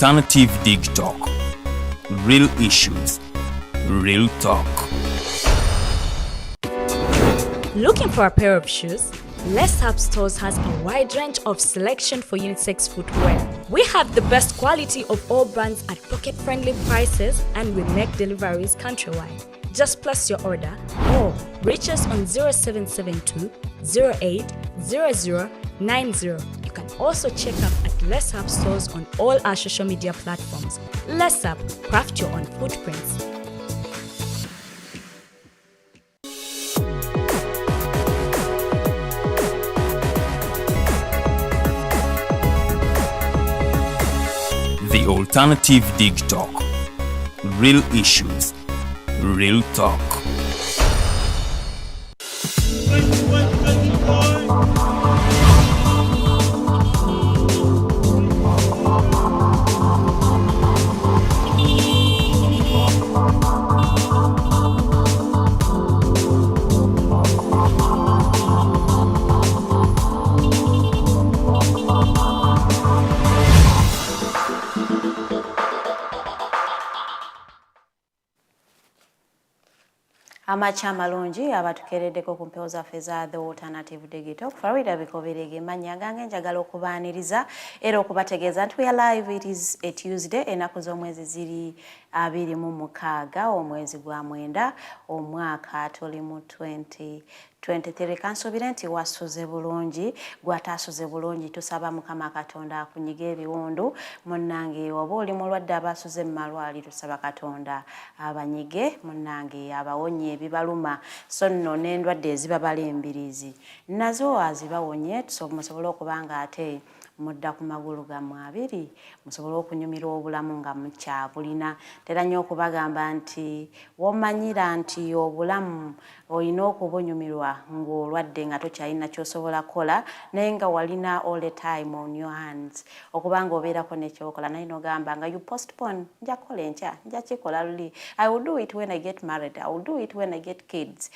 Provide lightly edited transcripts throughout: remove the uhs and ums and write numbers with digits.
alternative Digitalk. Real issues, real talk. Looking for a pair of shoes? Let's Up Stores has a wide range of selection for unisex footwear. We have the best quality of all brands at pocket-friendly prices, and we make deliveries countrywide. Just place your order or reach us on 0772 08 0090. You can also check up at Let's Up Stores on all our social media platforms. Let's Up, craft your own footprints. The alternative Digitalk. Real issues, real talk. Amacha malungi abatukereddeko ku mpewo zaffe za The Alternative Digitalk. Farida bikoberege manya gange njagala okubaaniriza era okubategeeza nti we are live. It is a Tuesday, ennaku z'omwezi ziri 26 omwezi gwa mwenda omwaka tuli mu 2023. Kansuubire nti wasuze bulungi, gwataasuze bulungi. Tusaba Mukama Katonda akunyiga ebiwundu. Munnange oba oli mulwadde abasuze mu malwaliro, tusaba Katonda abanyige. Munnange abawonye ebibaluma, so nno n'endwadde ezibabala embiriizi nazo azibawonye, musobole okuba nga ate mudda ku magulu gammwe abiri, musobole okunyumira obulamu nga mukyabulina. Tera nnyo okubagamba nti womanyira nti obulamu olina okubunyumirwa ng'olwadde nga tokyalina ky'osobola kukola naye nga walina all the time on your hands okubanga obeerako nekyokola, naye n'ogamba nga you postpone, nja kukola enkya, nja kikola luli, I will do it when I get married, I will do it when I get kids.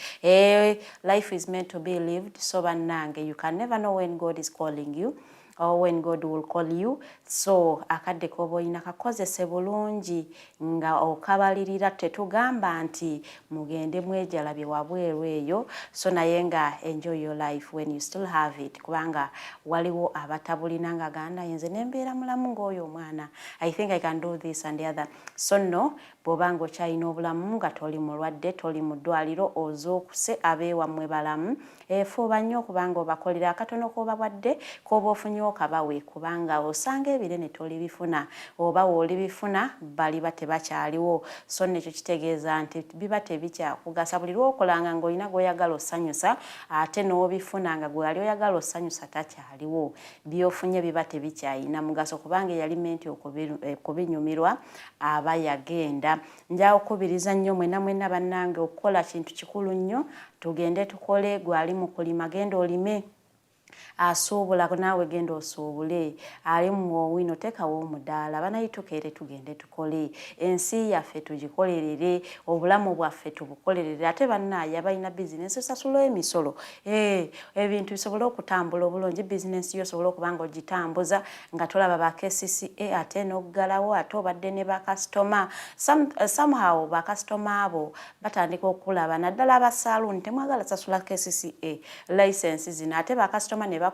Life is meant to be lived, so bannange, you can never know when God is calling you or when God will call you. So akadde koba olina kakozese bulungi nga okabalirira, tetugamba nti mugende mwejalabye wabweru eyo, so naye nga enjoy your life when you still have it, kubanga waliwo abatabulina nga ganda yenze nembeera mulamu ng'oyo omwana, I think I can do this and the other. So no, bw'obanga okyalina obulamu nga toli mulwadde, toli mu ddwaliro, ozookuse, abeewammwe balamu, fuuba nnyo okubanga obakolera akatono k'obabwadde k'oba ofunye okabawe, kubanga osanga ebire ne tolibifuna, oba woolibifuna bali tebakyaliwo. So nekyo kitegeeza nti biba tebikyakugasa. Buli lw'okolanga ng'olina gw'oyagala osanyusa ate n'obifuna nga gwe yali oyagala osanyusa takyaliwo, by'ofunye biba tebikyayina mugaso, kubanga eyali menti okubinyumirwa aba yagenda. Nja okubiriza nnyo mwena bannange okukola kintu kikulu nnyo. Tugende tukole, gwali mu kulima genda olime, asuubula naawe genda osuubule, ali mu owino tekawo omudaala, banayitukere tugende tukole, ensi yaffe tugikolerere, obulamu bwaffe tubukolerere. Ate bannaaye abalina bizinensi osasula emisolo, ebintu bisobole okutambula obulungi, bizinensi yo osobole okuba nga ogitambuza nga tolaba ba KCCA ate n'oggalawo, ate obadde ne bakasitoma. Somehow bakasitoma abo batandika okulaba, naddala abasaluuni temwagala sasula KCCA license zino, ate bakasitoma ne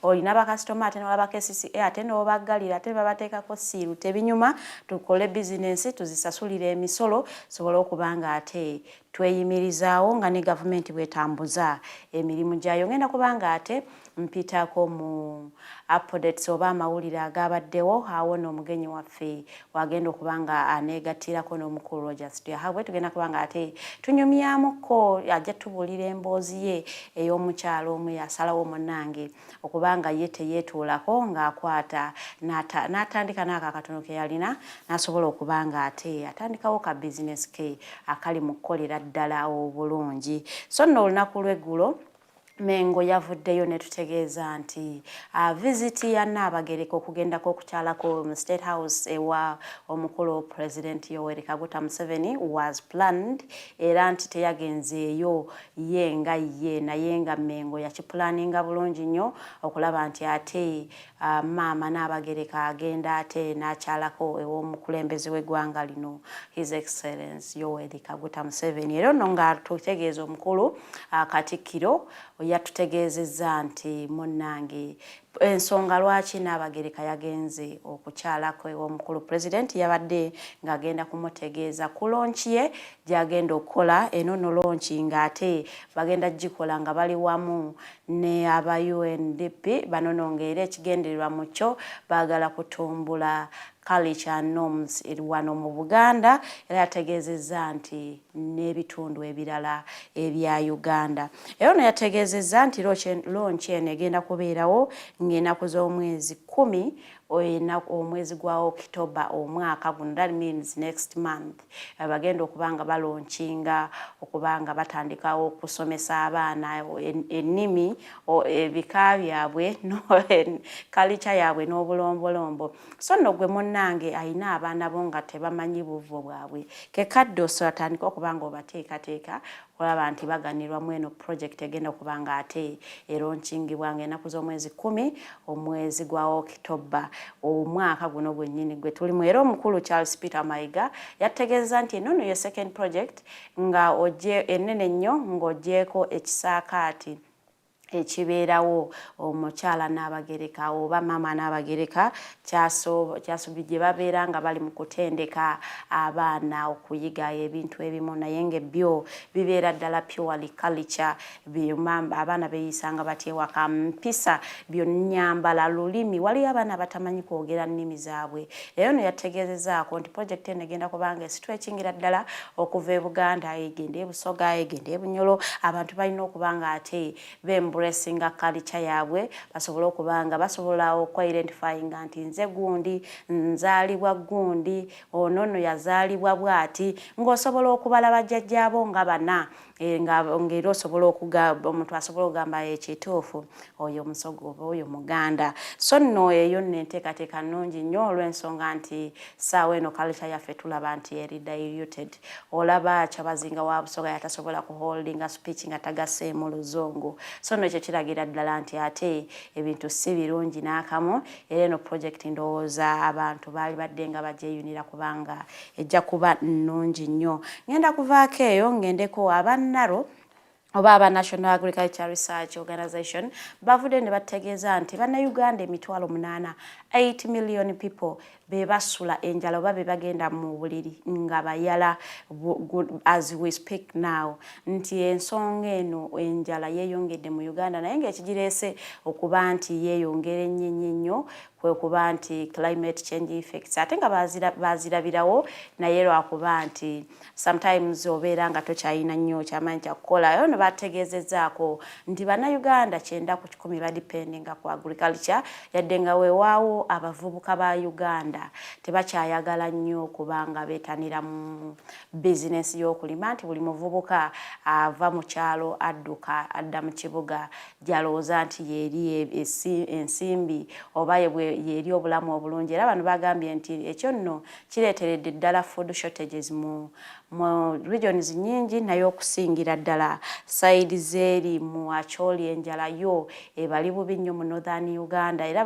olina bakasitoma ate n'olaba KCCA ate n'obaggalira ate babateekako siiru. Tebinyuma, tukole bizinensi tuzisasulire emisolo, sobole okuba nga ate tweyimirizaawo nga ne gavumenti bwetambuza emirimu gyayo. Ngenda kubanga ate mpitako mu updates oba amawulire agabaddewo. Awo n'omugenyi waffe wagenda okubanga aneegattirako n'omukulu Rogers Tuyahabwe. Tugenda kubanga ate tunyumyamuko, ajja tubuulira emboozi ye ey'omukyalo omu yasalawo munnange okubanga ye teyeetuulako ng'akwata n'atandika n'ako akatono ke yalina n'asobola okubanga ate atandikawo ka bizinesi ke akali mu kukolera ddala obulungi. So nno olunaku lw'eggulo Mengo yavuddeyo ne tutegeeza nti visiti ya Nnaabagereka okugendako okukyalako mu State House ewa omukulu President Yoweri Kaguta Museveni was planned era nti teyagenzeeyo ye nga ye naye nga Mengo yakipulaninga bulungi nnyo okulaba nti ate maama Nnaabagereka agenda ate n'akyalako ew'omukulembeze w'eggwanga lino His Excellency Yoweri Kaguta Museveni. Era nno nga tutegeeza omukulu Katikkiro yatutegeezezza nti munnange ensonga lwaki Nnaabagereka yagenze okukyalako ew'omukulu President yabadde ng'agenda kumutegeeza ku lonchi ye gy'agenda okukola eno no lonchi ng'ate bagenda gikola nga bali wamu ne aba UNDP bano nongeera ekigendererwa mu kyo baagala kutumbula culture norms wano mu Buganda era yategeezezza nti n'ebitundu ebirala ebya Uganda. Era ono yategeezezza nti lonchi eno egenda kubeerawo ng'ennaku z'omwezi 10 omwezi gwa October omwaka guno, that means next month bagenda okubanga balonchinga okubanga batandikawo okusomesa abaana ennimi ebika byabwe culture yabwe n'obulombolombo. So nno gwe munnange ayina abaana bo nga tebamanyi buvo bwabwe kekadde osatandika okubanga obateekateeka olaba nti baganirwa mweno project egenda okubanga ate eronchingibwa ng'ennaku z'omwezi 10 omwezi gwa October omwaka guno gwennyini gwe tulimu. Era omukulu Charles Peter Mayiga yategeeza nti eno ye second project nga ojje ennene nnyo ng'ogyeko ekisaakaati ekibeerawo omukyala Nnaabagereka oba maama Nnaabagereka kyasubije babeera nga bali mu kutendeka abaana okuyiga ebintu ebimu naye ng'ebyo bibeera ddala purely culture abaana beeyisanga batyewaka mpisa byonnyambala lulimi waliyo abaana batamanyi kwogera nnimi zaabwe. Era ono yategeezezaako nti project eno egenda kubanga esitwekingira ddala okuva e Buganda egenda e Busoga egenda e Bunyolo abantu balina okubanga ate bembulesinga culture yaabwe basobola okubanga basobola okwidentifyinga nti nze gundi nzaalibwa gundi ono yazaalibwa bw'ati ng'osobola okubala bajjajjaabo nga bana ng'era osobola okugamba omuntu asobola okugamba ekituufu oyo musogo oba oyo Muganda. So nno eyo n'enteekateeka nnungi nnyo olw'ensonga nti ssaawa eno culture yaffe tulaba nti eri diluted. Olaba Kyabazinga wa Busoga yatasobola kuholdinga speech nga tagasse mu Luzungu. So nno ekyo kiragira ddala nti ate ebintu si birungi n'akamu era eno project ndowooza abantu baali badde nga bagyeyunira kubanga ejja kuba nnungi nnyo. Ngenda kuvaako eyo ngendeko Naro oba aba National Agriculture Research Organization bavudde ne bategeeza nti bannayuganda emitwalo 8 million people bebasula enjala oba bebagenda mu buliri nga bayala as we speak now nti ensonga eno enjala yeeyongedde mu Uganda naye ng'ekigireese okuba nti yeeyongera ennyo kwe kuba nti climate change effects ate nga bazirabirawo naye lwakuba nti sometimes obeera nga tokyalina nnyo kyamanyi kyakukola. Yo ne bategeezezzaako nti bannayuganda 9 ku 10 badipendinga ku agriculture yadde nga weewaawo abavubuka ba Uganda tebakyayagala nnyo kubanga beetanira mu bizinesi y'okulima nti buli muvubuka ava mu kyalo adda mu kibuga gyalowooza nti yeeri ensimbi oba yeri obulamu obulungi. Era bano bagambye nti ekyo nno kireeteredde ddala food shortages mu regions nnyingi naye okusingira ddala side zeri mu Acholi enjala yo ebali bubi nnyo mu Northern Uganda. Era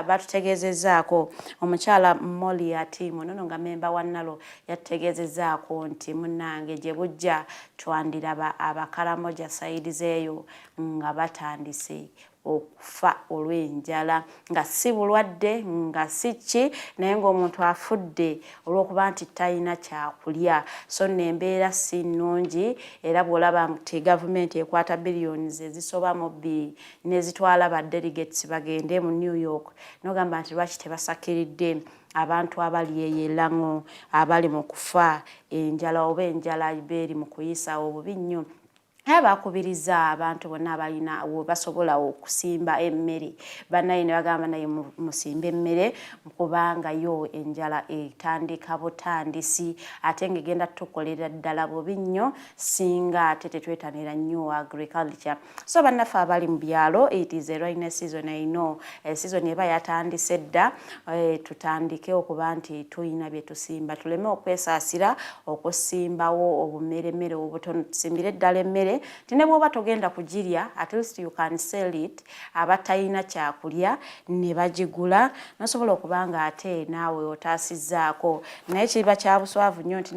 batutegeezezzaako omukyala Molly Atimu nono nga memba wa Nalo yategeezezzaako nti munnange gye bujja twandiraba abakalamoja side zeeyo nga batandise okufa olw'enjala nga si bulwadde nga si ki naye ng'omuntu afudde olw'okuba nti talina kyakulya. So n'embeera si nnungi era bw'olaba nti gavumenti ekwata billions ezisoba mu 2 n'ezitwala ba delegates bagende mu New York n'ogamba nti lwaki tebasakiridde abantu abali eyelango abali mu kufa enjala oba enjala beeri mu kuyisa obubi nnyo Bakubiriza abantu bonna abalina basobola okusimba emmere bannaye ne bagamba naye musimba emmere kubanga yo enjala etandika butandisi ate ng'egenda tukolera ddala bubi nnyo singa ate tetwetanira nnyo agriculture. So bannaffe abali mu byalo, it is a rainy season. I know season eba yatandise dda, tutandike okuba nti tuyina bye tusimba, tuleme okwesaasira okusimbawo obumeremere obutono, tusimbire ddala emmere tine bwoba togenda kugirya, at least you can sell it, abatayina kyakulya ne bagigula nosobola okubanga ate naawe otaasizzaako. Naye kiba kya buswavu nnyo nti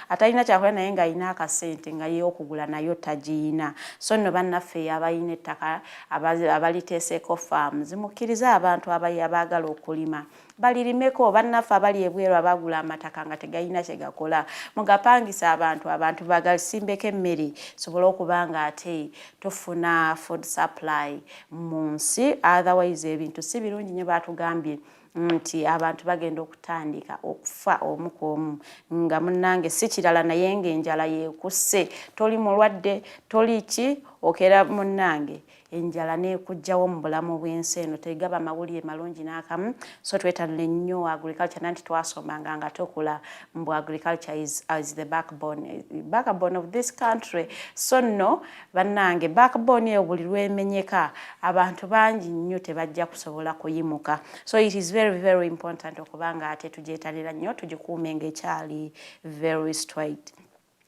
atayina kyakulya naye ng'ayina akasente nga ye okugula nayo tagiyina. So nno bannaffe abayina ettaka abaliteeseeko farms, mukkiriza abantu abaagala okulima balirimeko. Bannaffe abali ebweru abagula amataka nga tegayina kye gakola, mugapangisa abantu bagasimbeko emmere sobola okubanga ate tufuna food supply mu nsi. Otherwise ebintu si birungi nnyo, batugambye nti abantu bagenda okutandika okufa omu ku omu nga munnange si kirala naye ng'enjala yeekusse, toli mulwadde toli ki, okera munnange enjala nekujjawo mu bulamu bw'ensi eno, tegaba mawulire malungi n'akamu. So twetanire nnyo agriculture, nanti twasomanga nga tukula mbu agriculture is the backbone of this country. So nno bannange backbone eyo buli lwemenyeka abantu bangi nnyo tebajja kusobola kuyimuka. So it is very very important okubanga ate tugyetanira nnyo, tugikuume ng'ekyali very straight.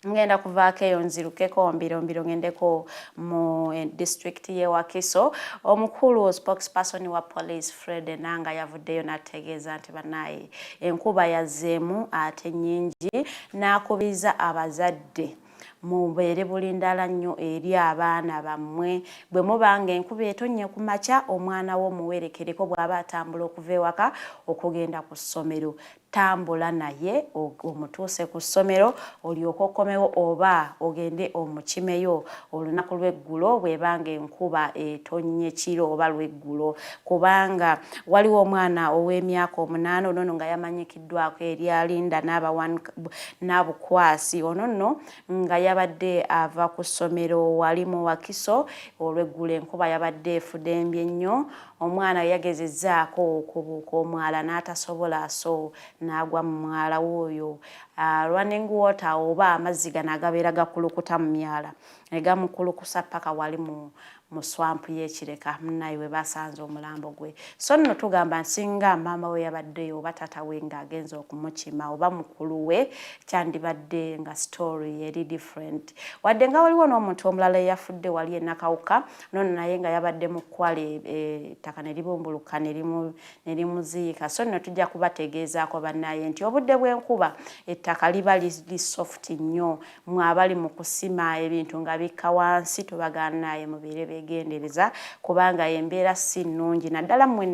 Ngenda kuvaako eyo nzirukeko mbiro ngendeko mu district ye Wakiso. Omukulu spokesperson wa police Fred Nanga yavuddeyo n'ategeeza nti bannaye enkuba yazzeemu ate nnyingi, n'akubiriza abazadde mubeere bulindala nnyo eri abaana bammwe. Bwe mubanga enkuba etonnye ku makya, omwana wo muwerekereko bw'aba atambula okuva ewaka okugenda ku ssomero. Tambula naye omutuuse ku ssomero olyoke okomewo oba ogende omukimeyo olunaku lw'eggulo bw'ebanga enkuba etonnye kiro oba lw'eggulo, kubanga waliwo omwana ow'emyaka 8 ono nga yamanyikiddwako eri alinda n'abukwasi ono nno nga yabadde ava ku ssomero wali mu Wakiso olw'eggulo. Enkuba yabadde efudde embi ennyo, omwana yagezezzaako okubuuka omwala n'atasobola, so n'agwa mu mwala w'oyo. Running water oba amazzi gano agabeera gakulukuta mu myala ne gamukulukusa paka wali mu swampu y'ekireka, munnaye we basanze omulambo gwe. So nno tugamba nsinga maama we yabaddeyo oba taata we ng'agenza okumukima oba mukulu we, kyandibadde nga story eri different. Wadde nga waliwo n'omuntu omulala eyafudde wali e Nakawuka, nono naye nga yabadde mu Kwale, ettaka ne libumbuluka ne limuziika. So nno tujja kubategeezaako bannaye nti obudde bw'enkuba ettaka liba li soft nnyo, mwabali mu kusima ebintu nga bikka wansi, tubagaanaye mubeere begendereza kubanga embeera si nnungi naddala mmwe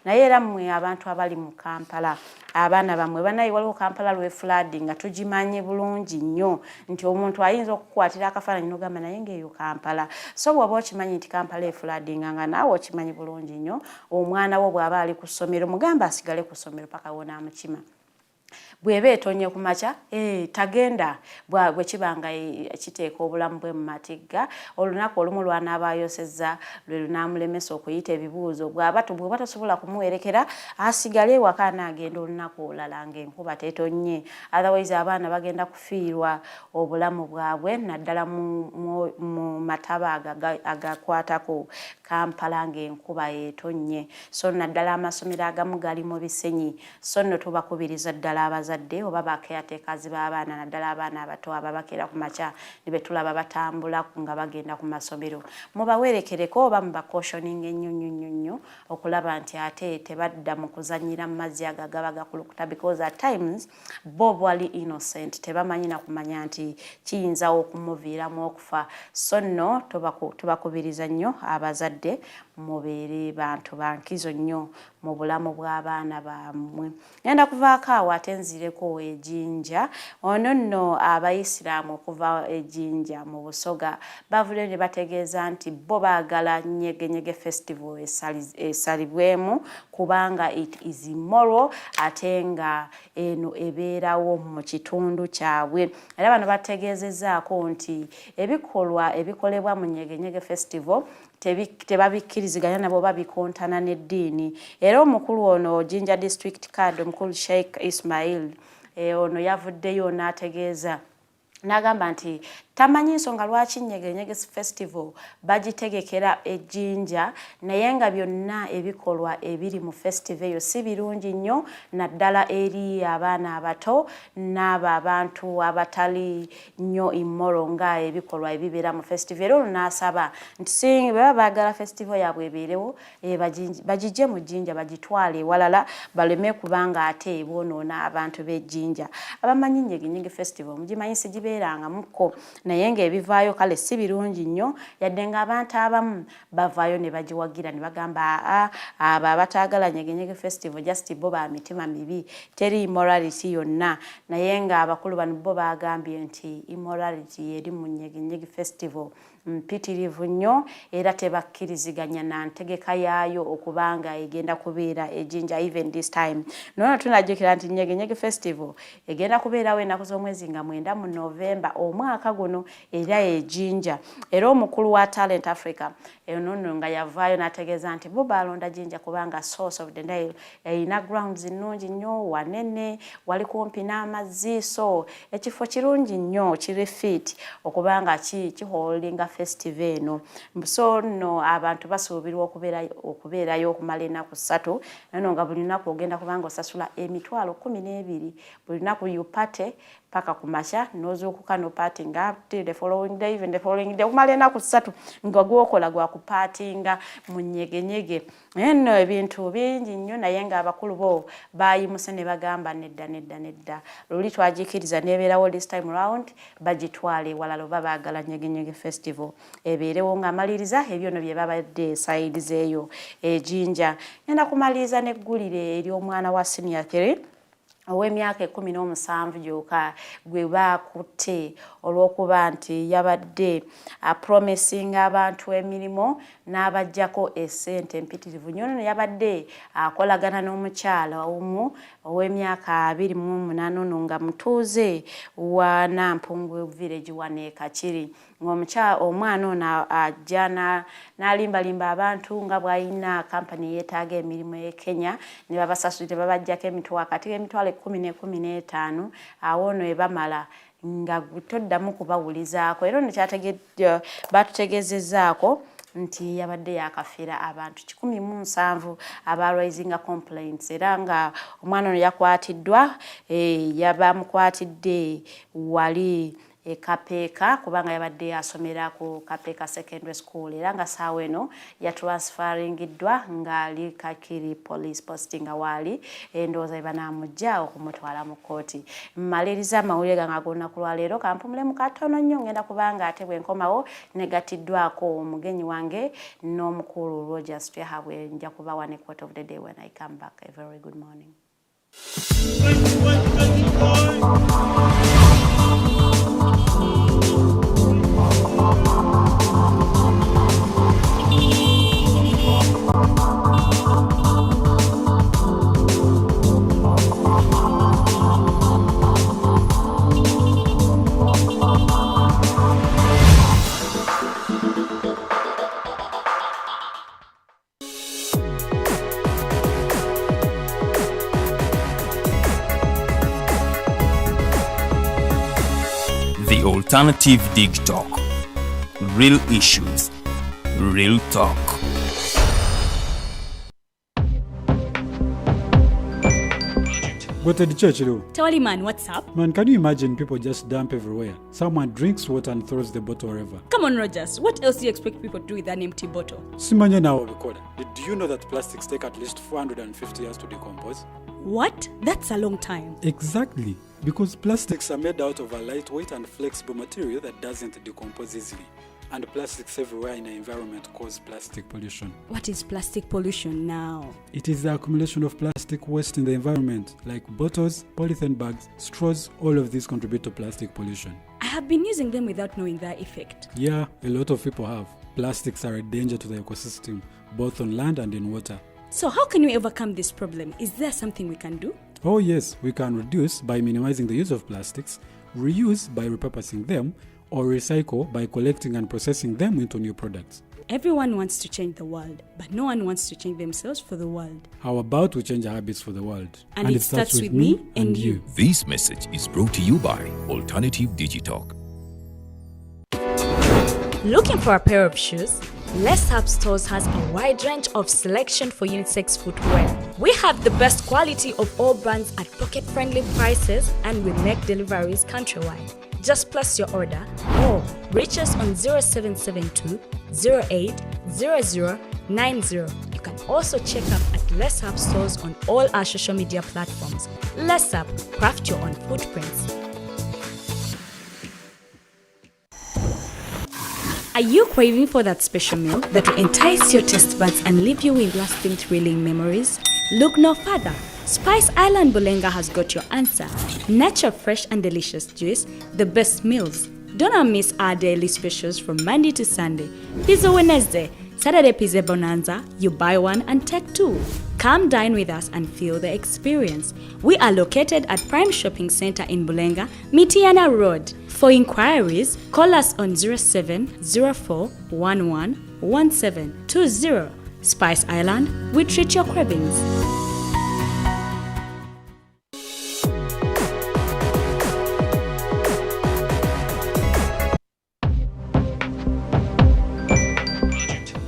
naye era mmwe abantu abali mu Kampala, abaana bammwe bannaye waliwo Kampala lwe flooding nga tugimanyi bulungi nnyo nti omuntu ayinza okukwatira akafaananyi n'ogamba naye ng'eyo Kampala. So bw'oba okimanyi nti Kampala eflooding nga naawe okimanyi bulungi nnyo, omwana wo bw'aba ali ku ssomero mugamba asigale ku ssomero paka wonaamukima. Bw'eba etonye ku makya tagenda bwe kibanga kiteeka obulamu bwe mu matigga. Olunaku olumu lw'anaaba ayosezza lwe lunaamulemesa okuyita ebibuuzo. Bw'oba tosobola kumuwerekera asigale ewaka anaagenda olunaku olulala ng'enkuba tetonye. Otherwise abaana bagenda kufiirwa obulamu bwabwe naddala mu mataba agakwatako Kampala ng'enkuba etonnye. So naddala amasomero agamu gali mu bisenyi. So nno tubakubiriza ddala abazadde oba bakeyateekazi b'abaana naddala abaana abato ababakera ku makya ne be tulaba batambula nga bagenda ku masomero, mubawerekereko oba mubakoshoninga ennyo okulaba nti ate tebadda mu kuzannyira mu mazzi ago agaba gakulukuta, because at times bo bwali innocent tebamanyi na kumanya nti kiyinza okumuviiramu okufa. So nno tubakubiriza nnyo abazadde mubeere bantu bankizo nnyo mu bulamu bw'abaana bammwe. Ngenda kuvaako awo ate nzireko ejjinja. Ono nno Abayisiraamu okuva ejjinja mu Busoga bavudde ne bategeeza nti bo baagala nnyegenyege festival esalibwemu kubanga it is immoral ate nga eno ebeerawo mu kitundu kyabwe. Era bano bategeezezzaako nti ebikolwa ebikolebwa mu nnyegenyege festival tebabikkiriziganya nabo babikontana n'eddiini. Era omukulu ono Jinja District Card omukulu Sheikh Ismail ono yavuddeyo n'ategeeza n'agamba nti tamanyi nsonga lwaki nnyegenyege festival bagitegekera ejjinja naye nga byonna ebikolwa ebiri mu festival eyo si birungi nnyo naddala eri abaana abato n'abo abantu abatali nnyo immoro nga ebikolwa ebibeera mu festival. Era ono n'asaba nti singa bwe baagala festival yaabwe ebeerewo bagijje mu jjinja bagitwale ewalala baleme kubanga ate boonoona abantu b'ejjinja. Abamanyi nnyegenyege festival mugimanyi sigibeerangamuko naye ng'ebivaayo kale si birungi nnyo yadde ng'abantu abamu bavaayo ne bagiwagira ne bagamba abo abataagala nnyegenyege festival just bo ba mitima mibi teri immorality yonna. Naye ng'abakulu bano bo baagambye nti immorality eri mu nnyegenyege festival mpitirivu nnyo era tebakkiriziganya na ntegeka yaayo okubanga egenda kubeera ejjinja even this time. Nono tunajjukira nti nnyegenyege festival egenda kubeerawo ennaku z'omwezi nga 9 mu November omwaka guno era ejjinja. Era omukulu wa Talent Africa nono nga yavaayo n'ategeeza nti bo balonda jjinja kubanga source of the Nile erina grounds nnungi nnyo wanene wali kumpi n'amazzi so ekifo kirungi nnyo kiri fit okubanga kiholinga festival eno. So no abantu basuubirwa okubeerayo okumala ennaku 3 nono nga buli lunaku ogenda kubanga osasula emitwalo 12 buli lunaku yupate paka kumasha nozuukuka no partinga till the following day even the following day okumala ennaku 3 nga gwokola gwa kupatinga mu nnyegenyege. Eno ebintu bingi nnyo naye nga abakulu bo bayimuse ne bagamba nedda luli twagikiriza nebeerawo this time round bagitwale walala oba baagala nnyegenyege festival ebeerewo nga amaliriza ebyono bye babadde sides eyo ejjinja. Ngenda kumaliriza n'eggulire ery'omwana wa senior 3 ow'emyaka 17 gyokka gwe baakutte olw'okuba nti yabadde promisinga abantu emirimo n'abajjako essente mpitirivu nnyo. Ono yabadde akolagana n'omukyala omu ow'emyaka 28 ono nga mutuuze wa Nampungu village wane Kachiri. Omwana ono ajja n'alimbalimba abantu nga bw'alina kampani yeetaaga emirimu e Kenya ne babasasulira babajjako emitwalo 10-15 awo ono ebamala nga toddamu kubawulizaako. Era ono batutegeezezzaako nti yabadde yakafiira abantu 17 abalwaizinga complaints era nga omwana ono yakwatiddwa yabamukwatidde wali Kapeeka kubanga yabadde asomera ku Kapeeka Secondary School era nga saawa eno yatransferingiddwa ng'ali Kakiri police posting waali endowooza banamujja okumutwala mu kkooti. Mmaliriza amawulire gange g'olunaku lwa leero kampumulemu katono nnyo ngenda kubanga ate bwe nkomawo negatiddwako omugenyi wange n'omukulu Rogers Twehabwe nja kubawa ne quote of the day when I come back. A very good morning. The Alternative Digitalk. Real issues, real talk. What at the church, though? Tawali man, what's up? Man, can you imagine people just dump everywhere? Someone drinks water and throws the bottle wherever. Come on, Rogers. What else do you expect people to do with an empty bottle? Simanya now, recorder. Did you know that plastics take at least 450 years to decompose? What? That's a long time. Exactly. Because plastics are made out of a lightweight and flexible material that doesn't decompose easily. And plastics everywhere in the environment cause plastic pollution. What is plastic pollution now? It is the accumulation of plastic waste in the environment, like bottles, polythene bags, straws. All of these contribute to plastic pollution. I have been using them without knowing their effect. Yeah, a lot of people have. Plastics are a danger to the ecosystem, both on land and in water. So how can we overcome this problem? Is there something we can do? Oh yes, we can reduce by minimizing the use of plastics, reuse by repurposing them, or recycle by collecting and processing them into new products. Everyone wants to change the world, but no one wants to change themselves for the world. How about we change our habits for the world? And it starts with me and you. This message is brought to you by Alternative Digitalk. Looking for a pair of shoes? Less Up Stores has a wide range of selection for unisex footwear. We have the best quality of all brands at pocket-friendly prices, and we make deliveries countrywide. Just place your order or reach us on 0772 08 0090. You can also check up at Less Up Stores on all our social media platforms. Less Up, craft your own footprints. Are you craving for that special meal that will entice your taste buds and leave you with lasting thrilling memories? Look no further. Spice Island Bulenga has got your answer. Natural, fresh and delicious juice, the best meals. Don't miss our daily specials from Monday to Sunday. Pizza Wednesday, Saturday Pizza Bonanza, you buy one and take two. Come dine with us and feel the experience. We are located at Prime Shopping Center in Bulenga, Mitiana Road. For inquiries, call us on 0704 11 1720. Spice Island, we treat your cravings.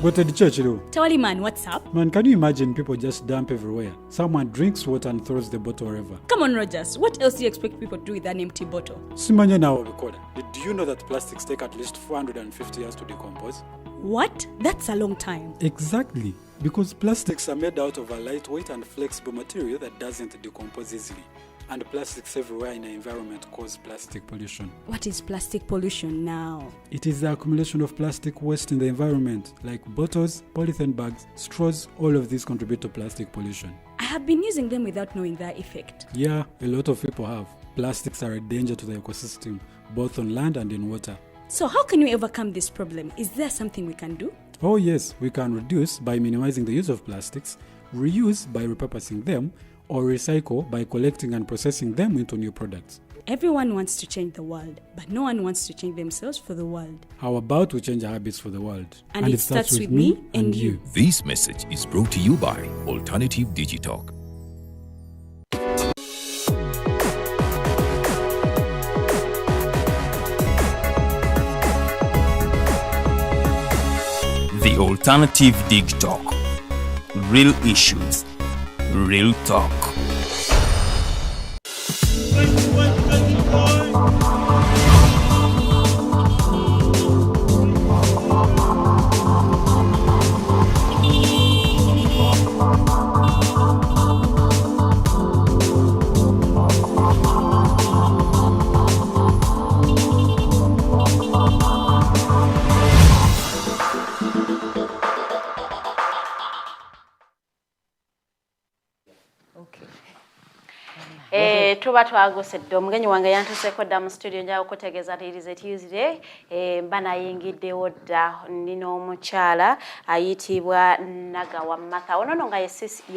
Go to the church, though. Tawali man, what's up? Man, can you imagine people just dump everywhere? Someone drinks water and throws the bottle wherever. Come on, Rogers. What else do you expect people to do with an empty bottle? Simanya now, recorder. Do you know that plastics take at least 450 years to decompose? What? That's a long time. Exactly. Because plastics are made out of a lightweight and flexible material that doesn't decompose easily. And plastics everywhere in the environment cause plastic pollution. What is plastic pollution now? It is the accumulation of plastic waste in the environment, like bottles, polythene bags, straws. All of these contribute to plastic pollution. I have been using them without knowing their effect. Yeah, a lot of people have. Plastics are a danger to the ecosystem, both on land and in water. So how can we overcome this problem? Is there something we can do? Oh yes, we can reduce by minimizing the use of plastics, reuse by repurposing them, or recycle by collecting and processing them into new products. Everyone wants to change the world, but no one wants to change themselves for the world. How about we change our habits for the world? And it starts with me and you. This message is brought to you by Alternative Digitalk. The Alternative Digitalk. Real issues, real talk. Tuba twagosedde omugenyi wange yantuseeko dda mu studio njawo kutegeeza nti it is a Tuesday mba nayingiddewo dda nino omukyala ayitibwa Nagawa Martha ono nga ye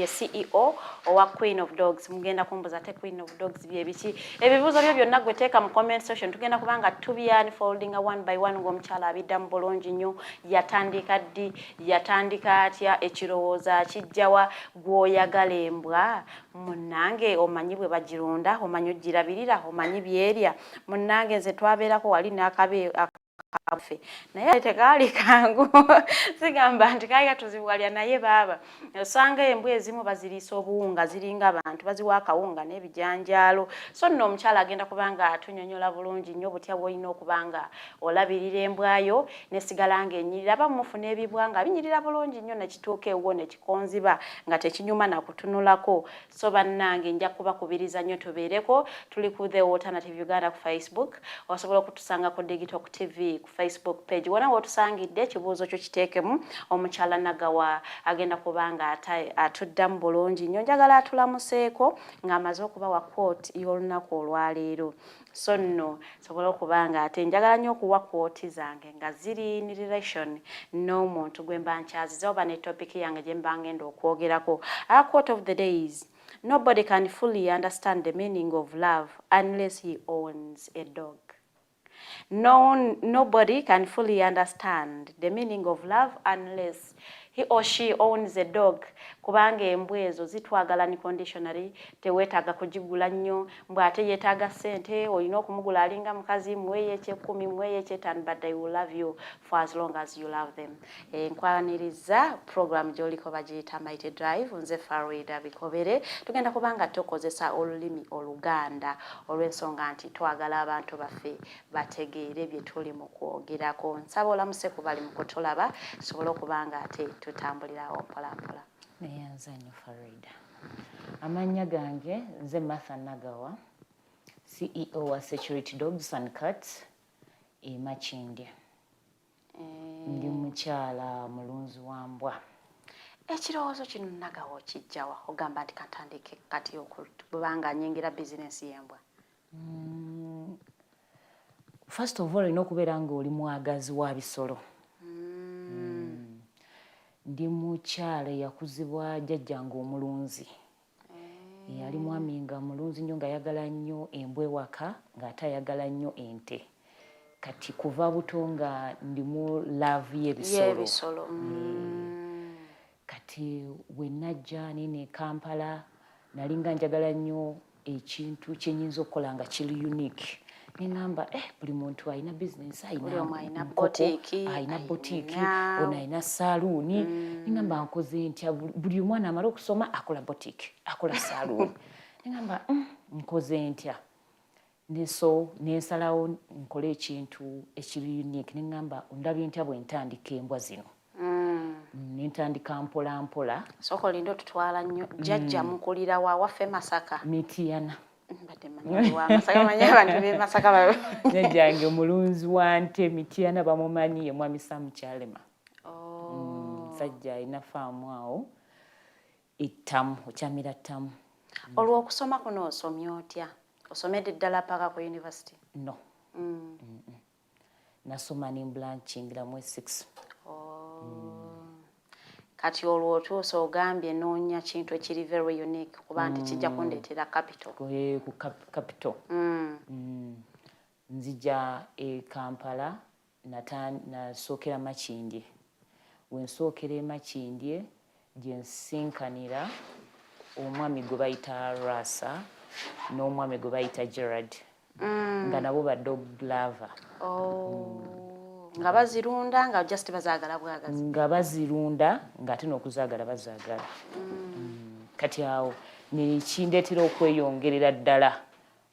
CEO owa Queen of Dogs. Mugenda kumbuza te Queen of Dogs bye biki ebibuuzo byo byonna gwe teeka mu comment section tugenda kubanga tubyani folding one by one ng'omukyala abiddamu bulungi nnyo. Yatandika ddi, yatandika atya, ekirowooza kijjawa, gw'oyagala embwa munnange omanyi bwe bagirunda, omanyi ogirabirira, omanyi byerya. Munnange nze twabeerako wali n'akabe akafe naye tekaali kangu sigamba nti kaali katuzibuwalya naye baaba osanga embwa ezimu baziriisa obuwunga ziringa abantu baziwa akawunga n'ebijanjaalo. So nno omukyala agenda kubanga atunyonyola bulungi nnyo butya bw'olina okubanga olabirira embwayo nesigala ng'enyirira bamufuna ebibwa nga binyirira bulungi nnyo nekituuka ewo nekikonziba nga tekinyuma nakutunulako. So bannange nja kubakubiriza nnyo tubeereko. Tuli ku The Alternative Uganda ku Facebook, osobola okutusanga ku Digitalk TV ku Facebook page wona wotusangidde ekibuuzo kyo kiteekemu omukyala Nagawa agenda kubanga atuddamu bulungi nnyo njagala atulamuseeko ng'amaze okubawa quote y'olunaku olwaleero so nno sobola okubanga ate njagala nnyo okuwa quote zange nga ziri in relation n'omuntu gwe mba nkyaziza oba ne topic yange gye mba ngenda okwogerako. Our quote of the day is, nobody can fully understand the meaning of love unless he owns a dog. Nobody can fully understand the meaning of love unless he or she owns a dog. Kubanga embwa ezo zitwagala unconditionally, teweetaaga kugigula nnyo, mbwa ate yeetaaga ssente, olina okumugula alinga mukazi, muweeyo eky'ekkumi, muweeyo eky'ettaano, but they will love you for as long as you love them. Nkwaniriza program gy'oliko bagiyita Mighty Drive, nze Farida Bikobere, tugenda kubanga tukozesa olulimi Oluganda olw'ensonga nti twagala abantu baffe bategeere bye tuli mu kwogerako. Nsaba olamuse ku bali mu kutulaba, tusobole okubanga ate tutambulirawo mpolampola. Neyanza nnyo Farida. Amannya gange nze Martha Nagawa, CEO wa Security Dogs and Cats e Makindye. Ndi mukyala mulunzi wa mbwa. Ekirowoozo kino Nagawa okijjawa ogamba nti katandike kati okubanga nyingira bizinesi y'embwa? First of all, olina okubeera ng'oli mwagazi wa bisolo. Ndi mukyala yakuzibwa jjajjange Omulunzi. Yali mwami nga mulunzi nnyo ng'ayagala nnyo embwa ewaka ng'ate ayagala nnyo ente. Kati kuva buto nga ndimu love y'ebisolo. Kati we najja nene Kampala nali nga njagala nnyo ekintu kye nnyinza okukola nga kiri unique. Nengamba buli muntu alina business, alina boutique, ono alina saluuni. Nengamba nkoze ntya buli omwana amala okusoma akola boutique, akola saluuni. Nengamba nkoze ntya. Nensalawo nkole ekintu ekiri unique. Nengamba ondabye ntya bwe ntandika embwa zino. Nentandika mpola mpola. Soko lindo otutwala nnyo jjajja mukulira wa waffe Masaka. Mityana. Jjajjange mulunzi wa nte Mityana bamumanyi ye mwami Samukyalema. Musajja alina faamu awo ettamu, okyamira ttamu. Olw'okusoma kuno osomye otya? Osomedde ddala paka ku university? No. Nasoma ne mbulanchingira mu 6. Kati olwo otuusa ogambye noonya kintu ekiri very unique kuba nti kijja kundeetera capital. Ku capital. Nzija e Kampala nasookera Makindye. Wensookera e Makindye gye nsinkanira omwami gwe bayita Rasa n'omwami gwe bayita Gerard. Nga nabo ba dog lover. Nga bazirunda nga just bazaagala bwagazi. Nga bazirunda ng'ate n'okuzaagala bazaagala. Kati awo nekindeetera okweyongerera ddala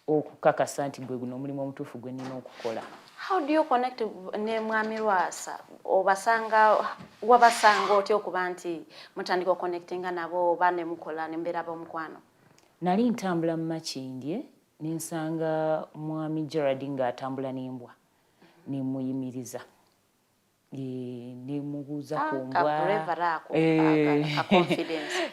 okukakasa nti gwe guno omulimu omutuufu gwe nnina okukola. How do you connect ne mwami Rwasa? Wabasanga otya okuba nti mutandika oconnectinga nabo oba ne mukola ne mbeera b'omukwano? Nali ntambula mu Makindye nensanga mwami Gerard ng'atambula n'embwa. Nemuyimiriza. Nemubuuza ku mbwa.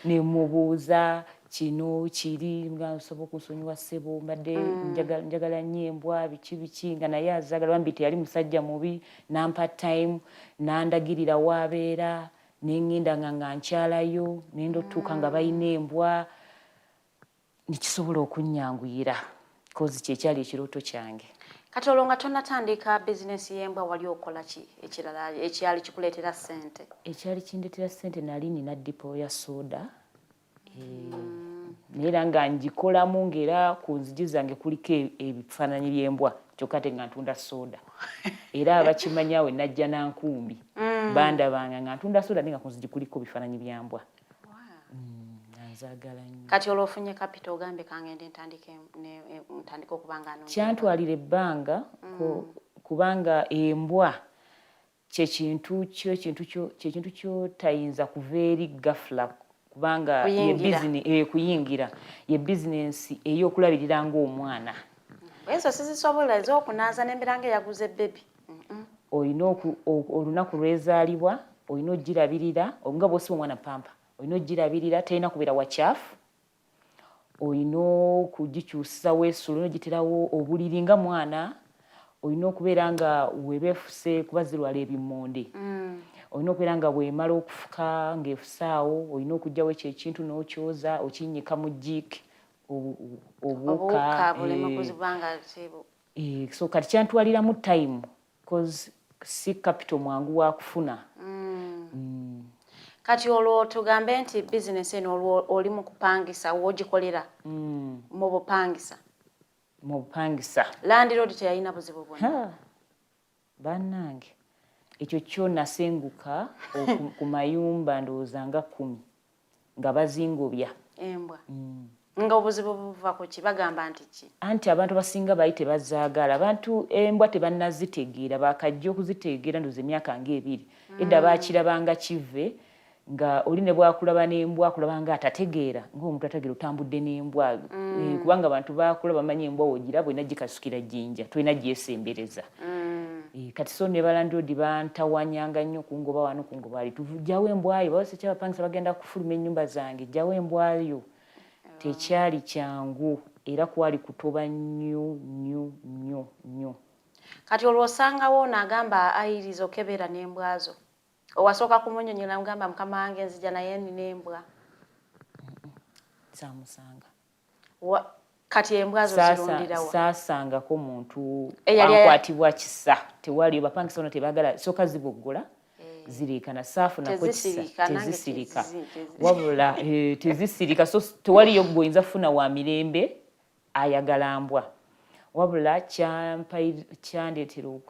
Nemubuuza kino kiri nga nsobola okusonyiwa ssebo mbadde njagala nnyo embwa biki nga naye azaagala bambi teyali musajja mubi nampa time nandagirira waabeera nengenda nga nkyalayo nenda otuuka nga balina embwa nekisobola okunnyanguyira kozi kyekyali ekirooto kyange. Kati olwo nga tonnatandika bizinesi y'embwa wali okola ki ekirala ekyali kikuleetera ssente? Ekyali kindeetera ssente nali nina dipo ya soda. Neera nga ngikolamu ng'era ku nzigi zange kuliko ebifaananyi by'embwa kyokka te nga ntunda soda. Era abakimanyawe najja na nkumbi bandabanga nga ntunda soda naye nga ku nzigi kuliko bifaananyi bya mbwa. Nzaagala nnyo. Kati olwofunye capital ogambe kangende ntandika okubanga kyantwalira ebbanga kubanga embwa kyekintu kyotayinza kuva eri gafula kubanga kuyingira ye bizinesi ey'okulabirira ng'omwana. Ezo sizisobola ez'okunaaza n'embeera ng'eyaguze bebi. oyina olunaku lwezaalibwa oyina ogirabirira nga bw'osiba omwana pampa oyina ogirabirira terina kubeera wakyafu oyina okugikyusa weesulo n'ogiterawo obuliri nga mwana oyina okubeera nga webeefuse kuba zirwala ebimmonde olina okubeera nga bwemala okufuka ng'efusaawo olina okugyawo ekyo ekintu n'okyoza okinnyika mu jjiiki obuwuka so kati kyantwaliramu time cause si capital mwangu wa kufuna. Kati olwo tugambe nti bizinesi eno oli mu kupangisa w'ogikolera mu bupangisa landlord teyalina buzibu bwonna bannange ekyo kyo nasenguka ku mayumba ndowooza nga 10 nga bazingobya embwa nga obuzibu buva ku ki bagamba nti ki anti abantu basinga bayi tebazaagala abantu embwa tebannazitegeera bakajja okuzitegeera ndoze emyaka ng'ebiri edda baakirabanga kive nga oli ne bwakulaba n'embwa akulaba nga atategeera ng'omuntu ategeera otambudde n'embwa kubanga abantu baakula bamanyi embwa wogiraba olina gikasukira jjinja tolina gyesembereza kati so ne balandodi bantawanyanga nnyo kungoba wano kungoba ali tujjawo embwayo bawase kyabapangisa bagenda kufuluma ennyumba zange jjawo embwayo tekyali kyangu era kwali kutoba nnyo. Kati olwosangawo n'agamba ayiriza okebera n'embwazo owasooka kumunyonyola mugamba mukama wange nzija naye nina embwa samusanga kati embwazo zirundirawa saasangako muntu akwatibwa kisa tewali bapangisa ono tebagala soka ziboggola zireekana saafuna tezisirika wabula tezisirika so tewaliyo gwoyinza kufuna wa mirembe ayagala mbwa wabula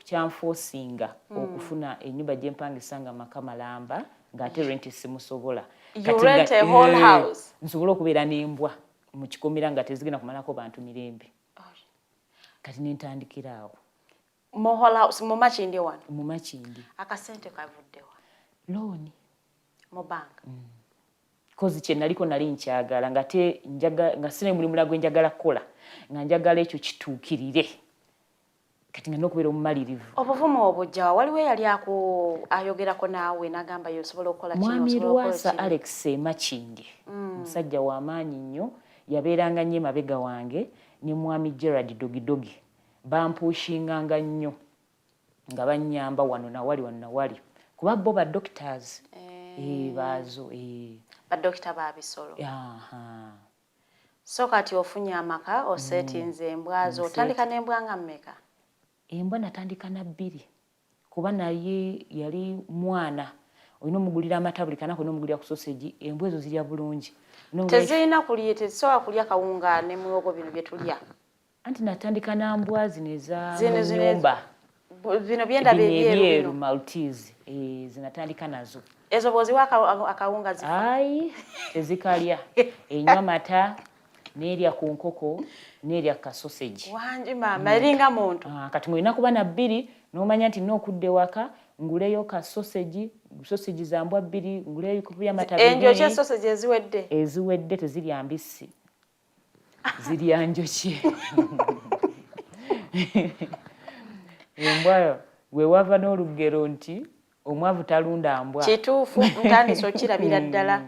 kyanfoosinga okufuna ennyumba gyempangisa nga maka malamba ng'ate renti simusobola nsobola okubeera n'embwa mu kikomera nga tezigenda kumalako bantu mirembe kati nentandikira awo mu makindi wano mu makindi akasente kavuddewa looni mu banka kozi kye naliko nali nkyagala nga sina mulimu gwe njagala kukola nga njagala ekyo kituukirire kati nga n'okubeera omumalirivu obuvumu obujjawa waliwo yali ayogerako naawe n'agamba yosobola okukola mwami Lwasa Alex Makindi musajja w'amaanyi nnyo yabeeranga nnyo emabega wange ne mwami Gerard Dogidogi bampuushinganga nnyo nga bannyamba wano nawali kuba bo ba doctors baazo badokita babisolo so kati ofunye amaka osetinze embwazo otandika n'embwa nga mmeka embwa natandika na 2 kuba naye yali mwana olina omugulira amata buli kanako n'omugulira ku sausage embwa ezo zirya bulungi tezirina kulya tezisobola kulya kawunga ne muwogo bino bye tulya anti natandika na mbwa zino eza nyumba bino byenda byeru Maltese zinatandika nazo ezo boziwa akawunga zifa ai tezikalya enywa mata nerya ku nkoko nerya ka sausage wanji mama eringa muntu kati ngolina kuba na 2 n'omanya nti n'okudde waka nguleyo ka sausage za mbwa 2 nguleyo kupya mata 2 enjo kye sausage eziwedde tezirya mbisi zirya njoki embwa we wava n'olugero nti omwavu talunda mbwa kituufu ntandise okirabira ddala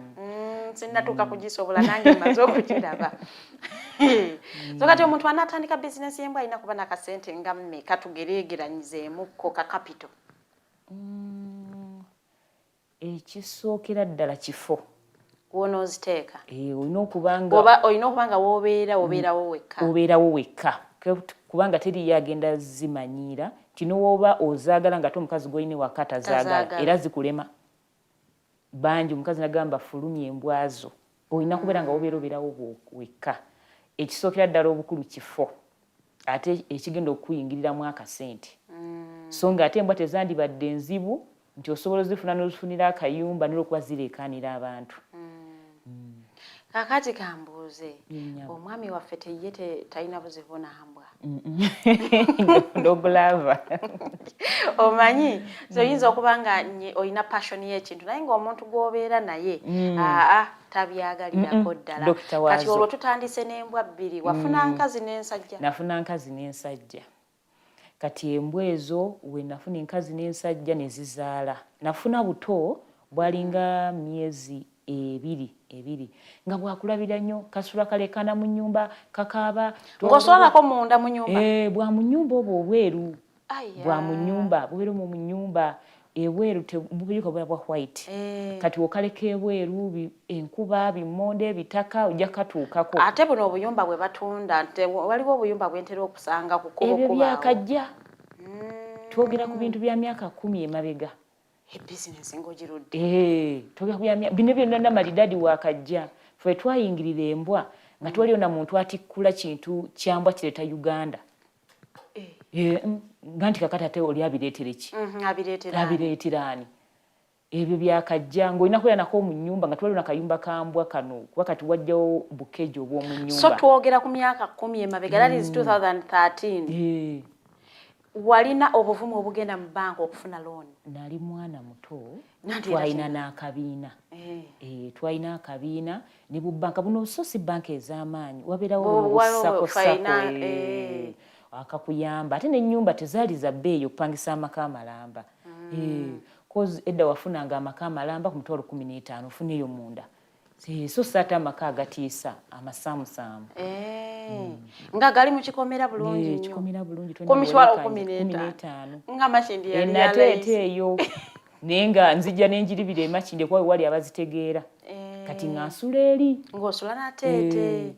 sinnatuuka kugisobola nange maze okukiraba so kati omuntu anatandika bizinesi y'embwa alina kuba n'akasente nga mmeka tugereegeranyizeemukko ka capital ekisookera ddala kifo wonooziteeka olina okuba nga obeerawo wekka kubanga teriyo agenda zimanyiira kino woba ozaagala nga omukazi gw'olina waka tazaagala era zikulema bangi omukazi nagamba fulumya embwazo olina kubeera nga obeerawo wekka ekisookera ddala obukulu kifo ate ekigenda okuyingiriramu akasente so nga ate embwa tezandibadde enzibu nti osobola ozifuna n'ozifunira akayumba n'olwokuba zireekaanira abantu kakati kambuuze omwami waffe teye talina buzibu nambwa ndogulava omanyi so oyinza okuba nga olina passion y'ekintu naye ng'omuntu gw'obeera naye tabyagalirako ddala kati olwo tutandise n'embwa 2 wafuna nkazi n'ensajja nafuna nkazi n'ensajja kati embwa ezo we nafuna enkazi n'ensajja ne zizaala nafuna buto bwalinga myezi ebiri nga bwakulabira nnyo kasula kalekana mu nnyumba kakaaba ng'oswalako munda mu nyumba bwa mu nnyumba obwo obweru bwa mu nnyumba bubeera mu nnyumba ebweru tebubiriko bwa white kati okaleka ebweru enkuba bimonde ebitaka ojja katuukako ate buno obuyumba bwe batunda waliwo obuyumba bwentera okusanga ku kkubo ebyo byakajja twogera ku bintu bya myaka 10 emabega ebizinesi ng'ogirudde bino byonna namalidadi wakajja ffe twayingirira embwa nga twaliwo na muntu atikkula kintu kyambwa kireeta Uganda nga nti kakati ate oli abireetera ki abireeteraani ebyo byakajja ng'olina kwera nako mu nnyumba nga twaliwo nakayumba kambwa kano kuba kati wajjawo bukeji obw'omu nnyumba so twogera ku myaka 10 emabega that is 2013 walina obuvumu obugenda mu banka okufuna loan nali mwana muto twalina n'akabiina twalina akabiina ne bubanka buno so si banka ez'amaanyi wabeerawo obusakossako akakuyamba ate n'ennyumba tezaali za bbeeyi okupangisa amaka amalamba cause edda wafunanga amaka amalamba ku mitwalo 15 ofuneeyo munda so saata amaka agatiisa amasaamusaamu nga gali mu kikomera bulungi nnyo kikomera bulungi ku mitwalo 15 nga Makindi yali nateete eyo naye nga nzijja n'enjiribira emakindi kuba wali abazitegeera kati ng'asula eri ng'osula nateete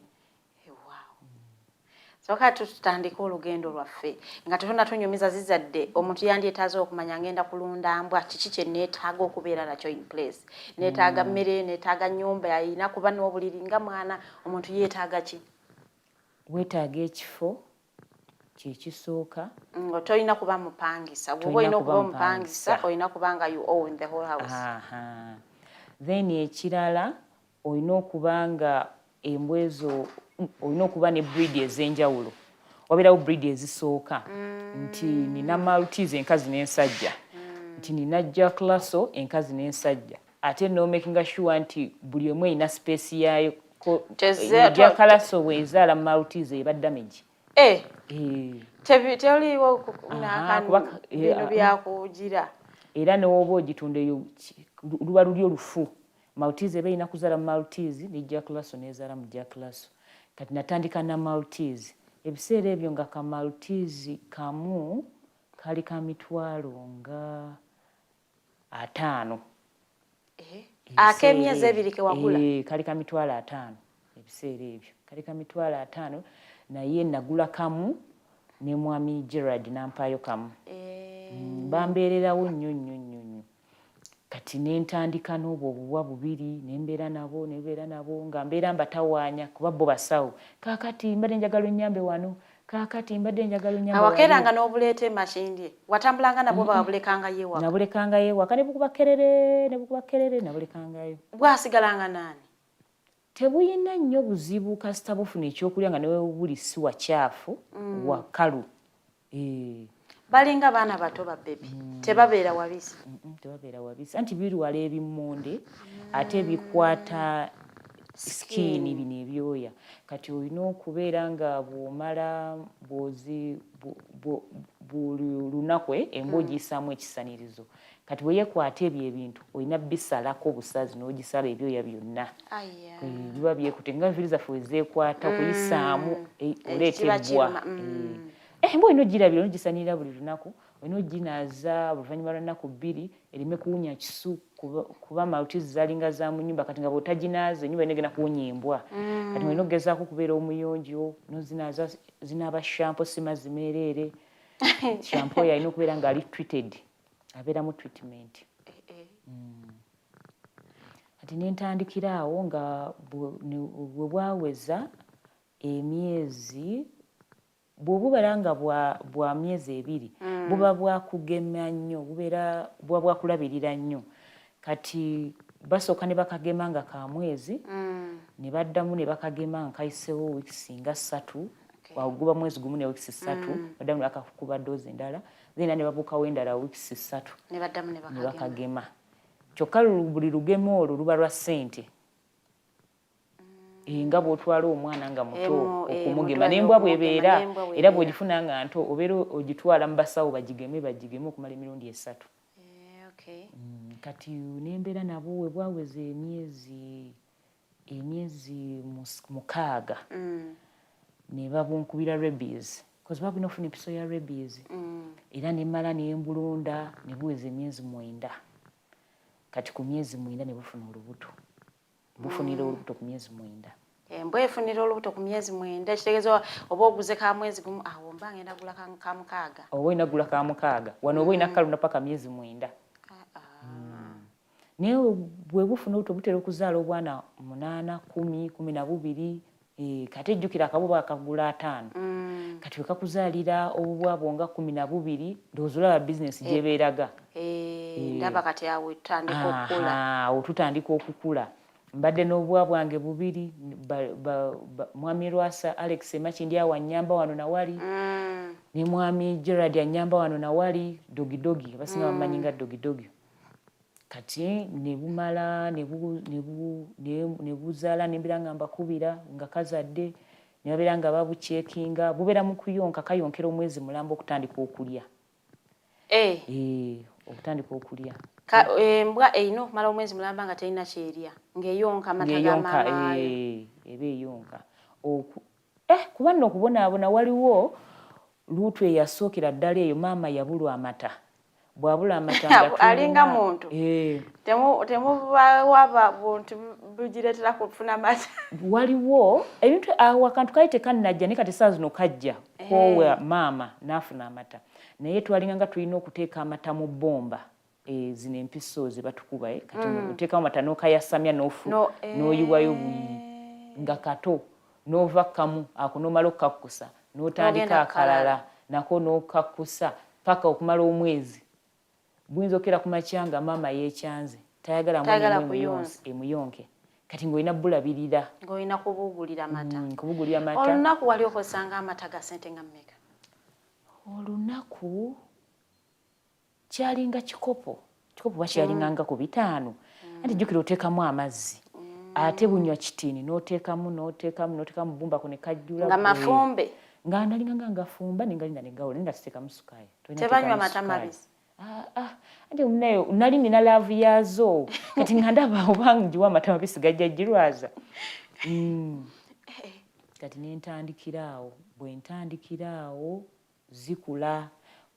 soka tutandika olugendo lwaffe nga tetonna tunyumiza zizadde omuntu yandyetaaze okumanya ngenda kulunda mbwa kiki kye neetaaga okubeera nakyo in place neetaaga mmere neetaaga nnyumba yayina kuba n'obuliri nga mwana omuntu yeetaaga ki weetaaga ekifo kyekisooka tolina kuba mupangisa gwoba olina okuba omupangisa olina kubanga you own the whole house then ekirala olina okuba nga embwa ezo olina okuba ne breed ez'enjawulo wabeerawo breed ezisooka nti nina Maltese enkazi n'ensajja nti nina Jack Russell enkazi n'ensajja ate no making sure nti buli emu erina space yaayo Jack Russell bwezaala Maltese eba damage toliwo bino byakugira era newoba ogitunda eyo luba luli olufu Maltese eba erina kuzaala Maltese ne Jack Russell nezaala mu Jack Russell kati natandika na Maltese ebiseera ebyo nga ka Maltese kamu kali ka mitwalo nga 5 ak'emyezi ebiri ke wagula kali ka mitwalo 5 ebiseera ebyo kali ka mitwalo 5 naye nagula kamu ne mwami Gerard nampaayo kamu bambeererawo nnyo kati nentandika n'obwo obuwa bubiri nembeera nabo nga mbeera mbatawaanya kuba bo basawo kaakati mbadde njagala ennyambe wano kaakati mbadde njagala ennyambe wano awakeranga n'obuleeta Makindi watambulanga nabo babulekanga yeewaka nabulekanga yeewaka ne bukuba kerere nabulekangayo bwasigalanga naani tebuyina nnyo buzibu kasita bufuna ekyokulya nga newe buli si wakyafu wakalu balinga baana bato ba bebi tebabeera wabisi tebabeera wabisi anti birwala ebimmonde ate bikwata skin bino ebyoya kati olina okubeera nga bw'omala buli lunaku embwa ogiyisaamu ekisanirizo kati bweyekwata ebyo ebintu olina bisalako obusazi n'ogisala ebyoya byonna biba byekute nga nviri zaffe wezeekwata okuyisaamu oleeta ebbwa embwa olina ogirabira ogisanirira buli lunaku olina oginaaza oluvannyuma lwa nnaku 2 ereme kuwunya kisu kuba Maltese zalinga za mu nnyumba kati nga bw'otaginaaza ennyumba enegenda kuwunya embwa kati olina okugezaako okubeera omuyonjo nozinaaza zinaaba shampo si mazzi meereere shampo oyo alina okubeera nga ali treated abeeramu treatment kati nentandikira awo nga bwe bwaweza emyezi bw'obubeera nga bwa myezi 2 buba bwakugema nnyo buba bwakulabirira nnyo kati basooka ne bakagema nga ka mwezi ne baddamu ne bakagema nga kayisewo wiikisi nga 3 waguba mwezi gumu ne wiikisi 3 baddamu ne bakakuba doozi endala then ne babuukawo endala wiikisi 3 ne bakagema kyokka buli lugema olwo luba lwa ssente nga bw'otwala omwana nga muto okumugema n'embwa bw'ebeera era bw'ogifuna nga nto obeera ogitwala mu basawo bagigeme okumala emirundi 3. Kati n'embeera nabo we bwaweza emyezi 6 ne babunkubira rabies because babina ofuna empiso ya rabies era nemala nembulunda ne buweza emyezi 9. Kati ku myezi 9 ne bufuna olubuto. Bufunira olubuto ku myezi 9. Embwa efunira olubuto ku myezi 9 kitegeeza oba oguze ka mwezi gumu awo mba ngenda gula ka 6. Oba ina gula ka 6 wano oba ina kalunda paka myezi 9. Naye bwe bufuna olubuto butera okuzaala obwana 8, 10, 12 kati ejjukira akabuba akagula 5. Kati wekakuzaalira obubwa bwonga 12 ndowooza olaba bizinesi gyebeeraga. Ndaba kati awo tutandika okukula. Tutandika okukula. Mbadde n'obwa bwange 2 mwami Lwasa Alex Makindi awanyamba wano na wali ne mwami Gerard anyamba wano na wali dogidogi abasinga bamanyi nga dogidogi. Kati ne bumala ne buzaala nembira nga mbakubira nga kazadde ne babeera nga babucekinga bubeera mu kuyonka kayonkera omwezi mulamba okutandika okulya. Okutandika okulya. Embwa eyina okumala omwezi mulamba nga terina kyerya ng'eyonka amata ga maama eba eyonka. Kuba nno okubonaabona waliwo luutu eyasookera ddala eyo maama yabulwa amata. Bwabula amata alinga muntu temubawaba buntu bugireetera kufuna amata. Waliwo ebintu awo akantu kali tekannajja naye kati saa zino kajja kowa maama n'afuna amata naye twalinga nga tulina okuteeka amata mu bbomba zino empiso ze batukuba kati oteekamu amata n'okayasamya n'oyiwayo nga kato n'ova kamu ako n'omala okukakkusa n'otandika akalala nako n'okakkusa paka okumala omwezi. Buyinza okera ku makya nga maama yeekyanze tayagala mwana emuyonke kati ng'olina bulabirira ng'olina kubugulira amata. Olunaku wali okosanga amata ga ssente nga mmeka? Olunaku kyalinga kikopo bakyalinga ku 5 anti jjukira oteekamu amazzi ate bunywa kitini n'oteekamu bumbako ne kajjula nga mafumbe nga ndalinga nga ngafumba nengalinda negawula nga titeekamu sukaayi tebanywa mata mabisi. Ate munayo nali nina laavu yaazo kati nga ndaba oba njiwa amata mabisi gajja girwaza. Kati nentandikiraawo bwe ntandikiraawo zikula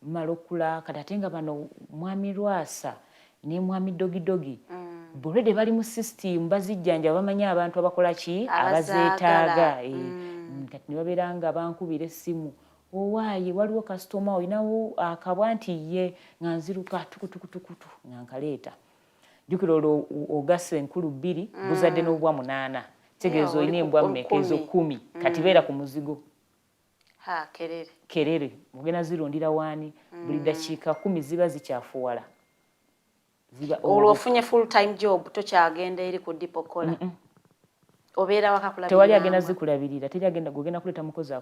mmala okula kati ate nga bano mwami Lwasa ne mwami Dogidogi bulede bali mu system bazijjanja bamanyi abantu abakola ki abazeetaaga. Kati ne babeera nga bankubira essimu owaaye waliwo kasitoma olinawo akabwa nti ye nga nziruka tukutukutukutu nga nkaleeta. Jjukira olwo ogasa enkulu 2 buzadde n'obwa 8 tegeeza olina embwa mmeka ezo 10 kati beera ku muzigo. Kerere mugenda zirundira waani buli dakiika 10 ziba zikyafuwala. Olwo ofunye full time job tokyagenda eri ku dipo kola. Obeera wakakulabirira. Tewali agenda zikulabirira, teri agenda gogenda kuleta mukozi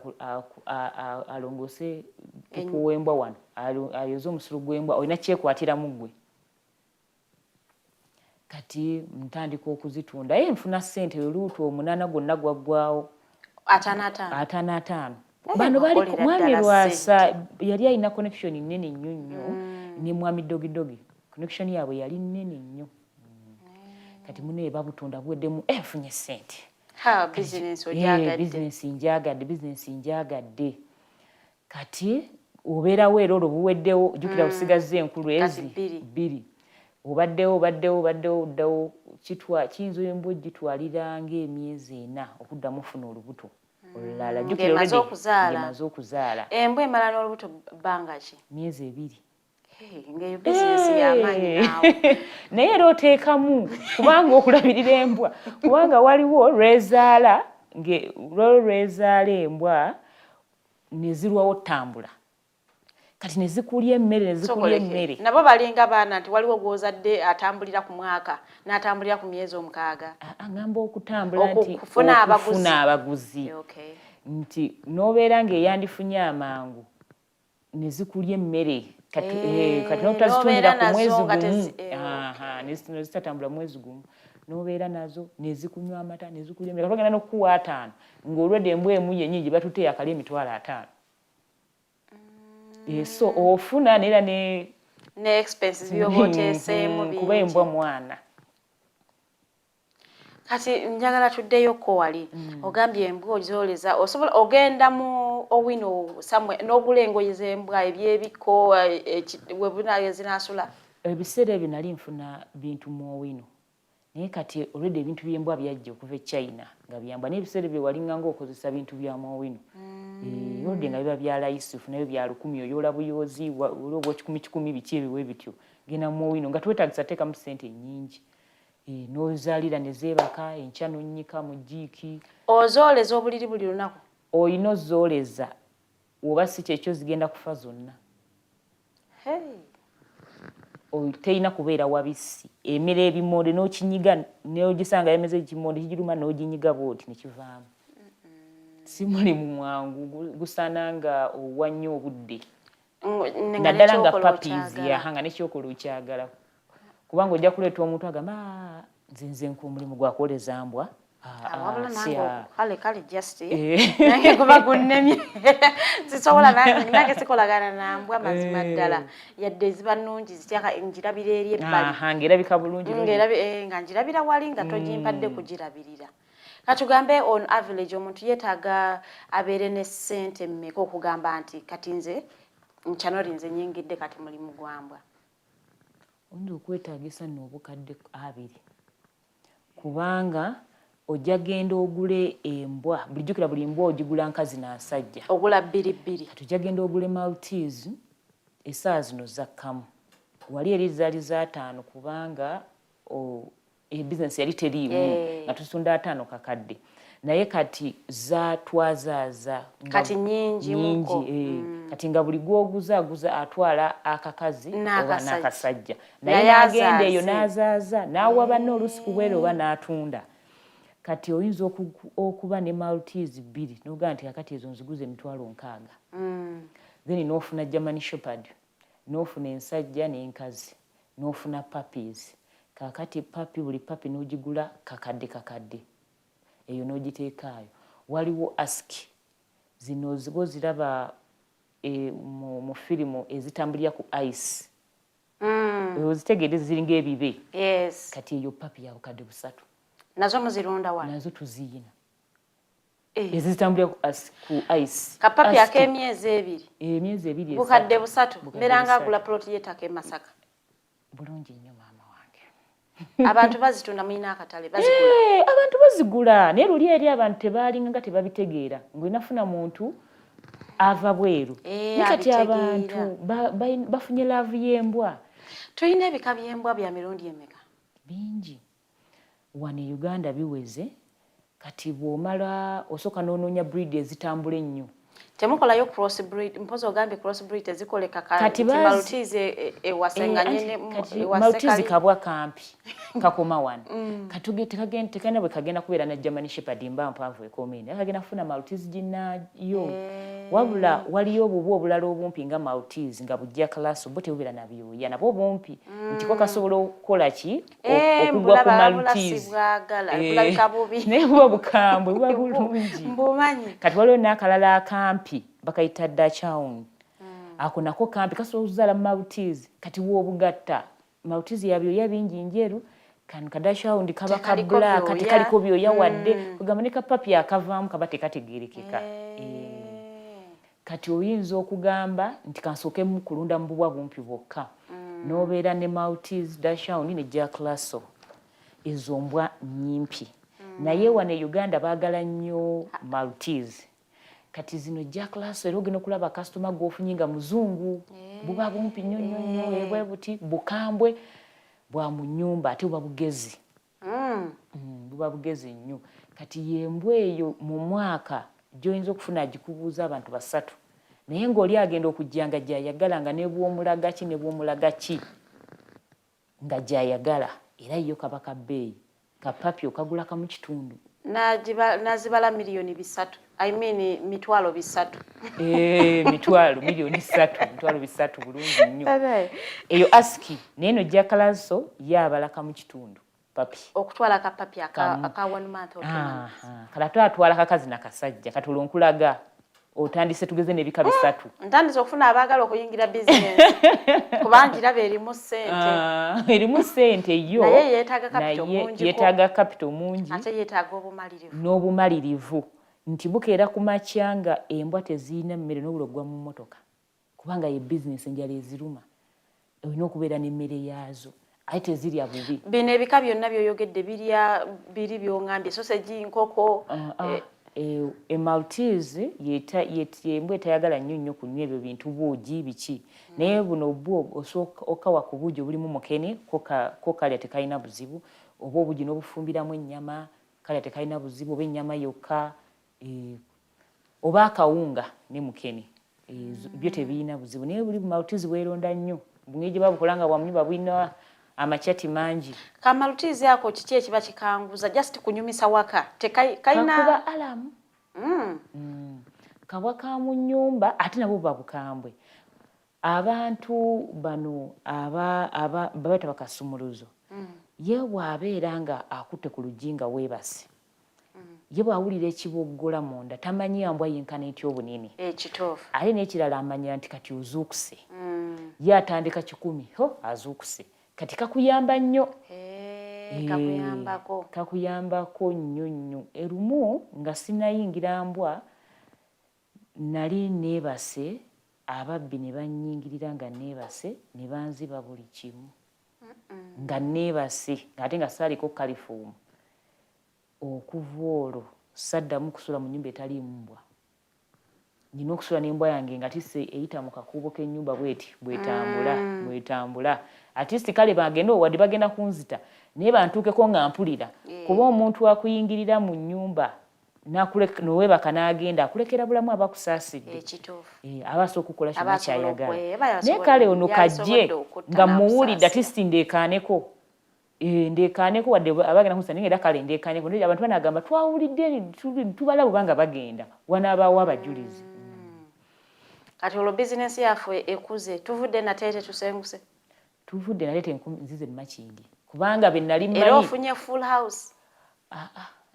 alongose pupu w'embwa wano, ayoze omusulu gw'embwa, olina kyekwatiramu ggwe. Kati ntandika okuzitunda, nfuna ssente oluutu 8 gwonna gwaggwawo. 5. Bano bali ku mwami Lwasa yali alina connection nnene nnyo ne mwami Dogidogi. Connection yaabwe yali nnene nnyo. Kati muno babutunda bweddemu enfunye ssente. Business njagadde. Kati obeerawo era olwo buweddewo jjukira busigazze enkulu ezi 2. Obaddewo kiyinza embwa gitwalira ng'emyezi 4 okuddamu ofuna olubuto olulala. Jjukira ngemaze okuzaala. Embwa emala n'olubuto bbanga ki? Myezi 2. Ngeyo business y'amaanyi naawe. Naye era oteekamu kubanga okulabirira embwa kubanga waliwo lwezaala lwezaala embwa ne zirwawo ttambula kati ne zikulya emmere. Nabo balinga baana nti waliwo gw'ozadde atambulira ku mwaka n'atambulira ku myezi 6. Ngamba okutambula nti okufuna abaguzi. Nti n'obeera ng'eyandifunye amangu ne zikulya emmere. Kati notazitundira ku mwezi gumu. Nezitatambula mwezi gumu. n'obeera nazo nezikunywa amata nezikulya emere bagenda n'okukuwa 5 ng'olwedde embwa emu yennyingi batutte yakali emitwalo 5 so ofuna neera ne expenses byoboteeseemu bingi kuba embwa mwana. Kati njagala tuddeyoko wali ogambye embwa ozooleza osobola ogenda mu owino samwe n'ogula engoye z'embwa ebyebiko webuna zinaasula. Ebiseera ebyo nali nfuna bintu mu owino naye kati olwedde ebintu by'embwa byajja okuva e China nga byambwa n'ebiseera ebyo walinga ng'okozesa bintu bya mu owino olwedde nga biba bya layisufu nayo bya 10 oyoola buyoozi olwobwa 10 biki ebiwe bityo genda mu owino nga twetagisa teekamu ssente nnyingi. N'ozaalira ne zeebaka enkya n'onnyika mu jjiiki. Ozooleza obuliri buli lunaku? Olina ozooleza oba si kyekyo zigenda kufa zonna. Teyina kubeera wabisi. Emmere ebimmonde n'okinyiga n'ogisanga yameze ekimmonde kigiruma n'oginyiga bw'oti ne kivaamu. Si mulimu mwangu gusaana nga owa nnyo obudde. Naddala nga papies yahanga n'ekyokola okyagala. Kubanga ojja kuleeta omuntu agamba nze nk'omulimu gwa kwoleza mbwa. Kale just nange kuba gunnemye sisobola nange sikolagana na mbwa mazima ddala yadde ziba nnungi zityaka njirabira eri ebbali ng'erabika bulungi nga njirabira wali nga togimpadde kugirabirira. Katugambe on average omuntu yeetaaga abeere ne ssente mmeka okugamba nti kati nze nkyano nze nyingidde kati mulimu gwa mbwa? Oyinza okwetaagisa nno obukadde 2 kubanga ojja genda ogule embwa bulijjukira buli mbwa ogigula nkazi n'asajja ogula 2. kati ojja genda ogule Maltese essaawa zino zakkamu wali eri zaali za 5 kubanga ebizinesi yali teriimu nga tusunda 5 kakadde naye kati zatwazaaza kati nyingi kati nga buli gw'oguzaaguza atwala akakazi oba n'akasajja naye n'agenda eyo n'azaaza n'awa banne oluusi ku bwere oba n'atunda. Kati oyinza okuba ne Maltese 2 n'ogamba nti kakati ezo nziguze emitwalo 6 then n'ofuna German Shepherd n'ofuna ensajja n'enkazi n'ofuna puppies. Kakati buli papi n'ogigula kakadde eyo n'ogiteekaayo. Waliwo aski zino zibo ziraba mu firimu ezitambulira ku ice ozitegeere ziringa ebibe. Kati eyo papi ya bukadde 3 nazo muzirunda wala? Nazo tuziyina ezitambulira ku ice. Kapapi ak'emyezi 2 emyezi 2 bukadde 3 mberanga agula ploti y'ettaka e Masaka. Bulungi nnyo maama wange. Abantu bazitunda mulina akatale bazigula? Abantu bazigula naye luli eri abantu tebaalinga nga tebabitegeera ng'inafuna muntu ava bweru. Kati abantu bafunye laavu y'embwa. Tulina ebika by'embwa bya mirundi emeka? Bingi. Wano e Uganda biweze kati bw'omala osooka n'onoonya breed ezitambula ennyo. Temukolayo cross breed? Mpozi ogambye cross breed ezikoleka kati Maltese ewasenganye Maltese kabwa kampi kakoma wano. Tekagenda bwe kagenda kubeera na German Shepherd mba mpanvu ekomeni akagenda kufuna Maltese ginnayo wabula waliyo obubwa obulala obumpi nga Maltese nga bujja kalaso bo tebubeera na byoya nabwo bumpi nti ko kasobola okukola ki okugwa ku Maltese naye buba bukambwe buba bulungi. Kati waliwo n'akalala akampi bakayita Dachshund. Ako nako kampi kasobola okuzaala Maltese kati w'obugatta Maltese ya byoya bingi njeru kan Dachshund kaba ka black kati kaliko byoya wadde kugamba ne kapapi akavaamu kaba tekategeerekeka. Kati oyinza okugamba nti kansooke mu kulunda mu bubwa bumpi bwokka n'obeera ne Maltese Dachshund ne Jack Russell ezo mbwa nnyimpi naye wano e Uganda baagala nnyo Maltese. Kati zino Jack Russell era ogenda okulaba kasitoma gw'ofunye nga muzungu buba bumpi nnyo ebwe buti bukambwe bwa mu nnyumba ate buba bugezi buba bugezi nnyo. Kati yembwa eyo mu mwaka gy'oyinza okufuna agikubuuza abantu 3 naye ng'oli agenda okujjanga gy'ayagala nga ne bw'omulaga ki nga gy'ayagala era yo kaba ka bbeeyi kapapi okagula kamu kitundu nazibala milioni 3 I mean mitwalo 3 mitwalo milioni 3 bulungi nnyo eyo aski naye no Jack Russell yabala kamu kitundu papi okutwala ka papi aka 1 month or 2 months kala twatwala kakazi nakasajja katulunkulaga otandise tugeze nebika bisatu ntandise okufuna abaagala okuyingira business kubangira erimu sente erimu sente yo naye yeetaaga capital mungi ate yeetaaga obumalirivu n'obumalirivu nti bukeera ku makyanga embwa teziina mmere n'obulogwa mu mmotoka kubanga ye business enjala eziruma olina okubeera n'emmere yaazo ate tezirya bubi bino ebika byonna byoyogedde biri byongambye sausage nkoko Maltese yembwa etayagala nnyo kunywa ebyo bintu buugi biki naye buno bwo okawa ku buugi obulimu mukene ko kalya tekalina buzibu oba obuugi n'obufumbiramu ennyama kalya tekalina buzibu oba ennyama yokka oba akawunga ne mukene byo tebirina buzibu naye buli Maltese weeronda nnyo bumwe gye babukolanga bwamnyuba bulina amachati mangi kamalutizi yako kiki ekiba kikanguza just kunyumisa waka tekaina kuba alamu kabwa ka mu nnyumba ate nabo babukambwe abantu bano babata bakasumuluzo ye bwabeera nga akutte ku lujinga weebase ye bwawulira ekiboggola munda tamanyi ambwa yenkana etyo obunene ekitofu ate n'ekirala amanya nti kati ozuukuse ye atandika 10 ho azuukuse kati kakuyamba nnyo kakuyambako nnyo erumu nga sinayingira mbwa nali neebase ababbi ne bannyingirira nga neebase ne banziba buli kimu nga neebase ate nga saaliko kalifuumu okuva olwo saddamu kusula mu nnyumba etali mbwa nina okusula n'embwa yange nga tise eyita mu kakuubo k'ennyumba bweti bwetambula atisti kale bagenda wadde bagenda kunzita naye bantuukeko nga mpulira kuba omuntu akuyingirira mu nnyumba nowebaka n'agenda akulekera bulamu abakusaasidde abaasa okukola kyonna kyayagala naye kale ono kajje nga muwulidde atisti ndeekaaneko wadde abagenda kunzita naye era kale ndeekaaneko abantu banagamba twawulidde tubala bubanga bagenda wanaabaawo abajulizi kati olwo bizinensi yaffe ekuze tuvudde nate tusenguse tuvudde nalete nzize Makindi kubanga be nali mmanyi era ofunye full house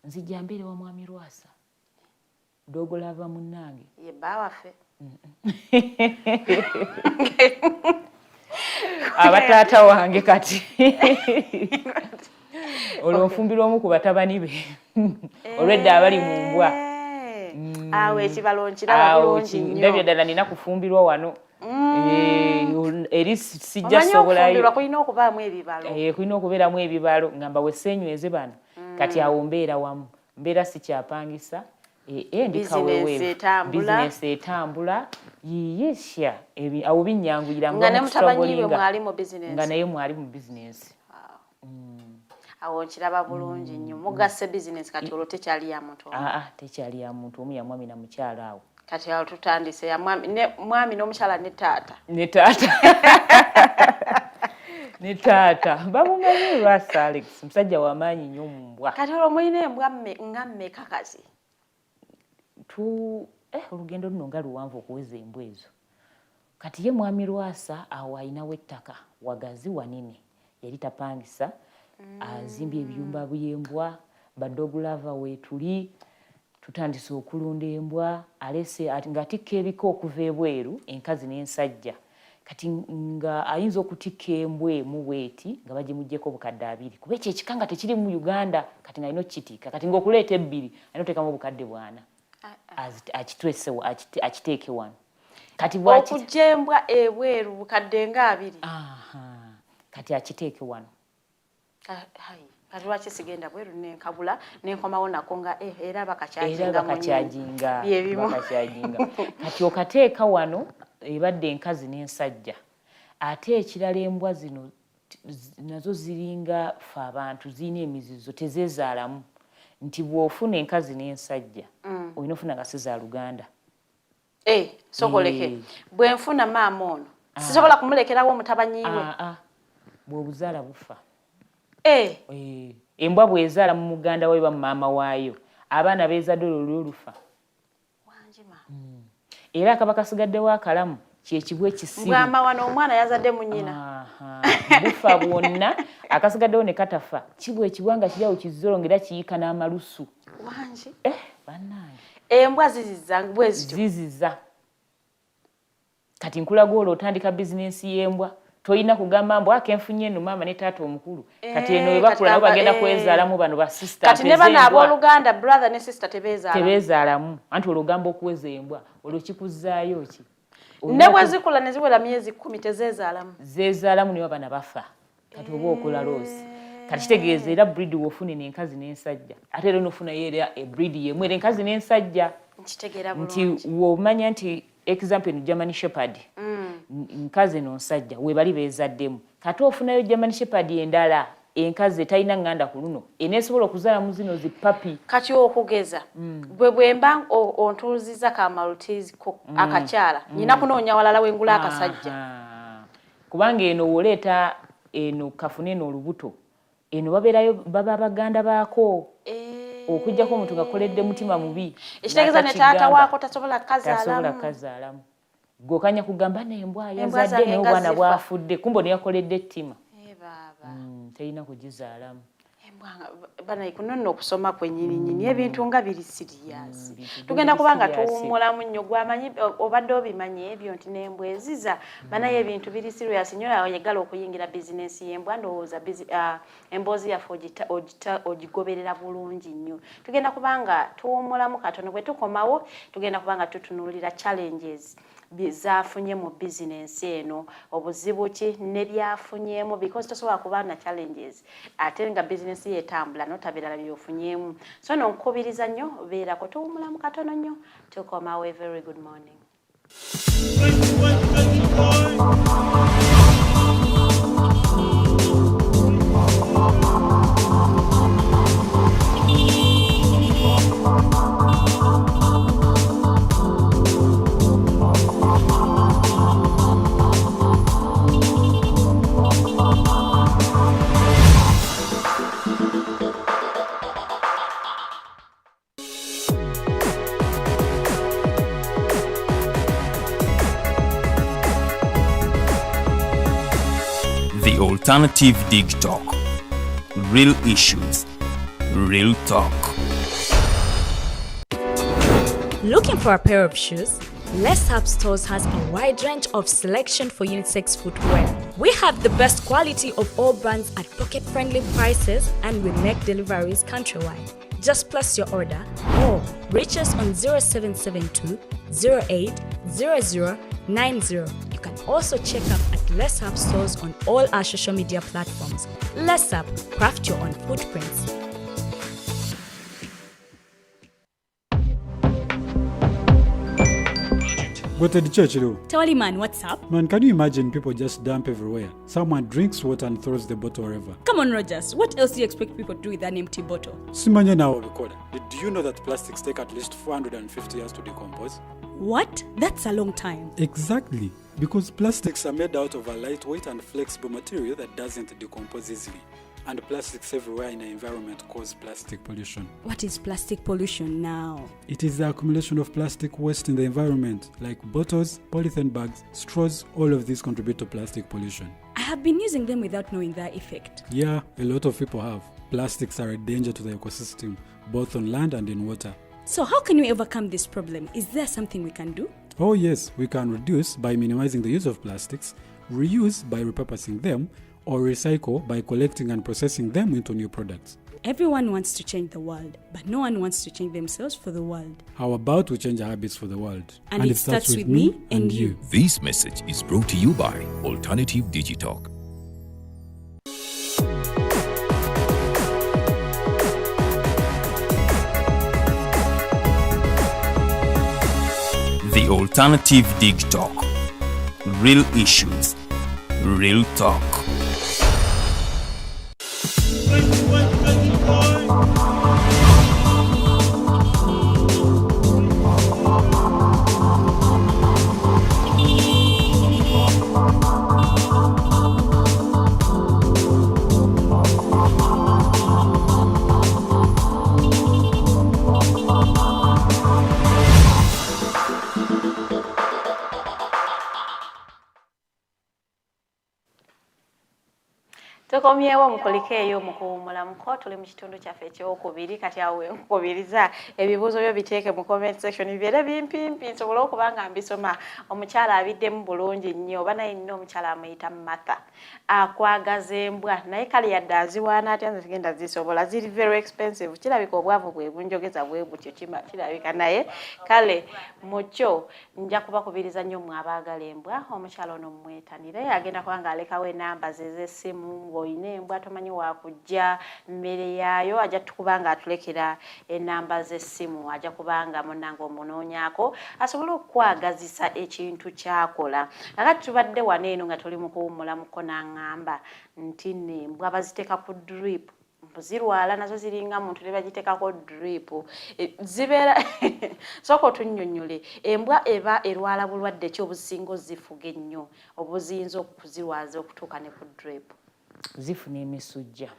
nzijja mbere wa mwami Lwasa dogolava munnange ye bawaffe abataata wange kati olwo nfumbirwa omu ku batabani be olwedda abali mu mbwa awo ekibalo nkiraba bulungi nnyo ndabyo ddala nina kufumbirwa wano eri sijja sobolayo kulina okubaamu ebibalo kulina okubeeramu ebibalo ngamba wesenyweze bano kati awo mbeera wamu mbeera sikyapangisa bizinesi etambula yiyesya awo binyanguyira nga ne mutabani we mwali mu bizinesi awo nkiraba bulungi nnyo mugasse bizinesi kati olwo tekyali ya muntu tekyali ya muntu omu ya mwami na mukyala awo kati awo tutandise ya mwami n'omukyala ne taata bamumanyi Lwasa Alex musajja w'amaanyi nnyo mu mbwa kati olwo mulina embwa nga mmeka kazi olugendo luno nga luwanvu okuweza embwa ezo kati ye mwami Lwasa awo ayinawo ettaka wagazi wanene yali tapangisa azimbye ebiyumba by'embwa badogulava weetuli tutandise okulunda embwa alese ng'atikka ebika okuva ebweru enkazi n'ensajja kati nga ayinza okutikka embwa emu bweti nga bagimuggyeko obukadde 2 kuba ekyo ekika nga tekiri mu Uganda kati ng'alina okkitika kati ng'okuleeta 2 alina oteekamu obukadde 4 akitwesewo akiteeke wano kati okujja embwa ebweru bukadde nga 2 kati akiteeke wano kati lwaki sigenda bweru nenkabula nenkomawo nako nga era bakakyajinga kati okateeka wano ebadde enkazi n'ensajja ate ekirala embwa zino nazo ziringa fe abantu zirina emizizo tezeezaalamu nti bw'ofuna enkazi n'ensajja olina ofuna nga si za Luganda sokoleke bwe nfuna maama ono sisobola kumulekerawo omutabanyiiwe bw'obuzaala bufa embwa bwezaala mu muganda wayo ba maama waayo abaana beezadde olwo lufa era akaba kasigaddewo akalamu kyekibwa ekisiru Mbwama wano omwana yazadde mu nnyina bufa bwonna akasigaddewo ne katafa kibwa ekibwa nga kiryawo kizolo ngera kiyika n'amalusu wangi bannange embwa ziziza bwezityo ziziza kati nkulaga olwo otandika bizinensi y'embwa toyina kugamba mbwa akenfunye eno maama ne taata omukulu kati eno we bakula nabo bagenda kwezaalamu bano ba sister kati ne bano abooluganda brother ne sister tebeezaalamu anti olwogamba okuweza embwa olwo kikuzzaayo ki ne bwe zikula ne ziwera myezi 10 zeezaalamu ne babana bafa kati oba okola loosi kati kitegeeza era breed wofune n'enkazi n'ensajja ate era nofunayo era breed yemu era enkazi n'ensajja nti womanya nti example eno German Shepherd nkazi n'onsajja we bali beezaddemu kati ofunayo German Shepherd endala enkazi talina nganda ku luno eneesobola okuzaala mu zino zipapi kati okugeza bwe bwemba ontuuziza ka Maltese akakyala nina kunoonya walala wengula akasajja kubanga eno woleeta eno kafune eno olubuto eno babeerayo baba abaganda baako okujjako omuntu ngakoledde mutima mubi ekitegeeza ne taata waako tasobola kazaalamu gokanya kugamba nembwa yazadde n'obwana bwafudde kumbo ne yakoledde ettima terina kugizaalamu bana ikunono okusoma kwennyini ebintu nga biri serious tugenda kubanga tuwummulamu nnyo gwamanyi obadde obimanyi ebyo nti n'embwa eziza banaye ebintu biri serious nnyo ayagala okuyingira bizinensi y'embwa ndowooza emboozi yaffe ogigoberera bulungi nnyo tugenda kubanga tuwummulamu katono bwe tukomawo tugenda kubanga tutunuulira challenges bizafunye mu business eno obuzibu ki ne byafunyemu because tosobola kuba na challenges ate nga business yetambula notabirala byofunyemu so nonkubiriza nnyo beera ko tuwummulamu katono nnyo tukomawo a very good morning. The Alternative Digitalk. Real issues, real talk. Looking for a pair of shoes? Les Hub Stores has a wide range of selection for unisex footwear. We have the best quality of all brands at pocket-friendly prices and we make deliveries countrywide. Just place your order or reach us on 0772 08 0090. You can also check up at Les Hub Stores on all our social media platforms. Les Hub, craft your own footprints. Go to the church, though. Tawali man, what's up? Man, can you imagine people just dump everywhere? Someone drinks water and throws the bottle wherever. Come on, Rogers. What else do you expect people to do with an empty bottle? Simanya now, did you know that plastics take at least 450 years to decompose? What? That's a long time. Exactly. Because plastics are made out of a lightweight and flexible material that doesn't decompose easily. And plastics everywhere in the environment cause plastic pollution. What is plastic pollution now? It is the accumulation of plastic waste in the environment, like bottles, polythene bags, straws. All of these contribute to plastic pollution. I have been using them without knowing their effect. Yeah, a lot of people have. Plastics are a danger to the ecosystem, both on land and in water. So how can we overcome this problem? Is there something we can do? Oh yes, we can reduce by minimizing the use of plastics, reuse by repurposing them, or recycle by collecting and processing them into new products. Everyone wants to change the world, but no one wants to change themselves for the world. How about we change our habits for the world? And it starts with me and you. This message is brought to you by Alternative Digitalk. The Alternative Digitalk. Real issues, real talk. Tukomyewo mukolike eyo mukuwumula muko tuli mu kitundu kyaffe ekyokubiri kati awo nkubiriza ebibuuzo byo biteeke mu comment section bibeere bimpimpi nsobole okuba nga mbisoma. Omukyala abiddemu bulungi nnyo oba naye nnyo omukyala amuyita Martha akwagaza embwa naye kale yadde aziwaana atya nze sigenda zisobola ziri very expensive kirabika obwavu bwe bunjogeza bwe butyo kirabika naye kale mukyo nja kubakubiriza nnyo mwe abaagala embwa omukyala ono mwetanire agenda kuba nga alekawo enamba ze z'essimu oyina embwa tomanyi wakujja mmere yaayo ajja tukubanga atulekera enamba z'essimu ajja kubanga munnanga omunoonyako asobole okukwagazisa ekintu kyakola. Kakati tubadde wano eno nga tuli mu kuwummula muko n'aŋŋamba nti embwa baziteeka ku drip zirwala nazo ziringa muntu ne bagiteekako drip zibeera sooka otunnyonnyole embwa eba erwala bulwadde ki obusinga ozifuga ennyo obuziyinza okuzirwaza okutuuka ne ku drip? Zifuna emisujja.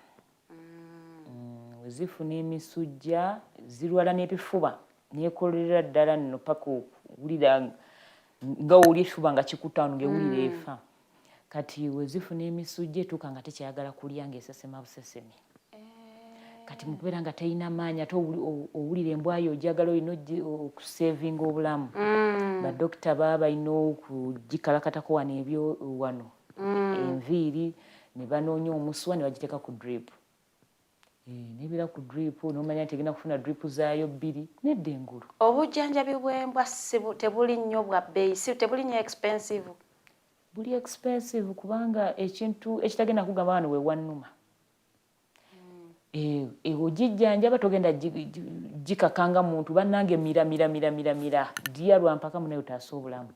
Zifuna emisujja zirwala n'ebifuba neekolera ddala nno paka okuwulira nga oli ekifuba nga kikutaano ng'ewulira efa. Kati we zifuna emisujja etuuka nga tekyayagala kulya ng'esesema busesemi. Kati mu kubeera nga teyina maanyi ate owulira embwa yo ojagala olina okusevinga obulamu. Badokita baba balina okugikalakatako wano ebyo wano enviiri ne banoonya omuswa ne bagiteeka ku drip. Nebeera ku drip n'omanya nti egenda kufuna drip zaayo 2 nedda engulu. Obujjanjabi bw'embwa tebuli nnyo bwa bbeeyi tebuli nnyo expensive? Buli expensive kubanga ekintu ekitagenda kugamba wano we wannuma. Ogijjanjaba togenda gikakanga muntu bannange mira dya lwampaka munaye otaasa obulamu.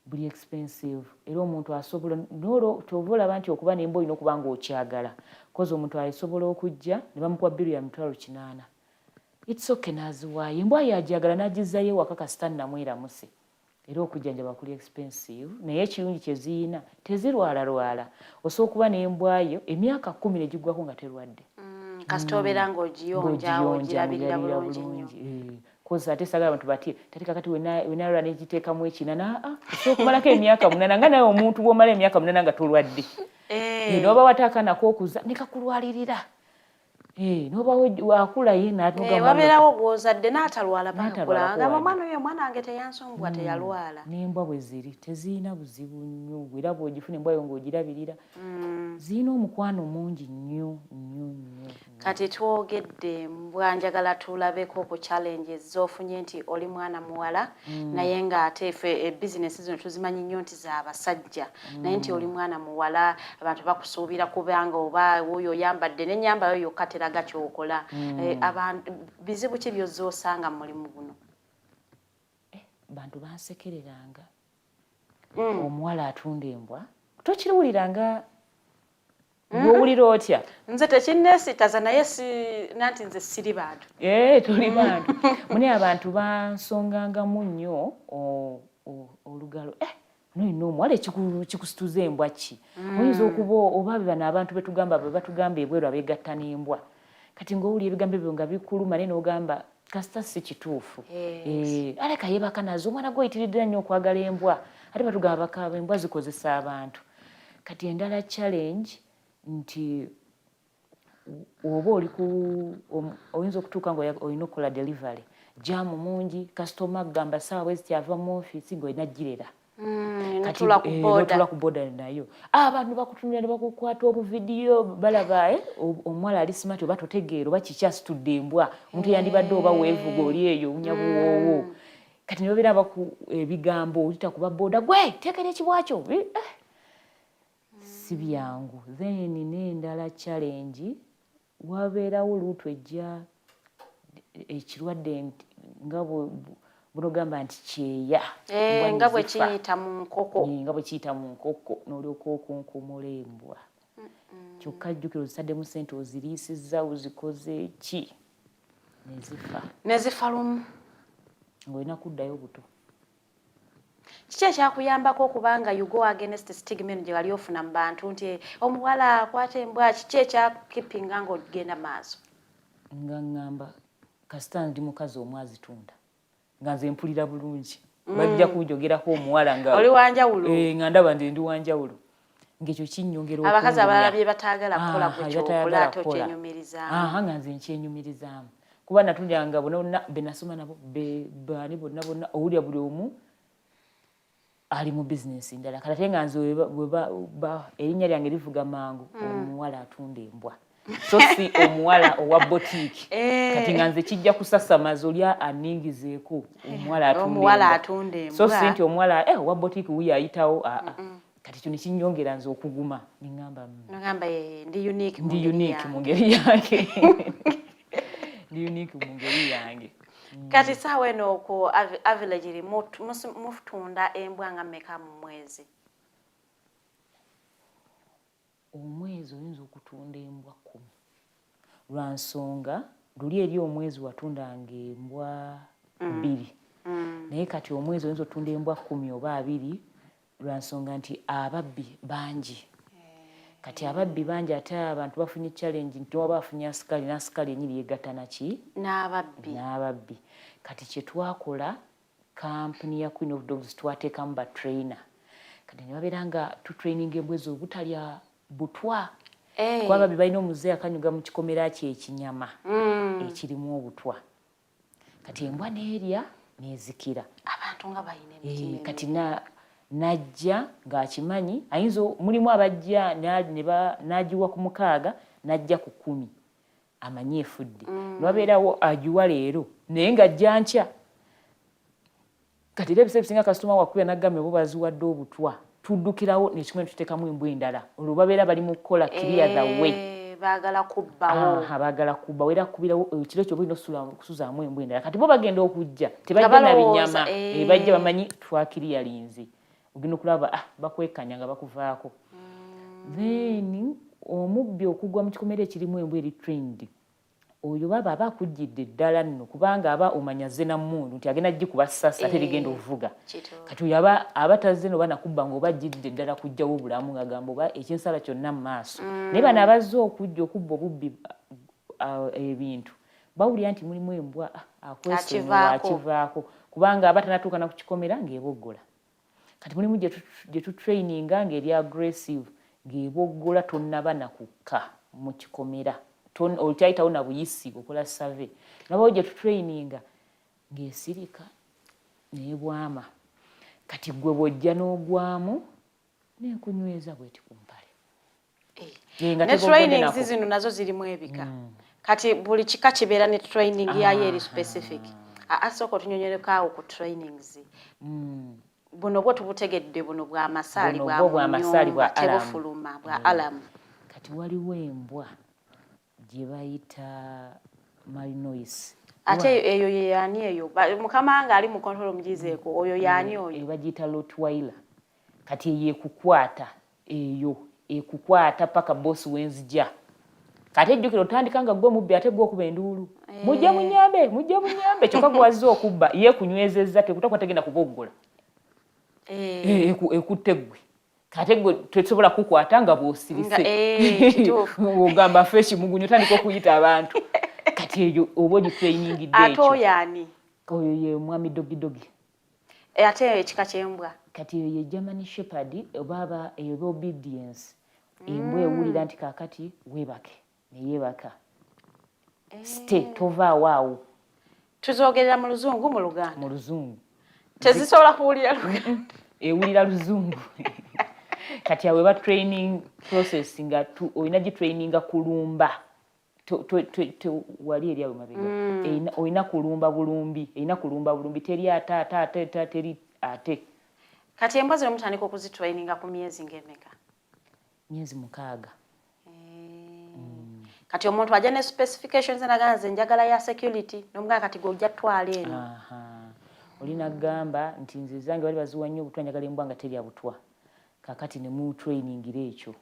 Buli expensive era omuntu asobola nolo tova olaba nti okuba n'embwa olina okuba ng'okyagala kozi omuntu asobola okujja ne bamukuba bbiru ya $800. It's okay n'aziwaayo embwa yajagala n'agizzayo ewaka kasita nnamweramuse era okujjanjaba kuli expensive naye ekirungi kye ziyina tezirwalalwala osobola okuba n'embwa yo emyaka 10 ne giggwako nga terwadde. Kasita obeera ng'ogiyonja ogirabirira bulungi nnyo. Kozi ate sagala abantu bati tati kakati wenalwa negiteekamu ekinana osobola okumalako emyaka 8 nga naye omuntu bw'omala emyaka 8 nga tolwadde. N'oba watakanako okuza ne kakulwalirira. N'oba wakula ye n'atugamba wabeerawo gw'ozadde n'atalwala bakulanga omwana oyo omwana wange teyansombwa teyalwala. N'embwa bwe ziri teziyina buzibu nnyo era bw'ogifuna embwa yo ng'ogirabirira ziyina omukwano mungi nnyo. Kati twogedde embwa njagala tulabeko ku challenges z'ofunye nti oli mwana muwala naye ng'ate ffe bizinesi zino tuzimanyi nnyo nti z'abasajja naye nti oli mwana muwala abantu bakusuubira kubanga oba oyo oyambadde n'ennyambala yo yokka teraga ky'okola. Bizibu ki by'ozza osanga mu mulimu guno? Bantu bansekereranga omuwala atunda embwa tokiwuliranga gw'owulira otya? Nze tekinneesitaza naye nanti nze siri bantu. Toli bantu. Mune abantu bansongangamu nnyo olugalo noyina omuwala ekikusituza embwa ki? Oyinza okuba oba bano abantu betugamba batugamba ebweru abeegatta n'embwa kati ng'owulira ebigambo ebyo nga bikuluma naye n'ogamba kasita si kituufu. Aleka yeebaka nazo omwana gw'oyitiridde nnyo okwagala embwa ate batugamba bakaba embwa zikozesa abantu. Kati endala challenge nti oba oyinza okutuuka nga olina okukola delivery jaamu mungi kasitoma agamba saawa bwe ziti ava mu ofiisi ng'olina girera notula ku boda nayo abantu bakutunira ne bakukwata obuvidiyo balaba omuwala ali smart oba totegeera oba kiki asitudde embwa omuntu yandibadde oba weevuga oli eyo onyabuwoowo kati ne babeera baku ebigambo olita kuba boda gwe teekera ekibwakyo si byangu. Then n'endala challenge wabeerawo luutu ejja ekirwadde nga bunogamba nti kyeya nga bwe kiyita mu nkoko n'olyoka okunkumula embwa kyokka jjukira ozisaddemu ssente oziriisizza ozikoze ki nezifa lumu ng'olina kuddayo buto. Kiki ekyakuyambako okubanga you go against stigma gye wali ofuna mu bantu nti omuwala akwata embwa kiki ekyakipinga ng'ogenda maaso? Nga ŋŋamba kasita ndi mukazi omwe azitunda nga nze mpulira bulungi bajja kunjogerako omuwala nga oli wanjawulo nga ndaba ndi wanjawulo ngekyo kinnyongera abakazi abalala bye bataagala kukola gwe kyokola tokyenyumirizaamu nga nze nkyenyumirizaamu kuba natulyanga bonna be nasoma nabo baani bonna owulira buli omu ali mu bizinesi ndala kati ate nga nze erinnya lyange livuga mangu omuwala atunda embwa so si omuwala owa botiiki kati nga nze kijja kusasamaza oli aningizeeko omuwala atunda embwa so si nti omuwala owa botiiki wuyo ayitawo kati kyo nekinyongera nze okuguma neŋŋamba ndi unique mu ngeri yange ndi unique mu ngeri yange kati saawa eno ku avillage mutunda embwa nga mmeka mu mwezi omwezi oyinza okutunda embwa 10 lwa nsonga luli eri omwezi watundanga embwa 2 naye kati omwezi oyinza otunda embwa 10 oba 2 lwa nsonga nti ababbi bangi kati ababbi bangi ate abantu bafunye challenge nti oba bafunye asikali n'asikali enyiri yegatta naki n'ababbi kati kye twakola kampuni ya Queen of Dogs twateekamu ba trainer kati ne babeera nga tutraininga embwa ezo obutalya butwa kuba ababbi balina omuzeeyi akanyuga mu kikomera kye ekinyama ekirimu obutwa kati embwa n'erya n'ezikira abantu nga balina emitima kati najja ng'akimanyi ayinza mulimu abajja n'agiwa ku 6 n'ajja ku 10 amanyi efudde newabeerawo agiwa leero naye ng'ajja nkya kati era ebiseera bisinga kasitoma wakubira n'agamba bo baziwadde obutwa tuddukirawo nekimu ne tuteekamu embwa endala olwo babeera bali mu kukola clear the way baagala kubbawo baagala kubbawo era kubirawo ekiro ekyo bulina okusuzaamu embwa endala kati bo bagenda okujja tebajja na binyama bajja bamanyi twakiriya linzi ogenda okulaba bakwekanya nga bakuvaako then omubbi okugwa mu kikomera ekirimu embwa eri trend oyo baba aba akujjidde ddala nno kubanga aba omanya ze nammundu nti agenda gikuba ssasa terigenda ovuga kati oyo aba tazze no banakubba ng'oba ajjidde ddala kujjawo obulamu ng'agamba oba ekinsala kyonna mu maaso naye bano abazze okujja okubba obubbi ebintu bawulira nti mulimu embwa akwesonyiwa akivaako kubanga aba tanatuuka na ku kikomera ng'eboggola kati mulimu gye tutraininga ng'eri aggressive ng'eboggola tonnaba nakukka mu kikomera olutayitawo na buyisi okola survey nabawo gye tutraininga ng'esirika n'ebwama kati gwe bw'ojja n'ogwamu n'enkunyweza bweti ku mpale ne trainings zino nazo zirimu ebika kati buli kika kibeera ne training yayo eri specific asooka otunyonyereko awo ku trainings buno bwo tubutegedde buno bwa masaali bwa tebufuluma bwa alamu kati waliwo embwa gye bayita marinois ate eyo ye yaani eyo mukama nga ali mu control mugizeeko oyo yaani oyo bagiyita Rottweiler kati eyekukwata eyo ekukwata paka boss wenzija kati ejjukira otandika nga gwe mubbi ate gwe okuba enduulu mujja munyambe kyokka gwaziza okubba ye kunywezezza tekutakuba tegenda kuboggola ekutte gwe kate gwe tesobola kukwata nga bw'osirise ogamba feshi mugunyo otandika okuyita abantu kati eyo oba ogitrainingidde ekyo ate oyo ani oyo ye mwami dogidogi ate ekika ky'embwa kati eyo ye German Shepherd oba eba obedience embwa ewulira nti kaakati weebake neyeebaka site tovaawo awo tuzogerera mu luzungu mu luganda mu luzungu tezisobola kuwulira luganda ewulira luzungu kati awe ba training process nga oyina gitraininga kulumba wali eri awe mabega oyina kulumba bulumbi teri ate teri ate kati embwa zino mutandika okuzitraininga ku myezi ng'emeka myezi 6 kati omuntu ajja ne specifications nagana ze njagala ya security nomugamba kati gwe ojja twala eno olina gamba nti nze zange bali baziwa nnyo obutwa njagala embwa nga teri abutwa kakati ne mu trainingira ekyo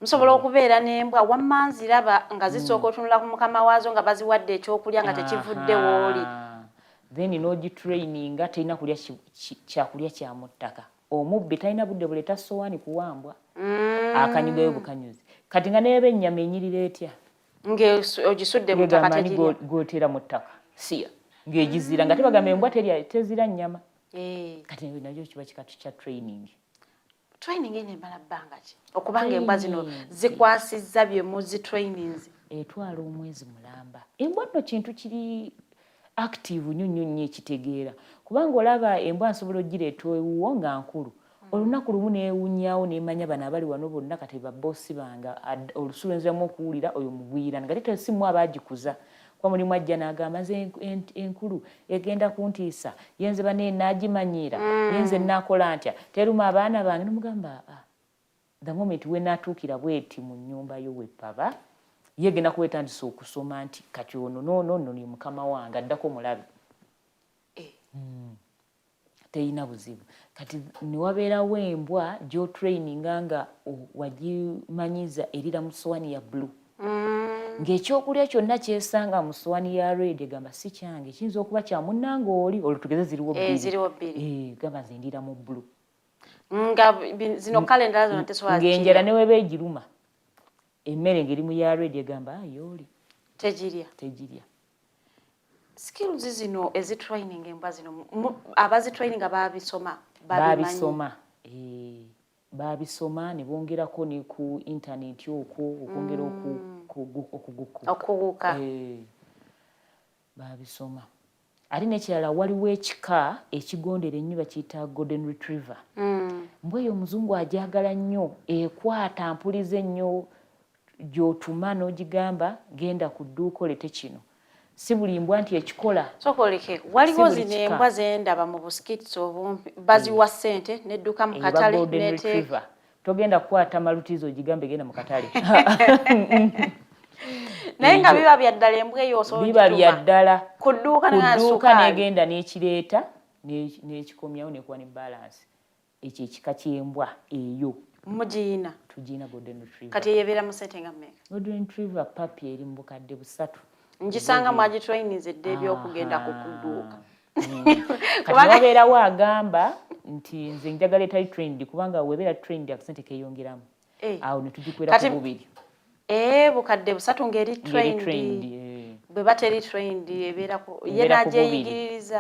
musobola okubeera n'embwa wamma nziraba nga zisooka otunula ku mukama waazo nga baziwadde ekyokulya nga tekivudde wooli then n'ogitraininga terina kulya kyakulya kya mu ttaka omubbi talina budde buleeta sowaani kuwambwa akanyugayo bukanyuzi kati nga neeba ennyama enyirira etya ng'ogisudde mu ttaka gotera mu ttaka siya ng'egizira nga tebagamba embwa tezira nnyama kati nabyo kiba kikatu kya training training ene mala bbanga ki okubanga embwa zino zikwasizza bye muzi trainings etwala omwezi mulamba embwa nno kintu kiri active nnyo ekitegeera kubanga olaba embwa nsobola ogireeta ewuwo nga nkulu olunaku lumu neewunyaawo nemanya bano abali wano bonna kati baboosi banga olusulo nziramu okuwulira oyo mugwira nga tetesimu abagikuza kwa mulimu ajja n'agamba nze enkulu egenda kuntiisa yenze bane naagimanyiira yenze naakola ntya teruma abaana bange nomugamba the moment we naatuukira bweti mu nnyumba yo wepaba yegenda kuwetandisa okusoma nti kati ono noono ni mukama wange addako mulabe teyina buzibu kati newabeerawo embwa gy'otraininga nga wagimanyiza erira mu sowani ya blue ng'ekyokulya kyonna kyesanga mu sowani ya red egamba si kyange kiyinza okuba kya munnanga oli olutugeze ziriwo bbiri gamba nze ndira mu blue nga zino kale endala zonna tesobola ng'enjala ne weba egiruma emmere ng'erimu ya red egamba yooli tegirya skills zino ezitraining embwa zino abazitraininga babisoma ne bongerako ne ku internet okwo okwongera okuguka babisoma ate n'ekirala waliwo ekika ekigondera ennyo bakiyita golden retriever mbwa eyo omuzungu ajagala nnyo ekwata mpulize ennyo gy'otuma n'ogigamba genda ku dduuka olete kino si buli mbwa nti ekikola sokoleke waliwo zino embwa zendaba mu busikitsi obumpi baziwa ssente nedduka mu katale neteeka togenda kukwata malutizo ogigambe genda mu katale naye nga biba bya ddala embwa eyo osobola biba bya ddala ku dduuka negenda n'ekireeta n'ekikomyawo nekuba ne balance ekyo ekika ky'embwa eyo mugiyina tugiyina golden retriever kati eyebeera mu ssente nga mmeka golden retriever papi eri mu bukadde 3 ngisanga mwagitrainings edde ebyokugenda ku kudduuka kati wabeerawo agamba nti nze njagala etali trained kubanga webeera trained akasente keeyongeramu awo netugikwera ku bubiri bukadde 3 ng'eri trained bwe bateri trained ebeerako ye n'agyeyigiririza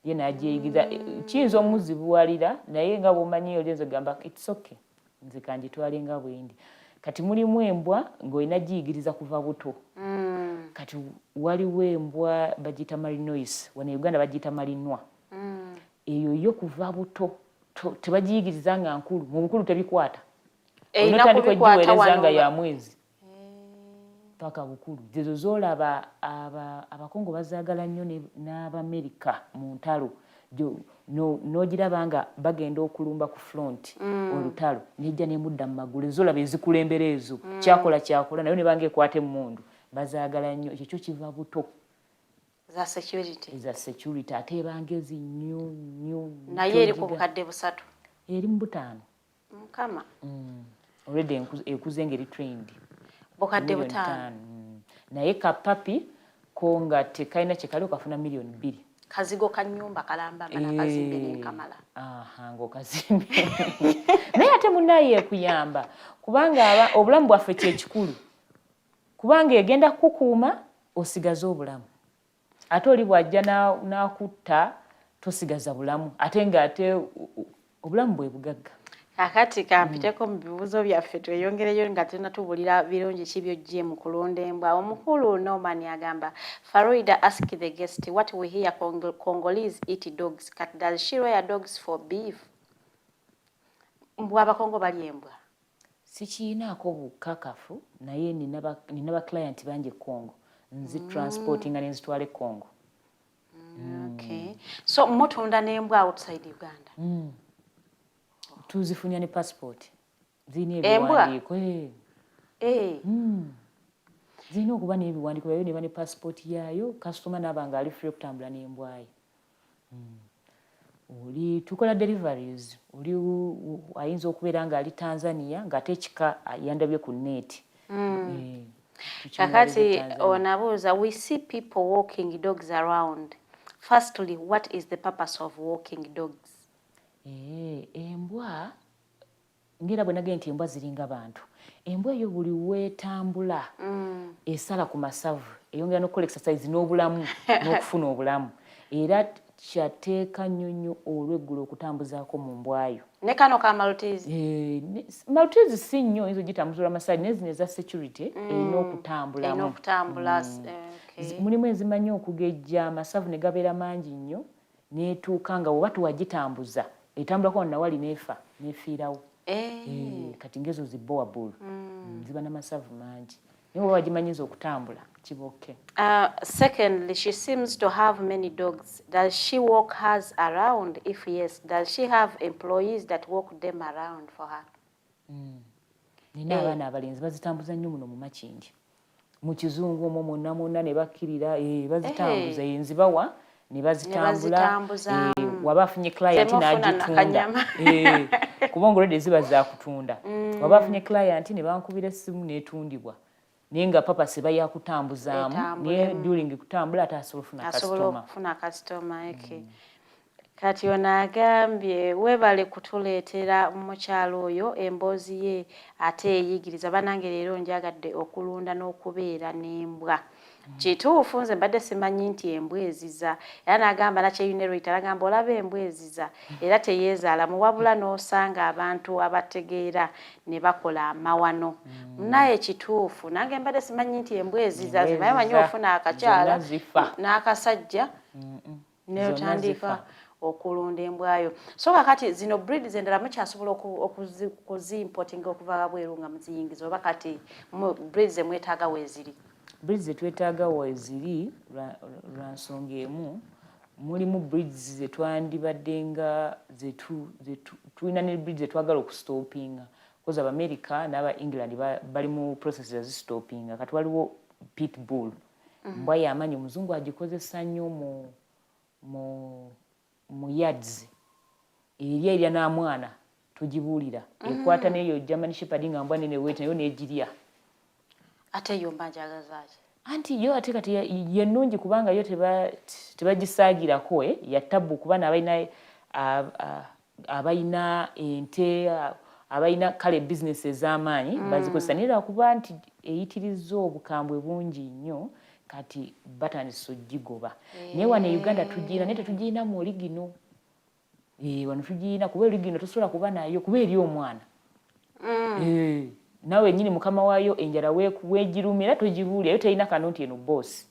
ye n'agyeyigiriza kiyinza omuzibuwalira naye nga bwomanyi ogenza gamba it's okay nze kanjitwale nga bwendi kati mulimu embwa ng'olina giyigiriza kuva buto kati waliwo embwa bagiyita marinois wano Uganda bagiyita marinwa eyo yo kuva buto tebagiyigiriza nga nkulu mu bukulu tebikwata onotandika ogiweereza nga ya mwezi paka bukulu zezo zoolaba abakongo bazaagala nnyo n'Abamerika mu ntalo n'ogiraba nga bagenda okulumba ku front olutalo nejja nemudda mu magulu ezolaba ezikulembera ezo kyakola naye ne banga ekwata emmundu bazaagala nnyo ekyo kiva buto za security ate ebanga ezi nnyo naye eri ku bukadde 3 eri mu 5 mukama already ekuze ngeri trained bukadde 5 naye kapapi ko nga tekalina kyekali okafuna $2 million kazigo kanyumba kalamba ngana kazimbe n'enkamala ng'okazimbe naye ate munnaye ekuyamba kubanga obulamu bwaffe kyekikulu kubanga egenda kukuuma osigaza obulamu ate oli bw'ajja n'akutta tosigaza bulamu ate ng'ate obulamu bwe bugagga kakati kampiteko mu bibuuzo byaffe tweyongereyo nga tunatubulira birungi ki by'ojje mu kulunda embwa omukulu Norman agamba Farida ask the guest what we hear Congolese eat dogs kat does she rear dogs for beef mbwa abakongo bali embwa sikiinaako bukakafu naye nina ba client bangi Congo nzi transporting nga nenzitwale Congo okay so mutunda n'embwa outside Uganda tuzifunya ne passport zine ebiwandiiko zina okuba n'ebiwandiiko yayo neba ne passport yaayo kasitoma n'abanga ali free okutambula n'embwayo oli tukola deliveries oli ayinza okubeera nga ali Tanzania ng'ate ekika yandabye ku net kakati onabuuza we see people walking dogs around firstly what is the purpose of walking dogs embwa ngera bwe nagenda nti embwa ziringa bantu embwa eyo buli weetambula esala ku masavu eyongera n'okukola exercise n'obulamu n'okufuna obulamu era kyateeka nnyo olw'eggulu okutambuzaako mu mbwayo. Ne kano ka Maltese? Maltese si nnyo oyinza ogitambuzula masaadi naye zino eza security erina okutambulamu. Erina okutambula. Mulimu ezimanyi okugejja amasavu ne gabeera mangi nnyo n'etuuka nga oba tewagitambuza etambulako wano nawali n'efa n'efiirawo. Kati ngezo zibbowa bulu ziba n'amasavu mangi naye oba wagimanyiza okutambula kibokke. Secondly, she seems to have many dogs. Does she walk hers around? If yes, does she have employees that walk them around for her? Nina abaana abalenzi bazitambuza nnyo muno mu Makindye. Mu Kizungu omwo mwonna ne bakkirira bazitambuza enzibawa ne bazitambula. Waba afunye client n'agitunda. Kubanga olwedde ziba za kutunda. Waba afunye client ne bankubira essimu n'etundibwa. Naye nga papa seba yakutambuzaamu naye during kutambula asobola okufuna customer. Kati ono agambye webale kutuleetera mukyalo oyo emboozi ye ate eyigiriza banange leero njagadde okulunda n'okubeera n'embwa. Kituufu nze mbadde simanyi nti embwa eziza. Era n'agamba nakyeyunerwita n'agamba olaba embwa eziza era teyeezaala muwabula n'osanga abantu abategeera ne bakola amawano. Naye kituufu nange mbadde simanyi nti embwa eziza zimaye manyi ofuna akakyala n'akasajja n'otandika okulunda embwayo. So kakati zino breeds endala mukyasobola okuzimportinga okuva wabweru nga muziyingiza oba kati breeds emwetaaga weeziri? Breeds zetwetaaga weeziri lwa nsonga emu mulimu breeds zetwandibadde nga tulina ne breeds zetwagala okustopinga koza Abamerica n'aba England bali mu process ya zistopinga. Kati waliwo pitbull mbwa y'amaanyi omuzungu agikozesa nnyo mu yards erya na mwana tugibuulira ekwata n'eyo German Shepherd nga mbwa nene wete nayo n'egirya. Ate yo mbanjagazaaki anti yo ate kati yennungi kubanga yo tebagisaagirako ya tabbu kubana abayina ente abayina kale business ez'amaanyi bazikozesa naye kuba nti eyitiriza obukambwe bungi nnyo kati batandise ogigoba. Naye wano e Uganda tugiina naye tetugiina mu oligino. Wano tugiina kuba oligino tosobola kuba nayo kuba eri omwana. Nawe nyini mukama waayo enjala weegirumira togibuulya yo terina kano nti eno boss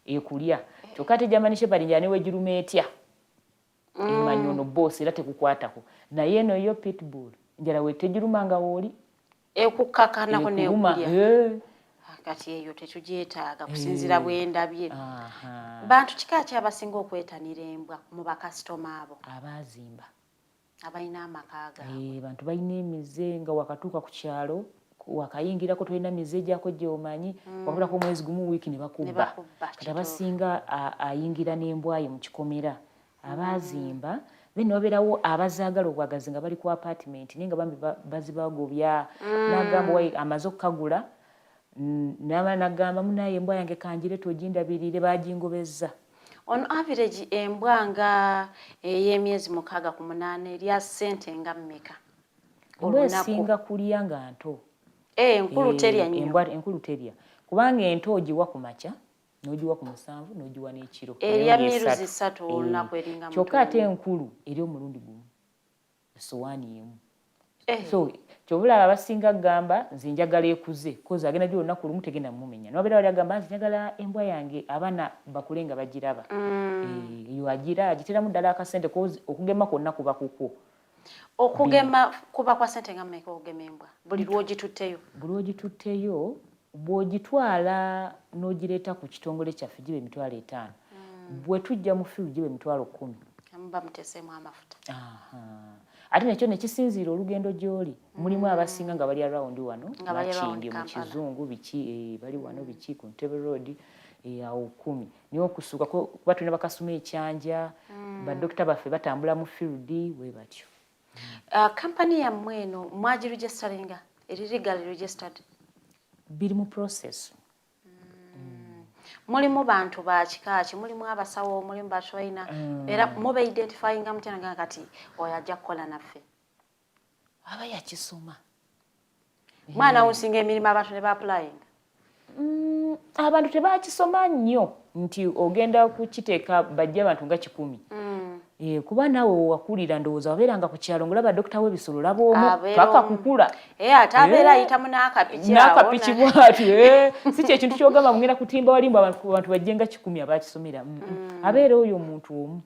ekulya kyokka ate German Shepherd njala ne weegiruma etya emanyi ono boss era tekukwatako naye eno yo pitbull njala wetegiruma nga wooli ekukkakanako nekulya. Kati eyo tetugyetaaga kusinzira bwendabye. Bantu kika ki abasinga okwetanira embwa mu bakasitoma abo? Abaazimba abalina amakaaga. Bantu balina emize nga wakatuuka ku kyalo wakayingirako tolina mize gyako gyomanyi wabulako omwezi gumu wiiki ne bakubba. Kati abasinga ayingira n'embwaye mu kikomera. Abaazimba then wabeerawo abazaagala obwagazi nga bali ku apartment naye nga bambi bazibagobya n'agamba wayi amaze okukagula n'agamba munaye embwa yange kanjire togindabirire bagingobezza. On average embwa nga ey'emyezi 6 ku 8 erya ssente nga mmeka? Embwa esinga kulya nga nto. Enkulu terya nnyo. Embwa enkulu terya kubanga ento ogiwa ku makya n'ogiwa ku 7 n'ogiwa n'ekiro. Erya miruzi 3 olunaku eringa muto. Kyokka ate enkulu eri omulundi gumu essowaani emu. So kyobulaba abasinga gamba nze njagala ekuze koza agenda gyo olunaku lumu tegenda mumenya nobeera wali agamba nze njagala embwa yange abaana bakule nga bagiraba. Eyo agira agiteramu ddala akasente okugema kwonna kuba kukwo. Okugema kuba kwa sente nga mmeka okugema embwa buli lwogitutteyo? Buli lwogitutteyo bw'ogitwala n'ogireeta ku kitongole kyaffe giba emitwalo 5 bwe tujja mu firu giba emitwalo 10. Muba muteseemu amafuta. Ate nekyo nekisinziira olugendo gy'oli mulimu abasinga nga bali around wano Makindye mu Kizungu biki bali wano biki ku Ntebe Road awo 10 niyo okusuka kuba tulina bakasuma ekyanja badokita baffe batambula mu field we batyo. Company yammwe eno mwagiregisteringa eri legally registered? Biri mu process. Mulimu bantu ba kika ki mulimu abasawo mulimu batwaina era mube identifyinga mutena kati oyo ajja kukola naffe aba yakisoma mwana usinga emirimo abantu ne ba applying. Abantu tebakisoma nnyo nti ogenda kukiteeka bajja abantu nga 10 kuba naawe wakulira ndowooza wabeeranga ku kyalo ng'olaba dokita w'ebisolo laboomu paka kukula ate abeera ayitamu n'akapiki bw'atyo si kyekintu ky'ogamba mugenda kutimba walimba abantu bajjenga 100 abakisomera abeera oyo omuntu omu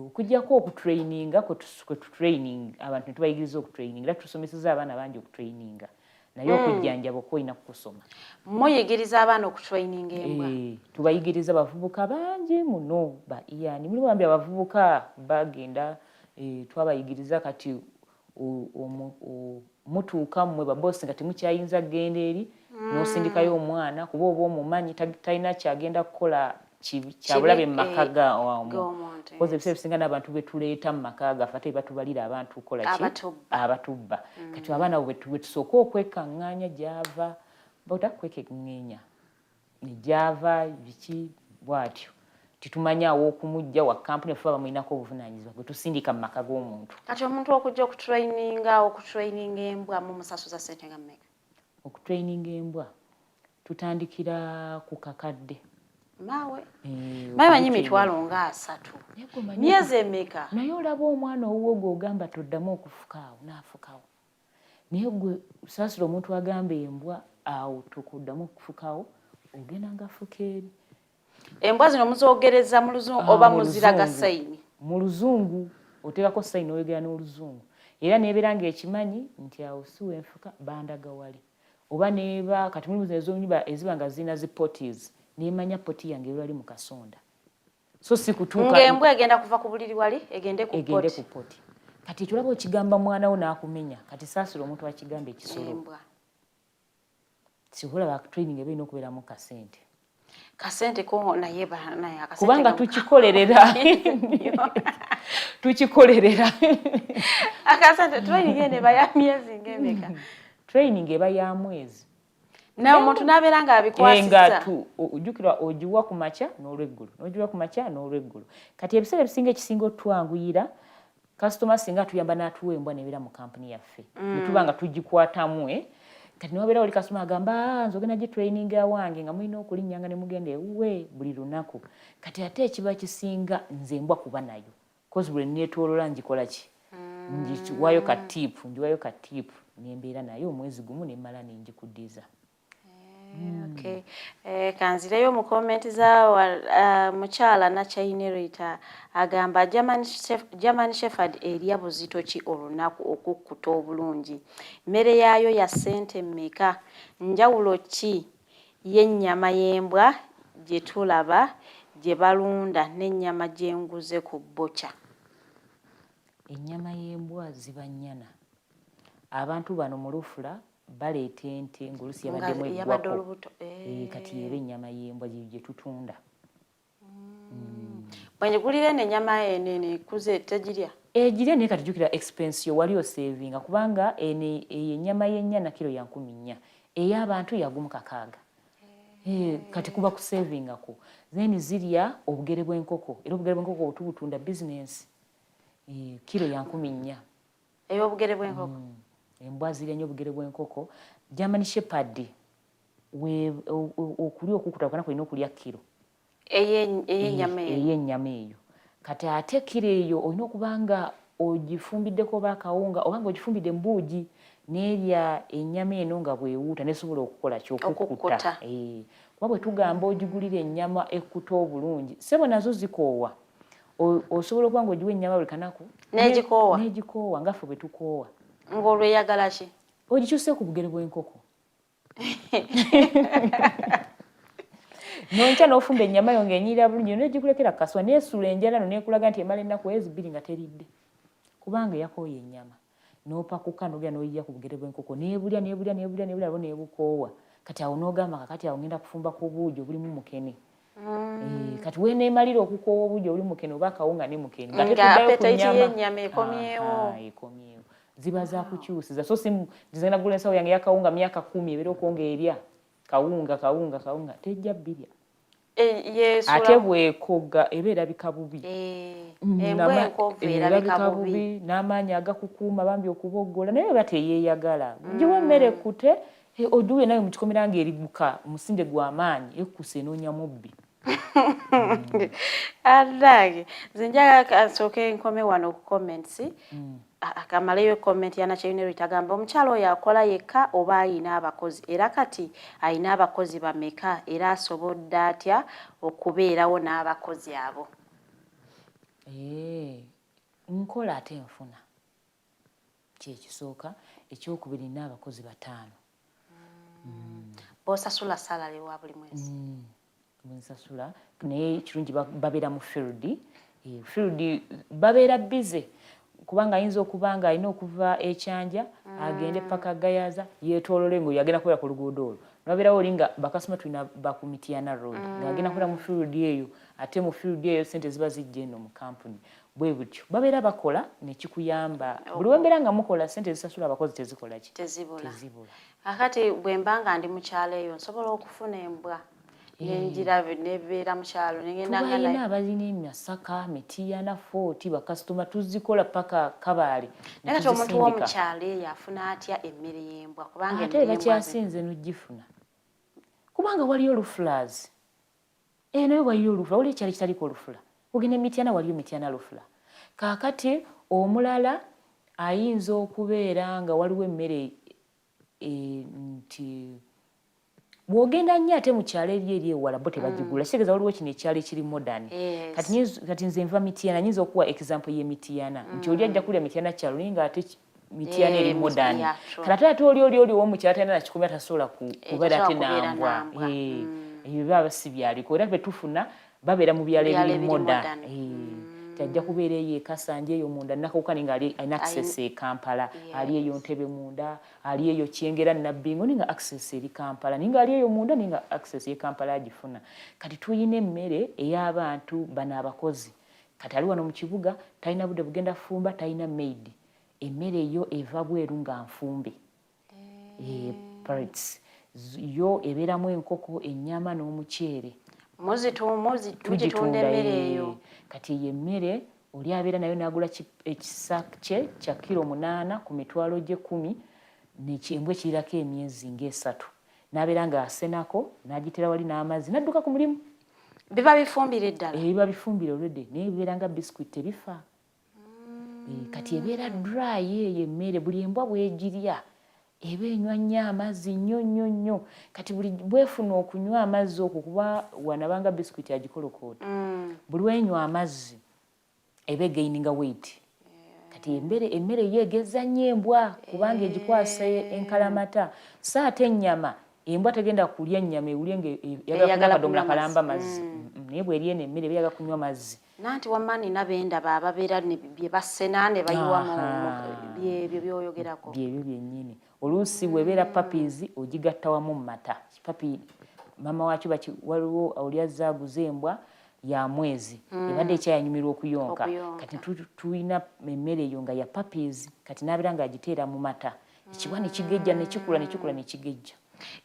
okujjako okutraininga kwe tutraining abantu ne tubayigiriza okutraining era tusomeseza abaana bangi okutraininga naye okujjanjaba okwolina kukusoma muyigiriza abaana okutraininga embwa tubayigiriza bavubuka bangi muno mulimu bambi abavubuka bagenda twabayigiriza kati mutuuka mmwe babosi nga temukyayinza kgenda eri n'osindikayo omwana kuba oba omumanyi talina kyagenda kukola kyabulabe mu maka gawamu koze ebiseera bisinga n'abantu betuleeta mu maka gaffe ate batubalira abantu kukola ki abatubba kati abaana bwe tusooka okwekkaŋŋaanya gyava kwekengenya nejava biki bwatyo titumanyaawo okumujja wa kampuni efe bamulinako obuvunaanyizibwa bwe tusindika mu maka g'omuntu kati omuntu okujja okutraininga embwa mu musasuza ssente nga mmeka okutraininga embwa tutandikira ku kakadde maawe manyi mitwalo nga 3 myezi emeka naye olaba omwana owuwo gw'ogamba toddamu okufukaawo n'afukaawo naye gwe saasira omuntu agamba embwa awo tukuddamu okufukaawo ogenda ngafuka eri embwa zino muzoogereza mu luzungu oba muziraga sayini mu luzungu oteekako sayini oyogera n'oluzungu era neebeera ng'ekimanyi nti awo si wenfuka bandaga wali oba neeba kati mulimu ez'onyumba eziba nga zirina zipotis nemanya poti yange lwali mu kasonda so si kutuuka ng'embwa egenda kuva ku buliri wali egende ku poti kati ekyo okigamba mwana wo n'akumenya kati saasira omuntu akigamba ekisolo sibola bakutraining ebirina okubeeramu kasente ko naye akasente kubanga tukikolerera akasente training ene baya myezi ng'emeka training eba ya mwezi naye omuntu n'abeera nga abikwasisa ojjukira ogiwa ku makya n'olweggulo kati ebiseera ebisinga ekisinga otwanguyira kasitoma singa tuyamba n'atuwa embwa nebeera mu kampuni yaffe netuba nga tugikwatamu kati niwabeera oli kasitoma agamba nze ogenda gitraining awange nga mulina okulinnyanga ne mugenda ewuwe buli lunaku kati ate ekiba kisinga nze embwa kuba nayo kozi buli neetoolola ngikola ki ngiwayo katiipu nembeera nayo omwezi gumu nemmala nengikuddiza Okay. Kanzireyo mu comment za mukyala na Chainerita agamba German Shepherd erya buzito ki olunaku okukkuta obulungi mmere yaayo ya ssente mmeka njawulo ki y'ennyama y'embwa gye tulaba gye balunda n'ennyama gy'enguze ku bboca ennyama y'embwa ziba nnyana abantu bano mu Lufula baleeta ente ng'olusi yabaddemu eggwako kati eba ennyama y'embwa gye tutunda bwengigulira n'ennyama enene kuze tegirya egirya naye kati jjukira expense wali osevinga kubanga eyo ennyama y'ennyana kiro ya 400 ey'abantu ya 600 kati kuba kusevingako then zirya obugere bw'enkoko era obugere bw'enkoko otubutunda business kiro ya 400 ey'obugere bw'enkoko embwa zirya nnyo obugere bw'enkoko German Shepherd okulya okukuta kana kulina okulya kiro ey'ennyama eyo kati ate kiro eyo olina okuba nga ogifumbiddeko baakawunga oba nga ogifumbidde mbuugi n'erya ennyama eno nga bwewuuta nesobola okukola kyokukkuta kuba bwe tugamba ogigulira ennyama ekkuta obulungi sebo nazo zikoowa osobola okuba nga ogiwa ennyama buli kanaku n'egikoowa ngaffe bwe tukoowa ng'olweyagala ki ogikyuse ku bugere bw'enkoko nonkya n'ofumba ennyama yo ng'enyirira bulungi n'egikulekera kaswa neesuula enjala no neekulaga nti emala ennaku ezibiri nga teridde kubanga eyakooya ennyama n'opakuka n'ogera n'oyiya ku bugere bw'enkoko neebulya abo neebukoowa kati awo n'ogamba kakati awo ngenda kufumba ku buugi obulimu mukene kati weeneemalira okukoowa obuugi obuli mukene oba akawunga ne mukene ng'appetite ekomyewo ziba za kukyusiza so zigenda gula ensawo yange yakawunga myaka 10 ebeera okwonga erya kawunga tejja bbirya ate bwekoga eba erabika bubi erabika bubi n'amaanyi agakukuuma bambi okuboggola naye eba teyeeyagala giwa emmere ekkute oduwe nayo mu kikomera ng'eriguka omusinde gw'amaanyi ekkuse enoonyamu bbi Alage zinjaga kasoke nkome wano ku comments akamaleyo comment yana Kyeyune agamba omukyalo yakola yekka oba ayina abakozi era kati ayina abakozi bameka era asobodde atya okubeerawo n'abakozi abo. Nkola ate nfuna kyekisooka ekyokubiri n'abakozi 5. Bosasula salary wa buli mwezi. Nsasula naye kirungi babeera mu field babeera busy kubanga ayinza okubanga alina okuva ekyanja agende paka gayaza yeetoolole ngo yagenda kubeera ku luguudo olwo babeerawo oli nga bakasoma tulina bakumitiana road ng'agenda kubeera mu field eyo ate mu field eyo sente ziba zijja eno mu kampuni bwe butyo babeera bakola nekikuyamba buli wembeera nga mukola sente zisasula abakozi tezikola ki tezibula. Akati bwe mbanga ndi mu kyalo eyo nsobola okufuna embwa nenjira nebeera mu kyalo negenda nga tulina abalina Masaka Mitiana Fort bakasitoma tuzikola paka Kabaale naye omuntu w'omu kyalo eyo afuna atya emmere y'embwa kubanga ate bakyasinze n'ogifuna kubanga waliyo olufulazi naye waliyo olufula waliyo ekyalo kitaliko olufula ogenda Mitiana waliyo Mitiana lufula kaakati omulala ayinza okubeera nga waliwo emmere nti bwogenda nnyo ate mu kyalo eri ewala bo tebagigula kitegeeza waliwo kino ekyalo ekiri modern kati nze nva Mitiana nyinza okuwa example ye Mitiana nti oli ajja kulya Mitiana kyalo naye nga ate Mitiana eri modern kati ate oli omu kyalo talina nakikumi atasobola kubeera ate nambwa ebyo baba si byaliko era betufuna babeera mu byalo ebiri modern tajja kubeera eyo ekasanje eyo munda nakawukani nga alina access e Kampala ali eyo Ntebe munda ali eyo Kyengera Nabbingo ninga access eri Kampala ninga ali eyo munda ninga access e Kampala agifuna kati tuyina emmere ey'abantu bana abakozi kati ali wano mu kibuga talina budde bugenda fumba talina maid emmere eyo eva bweru nga nfumbe parts yo ebeeramu enkoko ennyama n'omuceere muzitunda emmere eyo kati ye emmere oli abeera nayo n'agula ekisakye kya kilo 8 ku mitwalo gye 10 n'embwa ekirirako emyezi nga 3 n'abeera ng'asenako n'agitera wali n'amazzi n'adduka ku mulimu biba bifumbire ddala biba bifumbire olwedde naye bibeera nga biscuit tebifa kati ebeera dry eyo emmere buli embwa bwegirya eba enywa nnyo amazzi nnyo kati buli bwefuna okunywa amazzi okwo kuba wanabanga biscuit agikolokoota buli wenywa amazzi eba egaininga weight kati emmere yeegeza nnyo embwa kubanga egikwasa enkalamata so ate ennyama embwa tegenda kulya ennyama ewulye nga yagala kadomola kalamba mazzi naye bw'erya eno emmere eba yagala kunywa mazzi nanti wamani nabendaba ababeera bye basena ne bayiwa byebyo byoyogerako byebyo byennyini oluusi bwebeera puppies ogigatta wamu mu mata papi mama wakyo waliwo oli azze aguze embwa ya mwezi ebadde ekyayanyumirwa okuyonka kati tulina emmere eyo nga ya puppies kati n'abeera ng'agiteera mu mata ekiwa ne kigejja ne kikula ne kigejja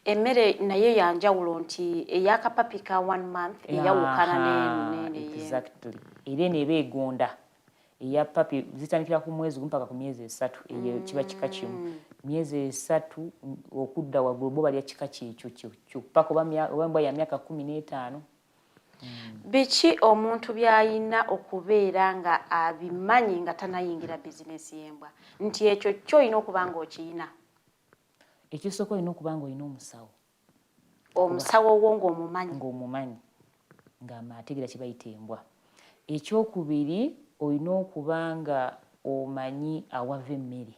emmere naye yanjawulo nti eyakapapi ka 1 month eyawukana exactly era eno eba egonda eya papi zitandikira ku mwezi gumu mpaka ku myezi 3 eyo kiba kika kimu myezi 3 okudda waggulu bo balya kika kyekyo paka oba embwa ya myaka 15 biki omuntu byayina okubeera nga abimanyi nga tanayingira bizinesi y'embwa nti ekyo kyoyina okuba nga okiyina ekisoko olina okuba nga olina omusawo wo ng'omumanyi ng'ategeera kye bayita embwa ekyokubiri olina okuba nga omanyi awava emmere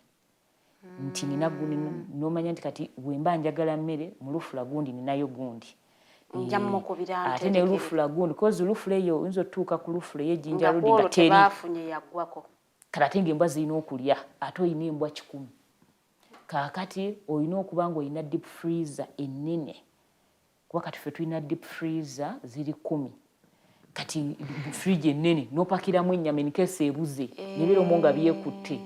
nti n'omanya nti kati bwemba njagala mmere mu lufula gundi ninayo gundi ate ne lufula gundi kozi lufula eyo oyinza otutuuka ku lufula ey'ejjinja ludi nga teri kati ate ng'embwa zirina okulya ate olina embwa 100 kaakati olina okuba nga olina deep freezer ennene kuba kati ffe tulina deep freezer ziri 10 kati fridge ennene n'opakiramu ennyama enkese ebuze nebeera omwo nga byekutte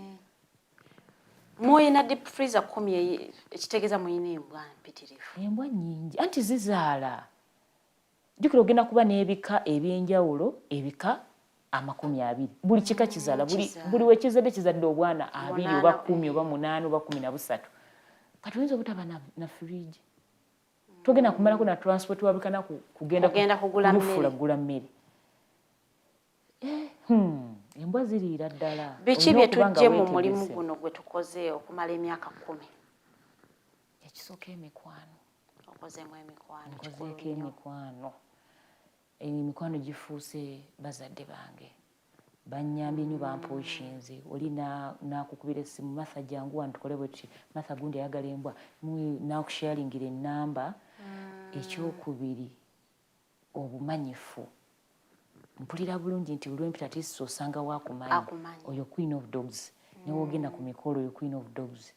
muyina deep freezer 10 ekitegeeza muyina embwa mpitirivu embwa nnyingi anti zizaala jjukira ogenda kuba n'ebika ebyenjawulo ebika 20 buli kika kizaala buli wekizadde kizadde obwana 2 oba 10 oba 8 oba 13 kati oyinza obutaba na fridge togenda kumalako na transport wabikana kugenda kugula mmere. Embwa ziriira ddala. Biki bye tujje mu mulimu guno gwe tukoze okumala emyaka 10? Ekisooka emikwano. Okozeemu emikwano. Nkozeeko emikwano. Emikwano gifuuse bazadde bange. Bannyambye nnyo bampoishinze. Oli nakukubira essimu Martha jangu wano tukole bweti. Martha gundi ayagala embwa. Nakusharingira ennamba. Ekyokubiri obumanyifu. Mpulira bulungi nti olw'empita tisi osanga waakumanyi. Oyo Queen of Dogs. Ne wogenda ku mikolo oyo Queen of Dogs.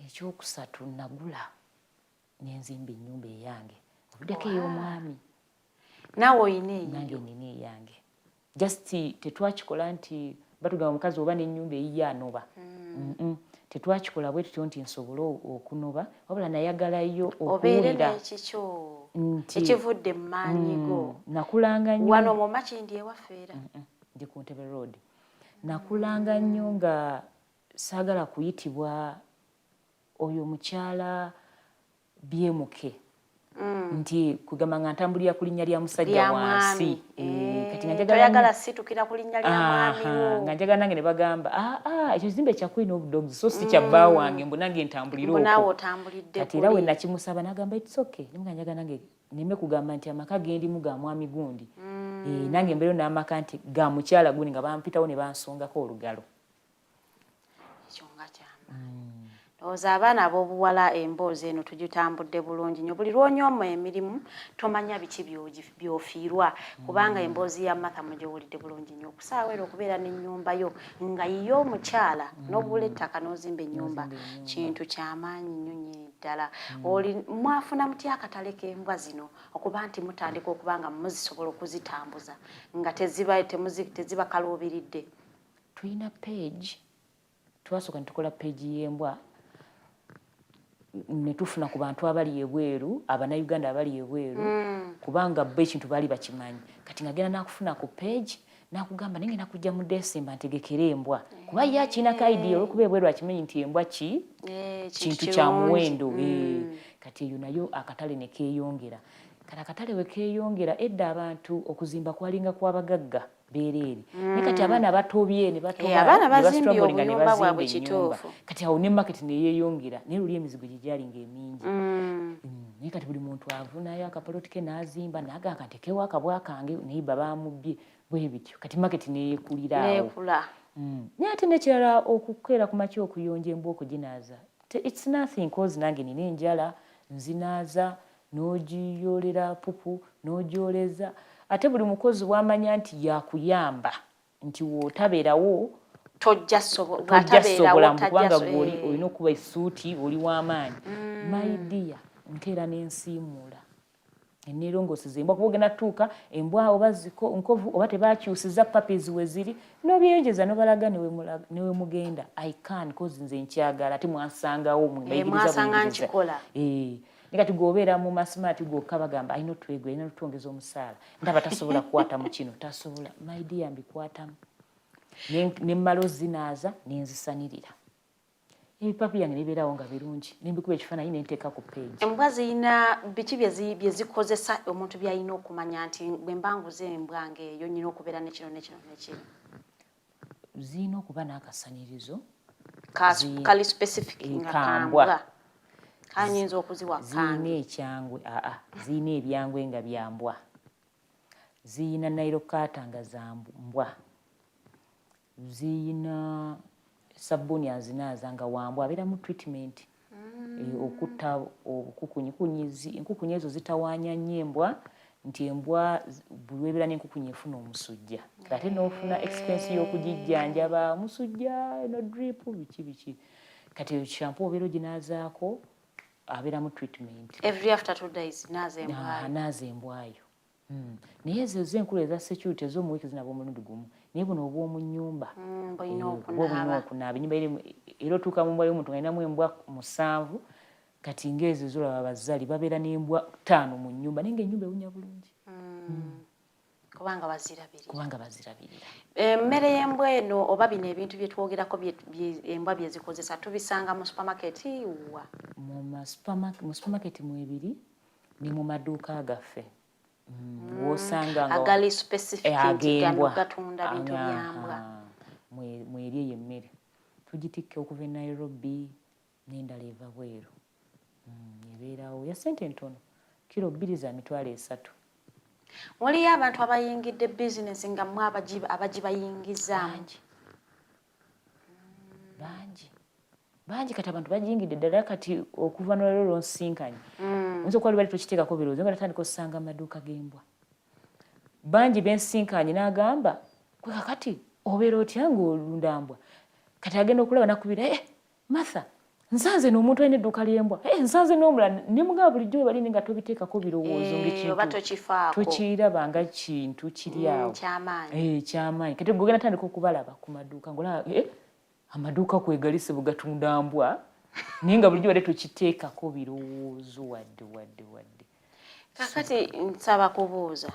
Ekyokusatu nagula nenzimba ennyumba eyange. Obuddeko ey'omwami. Naawe oyina eyiyo. Nange nina eyange. Just tetwakikola nti batugamba omukazi oba n'ennyumba eyiye anoba. Tetwakikola bwe tutyo nti nsobola okunoba wabula nayagalayo okuwulira ekivudde mu maanyi go. Nakulanga nnyo wano mu Makindi ewafeera. Ndi ku Ntebe Road. Nakulanga nnyo nga saagala kuyitibwa oyo mukyala byemuke. Nti kugamba nga ntambulira ku linnya lya musajja wansi. Kati nga njagala situkira ku linnya lya mwami wo. Nga njagala nange ne bagamba ekyo kizimbe kya Queen of Dogs so si kya bba wange mbu nange ntambulira okwo. Naawe otambulidde kati era we nakimusaba n'agamba it's okay. Nga njagala nange neme kugamba nti amaka gendimu ga mwami gundi. Nange mbero n'amaka nti ga mukyala gundi nga bampitawo ne bansongako olugalo. Ekyo nga kyama. Oza abaana ab'obuwala emboozi eno tugitambudde bulungi nnyo. Buli lw'onyooma emirimu tomanya biki by'ofiirwa kubanga emboozi ya Martha mugiwulidde bulungi nnyo. Okusaawa era okubeera n'ennyumba yo nga yiyo omukyala n'obula ettaka n'ozimba ennyumba kintu ky'amaanyi nnyo nnyini ddala. Mwafuna mutya akatale k'embwa zino okuba nti mutandika okuba nga muzisobola okuzitambuza nga teziba kaluubiridde? Tulina page. Twasooka ne tukola page y'embwa. Netufuna ku bantu abali ebweru abannayuganda abali ebweru kubanga bo ekintu baali bakimanyi kati ngagenda nakufuna ku page nakugamba nange nakujja mu December ntegekera embwa kuba ye akina kaidi olwokuba ebweru akimanyi nti embwa kintu kya muwendo. Kati eyo nayo akatale ne keeyongera. Kati akatale we keeyongera edda abantu okuzimba kwalinga kw'abagagga bereere. Kati abaana batobye ne abaana bazimbi obuyumba bwabwe kituufu. Kati awo ne market ne yeeyongera naye luli emizigo gye gyalinga emingi. Naye kati buli muntu avunayo akapaloti ke n'azimba n'agamba ntekewo akabwa kange naye bamubbye bwe bityo. Kati market ne yeekulira awo. Naye ate n'ekirala okukeera ku makya okuyonja embwa okuginaaza. It's nothing cause nange nina enjala nzinaaza n'ogiyolera pupu n'ogyoleza. Ate buli mukozi wamanya nti yakuyamba nti wootabeerawo tojja sobola kubanga gwoli olina okuba essuuti oli w'amaanyi. My dear nkeera n'ensiimuula enneerongoseza embwa kuba ogenda tuuka embwa oba nkovu oba tebakyusiza puppies we ziri n'obyeyonjeza n'obalaga newe mugenda. I can cause nze nkyagala ate mwansangawo mwasanga Nikati gobeera mu masimati gokka bagamba ayina otwegwe ayina otwongeza omusaala ndaba tasobola kukwata mu kino tasobola. My dear mbikwatamu ne mmalo zinaaza nenzisanirira ebipapu yange nebeerawo nga birungi nembikuba ekifaananyi nenteeka ku page. Embwa ziyina biki bye zikozesa omuntu byalina okumanya nti bwe mbanguza embwa ngeeyo nyina okubeera nekino nekino nekino? Ziyina okuba n'akasanirizo kali specific nga kambwa. Kanyinza okuziwa ziyina ekyangwe ziyina ebyangwe nga byambwa. Ziyina nairokata nga za mbwa. Ziyina sabuni azinaaza nga wambwa abeera mu treatment okutta enkukunyi ezo zitawaanya nnyo embwa nti embwa buli weebeera n'enkukunyi efuna omusujja ate n'ofuna expense y'okugijjanjaba omusujja eno drip biki. Kati shampoo obeera oginaazaako abeera mu treatment. Every after 2 days naaza embwayo. Naye ezo enkulu eza security ez'omuwiiki zinaba omulundi gumu naye buno obw'omu nnyumba olina okunaaba ennyumba era otuuka mu mbwa y'omuntu nga alinamu embwa 7 kati ng'ezo zolaba abazaali babeera n'embwa 5 mu nnyumba naye ng'ennyumba ewunya bulungi kubanga bazirabirira. Emmere y'embwa eno oba bino ebintu bye twogerako embwa bye zikozesa tubisanga mu supermarket wa? Mu supermarket mu ebiri ni mu maduuka gaffe wosanga nga agali specific agembwa gatunda bintu byambwa mweri eyo emmere tugitikke okuva e Nairobi n'endala eva bweru ebeerawo ya ssente ntono kilo 2 za mitwalo 3. Waliyo abantu abayingidde bizinesi nga mwe abagibayingizaamu bangi kati abantu bagiyingidde ddala kati okuva n'olwero lwonsinkanye oyinza okuba bali tokiteekako birowoozo nga natandika osanga amaduuka g'embwa bangi bensinkanye n'agamba kwe kakati obeera otya ng'olunda mbwa kati agenda okulaba nakubira Martha nsanze n'omuntu alina edduuka ly'embwa nsanze n'omulala ne mugamba bulijjo we bali nga tobiteekako birowoozo ng'ekintu tokiraba nga kintu kiri awo kyamaanyi kati gogenda tandika okubalaba ku maduuka ng'olaba amaduuka kwegalise bugatunda mbwa naye nga bulijjo bali tokiteekako birowoozo wadde kakati nsaba kubuuza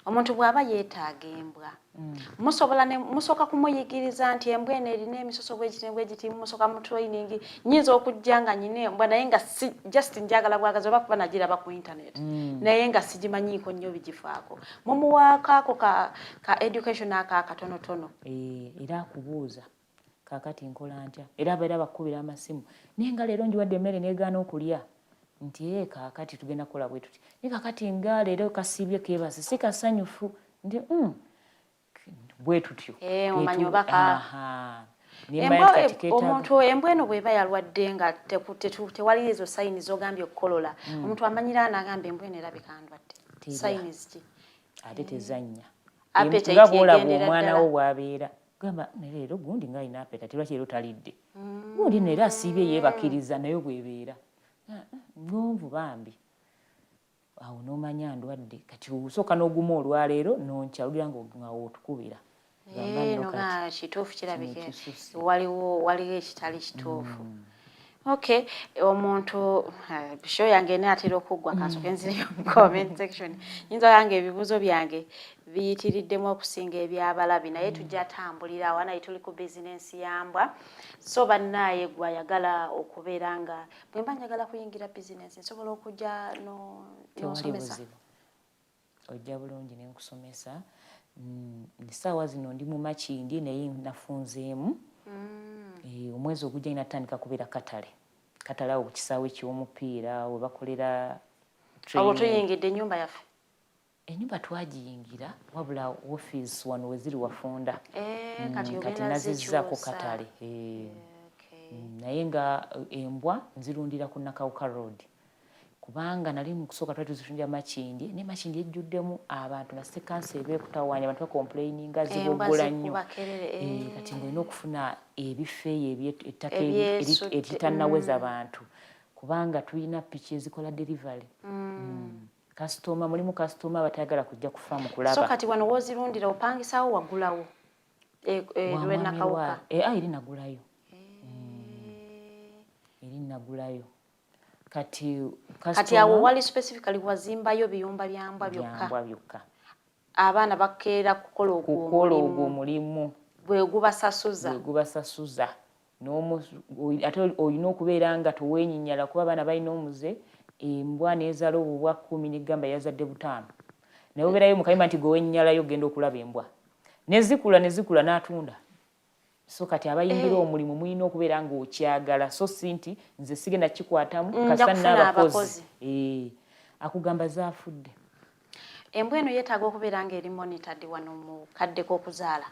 omuntu bw'aba yeetaaga embwa musooka kumuyigiriza nti embwa eno erina emisoso bwegiti musooka mu training nyinza okujja nga nyina embwa naye nga si just njagala bwagazi oba kuba nagiraba ku internet naye nga sigimanyiiko nnyo bigifaako mumuwaako ako ka education akatonotono era akubuuza kakati nkola ntya era abaera bakubira amasimu naye nga leero njiwadde emmere neegaana okulya nti kakati tugenda kukola bwe tuti naye kakati nga leero kasiibye keebase si kasanyufu nti bwe tutyo omanyi oba omuntu embwa eno bw'eba yalwadde nga tewali ezo sayini z'ogambye okukolola omuntu amanyira n'agamba embwa eno erabika ndwadde sayinizi ki ate tezannya nga bw'olaba omwana wo bw'abeera gamba leero gundi nga alina apeta lwaki leero talidde gundi neera asiibye yeebakiriza naye bw'ebeera ngonvu bambi awo n'omanya ndwadde kati osooka n'oguma olwaleero nonkya olira nga otukubira nga kituufu kirabike waliwo ekitali kituufu okay omuntu show yange neatera okuggwa kansoke nzireyo mu comment section nyinza yange ebibuzo byange biyitiriddemu okusinga ebyabalabi naye tujja tambulira awo naye tuli ku bizinensi yambwa so bannaye gwayagala okubeera nga bwe mba njagala kuyingira bizinensi nsobola okujja n'osomesa ojja bulungi nenkusomesa essaawa zino ndi mu makindi naye nafunzeemu omwezi ogujja inatandika kubeera katale awo ku kisaawe ky'omupiira we bakolera awo tuyingidde ennyumba yaffe ennyumba twagiyingira wabula office wano we ziri wafunda kati nazizzaako katale naye nga embwa nzirundira ku Nakawuka road kubanga nali mu kusooka twali tuzitundira makindi ne makindi ejjuddemu abantu basekansi ebyekutawaanya abantu bakomplaininga ziboggola nnyo kati ng'olina okufuna ebifeeyo ettaka eritanaweza abantu kubanga tulina piki ezikola delivery kasitoma mulimu kasitoma abatayagala kujja kufa mu kulaba so kati wano wozirundira opangisawo wagulawo lwe Nakawuka eri nagulayo kati awo wali specifically wazimbayo biyumba byambwa byokka abaana bakeera kukola ogwo mulimu bwegubasasuza ate olina okubeera nga toweenyinyala kuba abaana balina omuze embwa neezala obubwa 10 negamba yazadde 5 naye obeerayo mukayima nti gwewenyinyalayo ogenda okulaba embwa nezikula n'atunda so kati abayingira omulimu mulina okubeera ng'okyagala so si nti nze sigenda kikwatamu kasa n'abakozi akugamba zaafudde embwa eno yeetaaga okubeera ng'eri monitored wano mu kadde k'okuzaala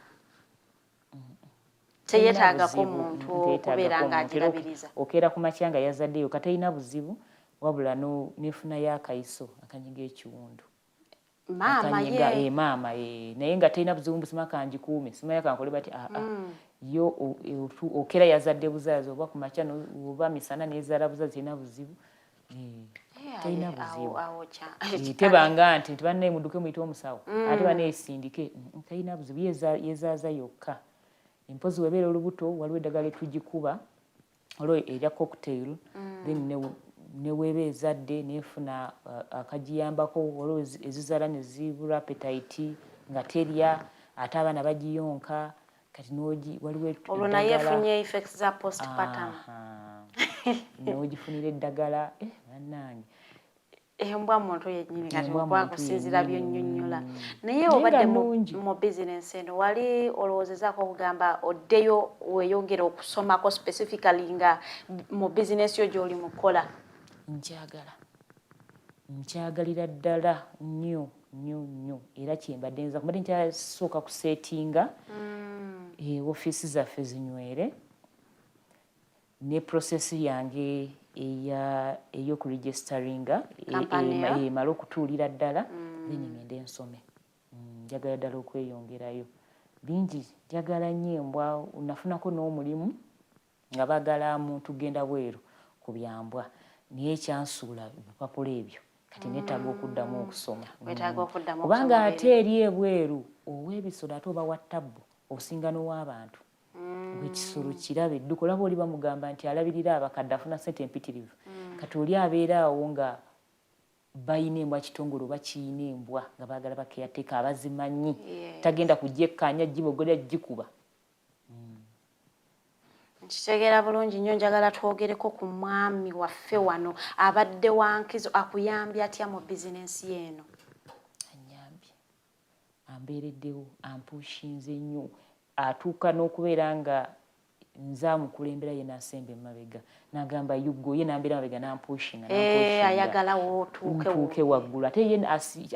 teyeetaagako omuntu okubeera ng'agirabiriza okeera ku makya nga yazaddeyo katalina buzibu wabula nefunayo akayiso akanyiga ekiwundu maama naye nga talina buzibu mbusima kangikuume simaye kankole bati yo okera yazadde buzaazi oba ku makya oba misana nezaala buzaazi talina buzibu talina buzibu tebanga nti bannaye mudduke muyite omusawo ate baneesindike talina buzibu yezaaza yokka empozi webeera olubuto waliwo eddagala etugikuba olwo erya cocktail then neweeba ezadde nefuna akagiyambako olwo ezizaala nezibula appetite nga terya ate abaana bagiyonka kati waliwo olwo naye efunye effects za postpartum n'ogifunira eddagala bannange embwa muntu yennyini kati okwakusinzira byonnyonnyola naye obadde mu bizinensi eno wali olowoozezaako okugamba oddeyo weeyongera okusomako specifically nga mu bizinensi yo gy'oli mu kukola? Nkyagalira ddala nnyo era kyembadde nza kubadde nkyasooka kuseetinga ofiisi zaffe zinywere ne prosesi yange ey'okuregisteringa emala okutuulira ddala then ngende nsome. Njagala ddala okweyongerayo bingi, njagala nnyo embwa. Nafunako n'omulimu nga baagala muntu genda bweru ku byambwa naye ekyansuula ebipapula ebyo kati neetaaga okuddamu okusoma kubanga ate eri ebweru ow'ebisolo ate oba wa ttabbu osinga n'ow'abantu. Ekisolo kirabe edduka olaba oli bamugamba nti alabirira abakadde afuna ssente empitirivu kati oli abeera awo nga bayina embwa kitongole oba kiyina embwa nga baagala bakeyateeka abazimanyi tagenda kugyekkaanya gibogolera gikuba. Nkitegeera bulungi nnyo. Njagala twogereko ku mwami waffe wano abadde wankizo akuyambye atya mu bizinensi eno? Anyambye, ambeereddewo, ampushinze nnyo, atuuka n'okubeera nga nze amukulembera ye n'asemba emabega n'agamba yugo ye n'ambeera mabega n'ampushinga ayagala otuuke waggulu ate ye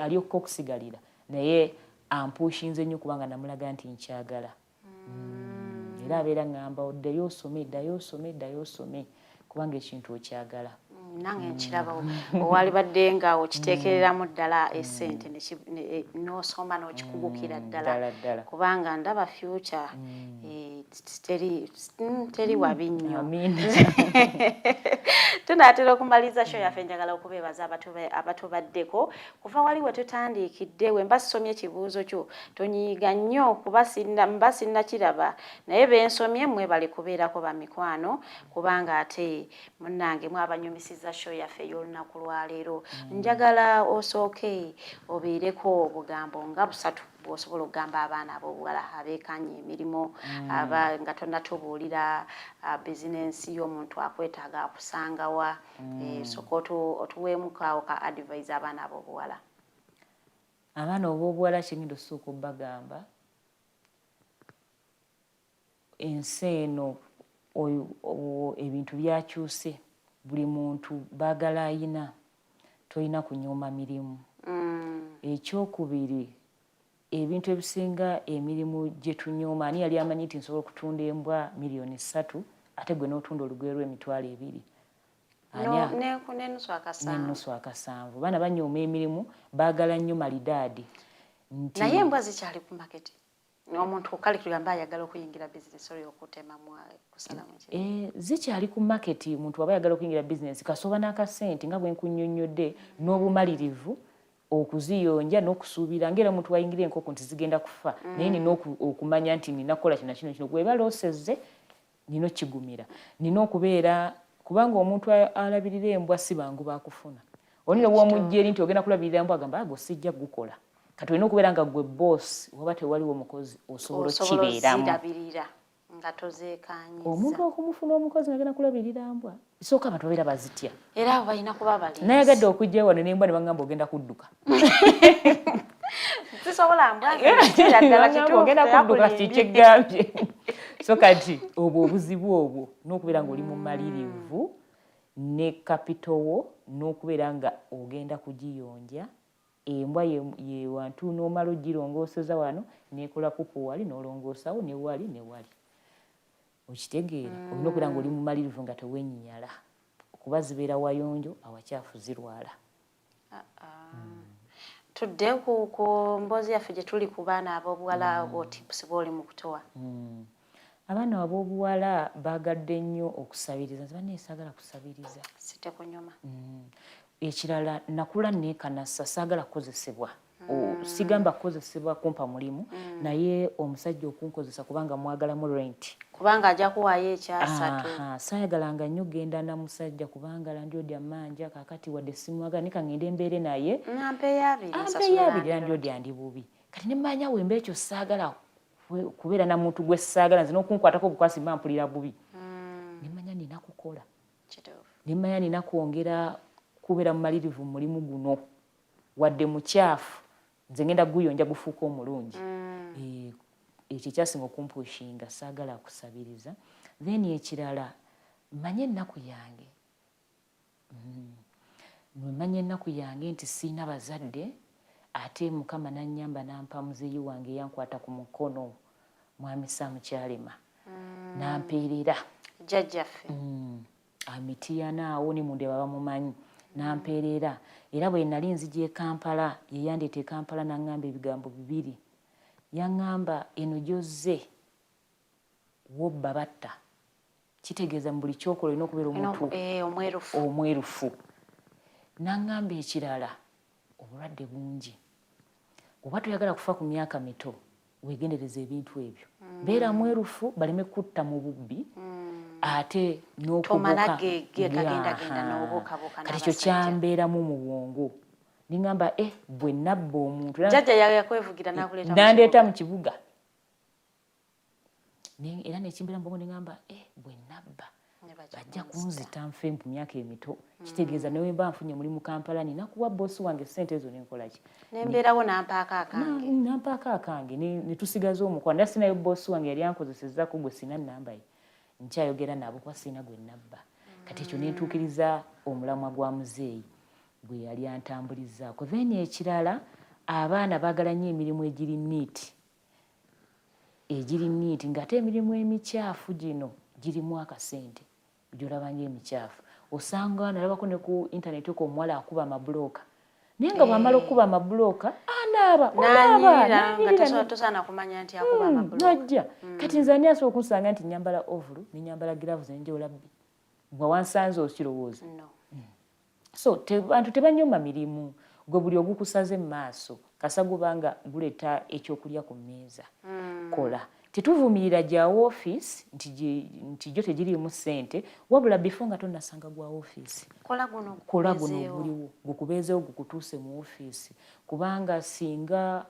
alyoka okusigalira naye ampushinze nnyo kubanga namulaga nti nkyagala. Era abeera ngamba oddayo osome kubanga ekintu okyagala. Nange nkiraba owali badde nga okiteekereramu ddala essente n'osoma n'okikugukira ddala kubanga ndaba future teri wabi nnyo. Tunaatera okumaliza show yaffe. Njagala okubeebaza abatubaddeko kuva wali we tutandiikidde. We mba sisomye ekibuuzo kyo tonyiiga nnyo kuba mba sinnakiraba naye bensomye mmwe bali kubeerako bamikwano kubanga ate munnange mwe abanyumisiza show yaffe ey'olunaku lwaleero. Njagala osooke obeereko obugambo nga busatu bw'osobola okugamba abaana ab'obuwala abeekanye emirimo nga tonnatubuulira bizinensi y'omuntu akwetaaga akusangawa soka otuweemukawo ka advise abaana ab'obuwala. Abaana ab'obuwala kyengenda osooka obbagamba ensi eno ebintu byakyuse, buli muntu baagala ayina, tolina kunyooma mirimu. Ekyokubiri, ebintu ebisinga emirimu gye tunyooma, ani yali amanyi nti nsobola okutunda embwa $3,000,000 ate gwe n'otunda olugoye lw'2,000. N'ennusu akasanvu. Baana banyooma emirimu, baagala nnyo malidaadi. Naye embwa zikyali ku maketi. Omuntu okali tugamba ayagala okuyingira bizinesi oyo okutemamu kusalamu ki? Zikyali ku maketi. Omuntu aba ayagala okuyingira bizinesi kasoba n'akasente nga bwe nkunnyonnyodde n'obumalirivu okuziyonja n'okusuubira ngera omuntu wayingira enkoko nti zigenda kufa naye nina okumanya nti nina kukola kino gweba loosezze nina okigumira. Nina okubeera kubanga omuntu alabirira embwa si bangu bakufuna. Onino bw'omujja eri nti ogenda kulabirira embwa agamba ago sijja gukola. Kati olina okubeera nga gwe boss waba tewaliwo mukozi osobola okibeeramu. Nga tozeekanyiza. Omuntu okumufuna omukozi ngagenda kulabirira mbwa isooka abantu babeera bazitya. Era abo balina kuba balinzi. Nayagadde okujja wano n'embwa ne bangamba ogenda kudduka. Sisobola mbwa ddala kituufu ogenda kudduka kikyegambye. So kati obwo obuzibu obwo n'okubeera ng'oli mu malirivu ne kapitowo n'okubeera nga ogenda kugiyonja. Embwa ye wantu n'omala ogirongooseza wano n'ekola pupu wali n'olongoosawo ne wali. Okitegeera olina okubeera ng'oli mu malirivu nga tewenyinyala kuba zibeera wayonjo awakyafu zirwala. Tudde ku mboozi yaffe gye tuli ku baana ab'obuwala b'otipusi bw'oli mu kutowa. Abaana ab'obuwala baagadde nnyo okusabiriza. Nze banne saagala kusabiriza. Site kunyuma. Ekirala nakula neekanasa saagala kukozesebwa. Sigamba kukozesebwa kumpa mulimu naye omusajja okunkozesa kubanga mwagalamu rent. Kubanga ajja kuwaayo ekyasatu. Saayagalanga nnyo genda na musajja kubanga landiodi amanja kakati wadde simwagala nika ngende embeere naye. Ampeeyo landiodi andi bubi. Kati ne mmanya wemba ekyo saagala kubeera na muntu gwe saagala nze n'okunkwatako obukwasi mba mpulira bubi. Ne mmanya nina kukola. Ne mmanya nina kwongera kubeera mumalirivu mulimu guno wadde mukyafu nze ngenda guyonja gufuuka omulungi ekyo kyasinga okumpushinga saagala kusabiriza then ekirala manye ennaku yange manye ennaku yange nti siina bazadde ate Mukama nannyamba nampa muzeeyi wange yankwata ku mukono mwami Samukyalema nampeerera jjajjaffe amitiyanaawo ne mundeba bamumanyi nampeerera era bwe nali nzija e Kampala yeyandeeta e Kampala naŋŋamba ebigambo bibiri yaŋŋamba eno gy'ozze wobba batta kitegeeza mu buli kyokola olina okubeera omuntu omwerufu naŋŋamba ekirala obulwadde bungi oba toyagala kufa ku myaka mito weegendereza ebintu ebyo beera mwerufu baleme kutta mu bubbi ate n'okubuka kati ekyo kyambeeramu mu bwongo niŋŋamba bwe nabba omuntu nandeeta mu kibuga era nekimbeera mu bwongo niŋŋamba bwe nabba bajja kunzita nfe mu myaka emito kitegeeza newe mba nfunye mulimu Kampala nina kuwa boosi wange ssente ezo nenkolaki nembeerawo nampaako akange netusigaza omukwano era sinayo boosi wange yali ankozesezzaako gwe sina nnamba ye nkyayogera nabo kuba sina gwe nabba kati ekyo nentuukiriza omulamwa gwa muzeeyi bwe yali antambulizaako then ekirala abaana baagala nnyo emirimu egiri niiti ng'ate emirimu emikyafu gino girimu akasente gy'olaba ng'emikyafu osanga nalabako ne ku intaneti ko omuwala akuba amabulooka naye nga bw'amala okuba amabulooka tosaana kumanya nti akuba amabulooka najja kati nze ani asobola okunsanga nti nyambala ovulu ne nyambala giraavuzi nenjawula bbi nga wansanze okirowooza so abantu tebanyooma mirimu gwe buli ogukusaze mu maaso kasa gubanga guleeta ekyokulya ku mmeeza kola tetuvumirira gya woofiisi nti gyo tegiriimu ssente wabula bifo nga tonnasanga gwa woofiisi kola guno oguliwo gukubeezewo gukutuuse mu woofiisi kubanga singa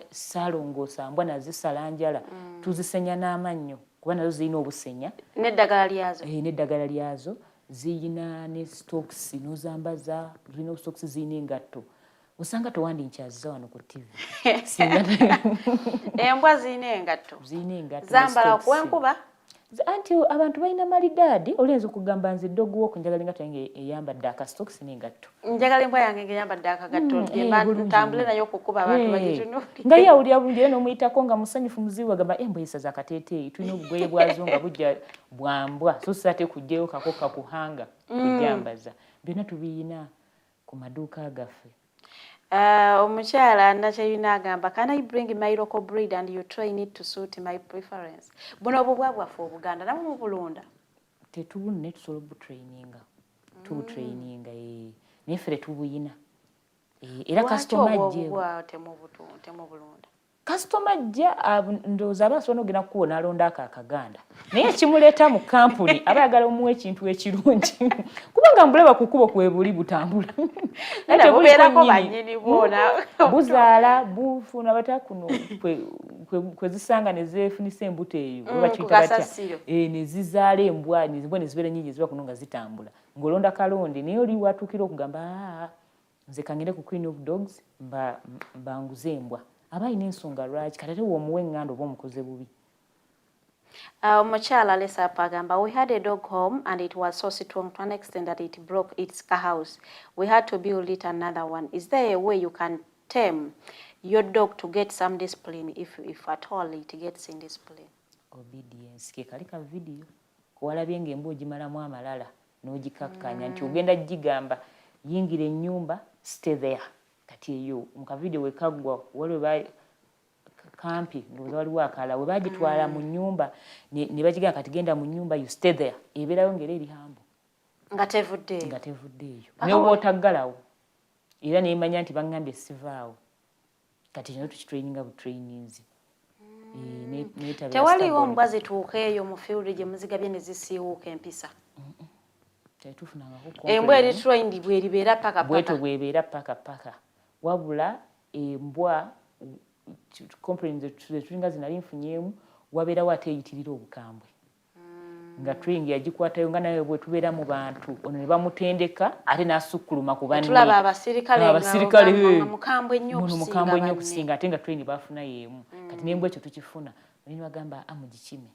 saalongoosa mbwa nazisala njala tuzisenya n'amannyo kuba nazo zirina obusenya n'eddagala lyazo ziyina ne stokisi n'ozambaza zirina stokisi zirina engatto osanga towandi nkyaziza wano ku TV embwa zirina engatto zambala kwenkuba anti abantu balina malidaadi olinza okugamba nze ddogu wo njagala engatto yange eyambadde akastokisi n'engatto njagala embwa yange ngeyambadde akagatto ntambule nayo okukuba abantu bagitunuulire nga yawulira bulungi era n'omuyitako nga musanyufu muzibu agamba embwa esaza akateeteeyi tulina obugoye bwazo nga bujja bwambwa so sate kujjayo kako kakuhanga kujambaza byonna tubiyina ku maduuka gaffe omukyala nakyeyina agamba can I bring my local breed and you train it to suit my preference buno obubwa bwaffe obuganda namwe mubulunda tetubune tusobola obutraininga tubutraininga naye ffe tetubuyina era kasitoma ajja ndowooza aba asobola n'ogenda kukuwona alonda ako akaganda naye kimuleeta mu kampuni aba ayagala omuwa ekintu ekirungi kubanga mbuleba ku kkubo kwe buli butambula buzaala bufuna bata kuno kwe zisanga ne zeefunisa embuto eyo bakiyita batya ne zizaala embwa ne zibeera nnyingi ziba kuno nga zitambula ng'olonda kalonde naye oli watuukira okugamba nze kangende ku Queen of Dogs mbanguze embwa aba ayina ensonga lwaki kati ate w'omuwa eŋŋanda oba omukoze bubi. Omukyala Lesapa agamba we had a dog home and it was so strong to an extent that it broke its house. We had to build it another one. Is there a way you can tame your dog to get some discipline if at all it gets in discipline? Obedience. Ke kali ka video kuwalabye ng'embwa ogimalamu amalala n'ogikakkanya nti ogenda gigamba yingira ennyumba stay there. Kati eyo muka video wekaggwa waliwo kampi ndowooza waliwo akala we bagitwala mu nnyumba ne bagigamba kati genda mu nnyumba you stay there ebeerayo ng'era eri hambo nga tevuddeeyo ne wootaggalawo era neemanya nti baŋŋambye sivaawo kati kino tukitraininga butrainings. Tewaliwo ombwa zituuka eyo mu field gye muzigabye ne zisiiwuuka empisa. Embwa eri trained bweribeera paka bweto bwebeera paka wabula embwa complaints tulinga zinali nfunyemu wabeerawo ate eyitirira obukambwe nga training yagikwatayo nga nawe bwe tubeera mu bantu ono ne bamutendeka ate n'asukkuluma ku banne tulaba abasirikale mukambwe nnyo okusinga ate nga training bafuna yeemu kati n'embwa ekyo tukifuna olini bagamba amugikime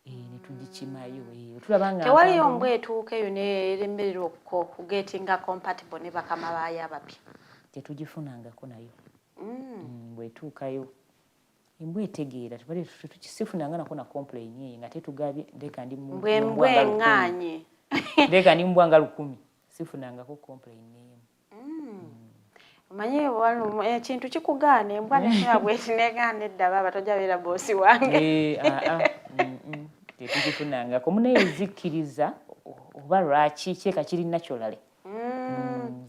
ne tugikimayo tulabanga tewaliyo mbwa etuuka eyo neeremberera okugetinga compatible ne bakama baayo abapya tetugifunangako nayo bwetuukayo embwa etegeera tukisifunanga nako na complain eyo nga tetugabye ndeka ndi mbwa eŋŋaanye ndeka ndi mbwa nga 10 sifunangako complain eyo omanyi ekintu kikugaana embwa neya bwetinegaana edda baba tojja beera boosi wange tetugifunangako munaye zikkiriza oba lwaki kyeka kiri naturally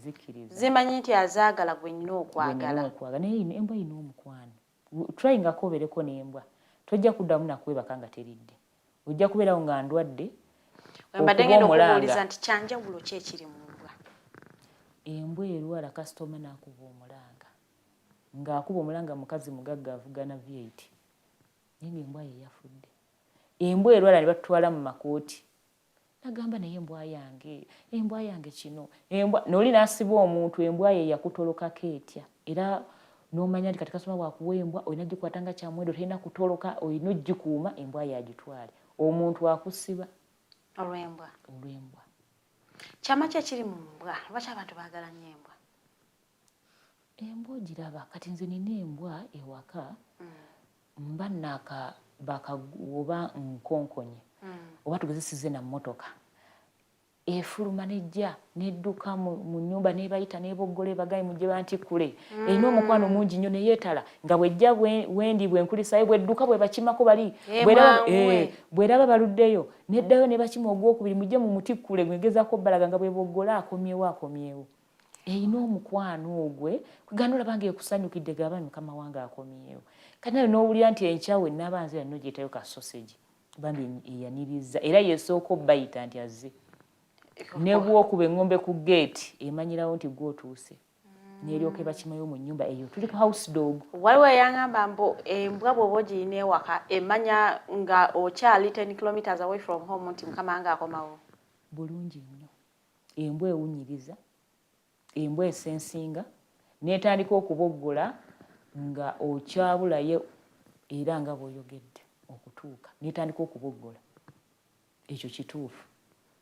zikkiriza zimanyi nti azaagala gwe nnina okwagala naye embwa yina omukwano tryingako obereko n'embwa tojja kuddamu nakwebaka nga teridde ojja kubeerawo nga ndwadde wembadde ngenda okubuuliza nti kyanjawulo ki ekiri mu mbwa embwa erwala kasitoma n'akuba omulanga ng'akuba omulanga mukazi mugagga avugana V8 naye ng'embwa ye yafudde embwa erwala ne batutwala mu makooti nagamba naye embwa yange kino noli n'asiba omuntu embwa ye yakutolokako etya era n'omanya nti kati kasoma bwakuwa embwa olina gikwata nga kyamwendo terina kutoloka olina ogikuuma embwa yagitwale omuntu akusiba olw'embwa kyama ki ekiri mu mbwa lwaki abantu baagala nnyo embwa embwa ogiraba kati nze nina embwa ewaka mba oba nkonkonye oba tugezesize na mmotoka efuluma nejja nedduka mu nnyumba nebayita neboggola bagayi mujje bantikule erina omukwano mungi nnyo neyeetala nga bwejja wendi bwenkulisayo bwedduka bwe bakimako bali bweraba baluddeyo neddayo ne bakima ogwokubiri mujje mu mutikule gwegezaako balaga nga bweboggola akomyewo erina omukwano ogwe kugana olaba nga ekusanyukidde gaba mukama wange akomyewo kati nayo n'owulira nti enkyawe n'abanzira nno gyetayo ka sausage bambi eyaniriza era yesooka obbayita nti azze ne bwokuba eŋŋombe ku gate emanyirawo nti gwotuuse n'eryoke bakimayo mu nnyumba eyo tuli ku house dog waliwo eyangamba mbu embwa bw'oba ogiyina ewaka emanya nga okyali 10 kilometers away from home nti mukama wange akomawo bulungi nnyo embwa ewunyiriza embwa esensinga n'etandika okuboggola nga okyabulayo era nga bw'oyogedde okutuuka n'etandika okuboggola ekyo kituufu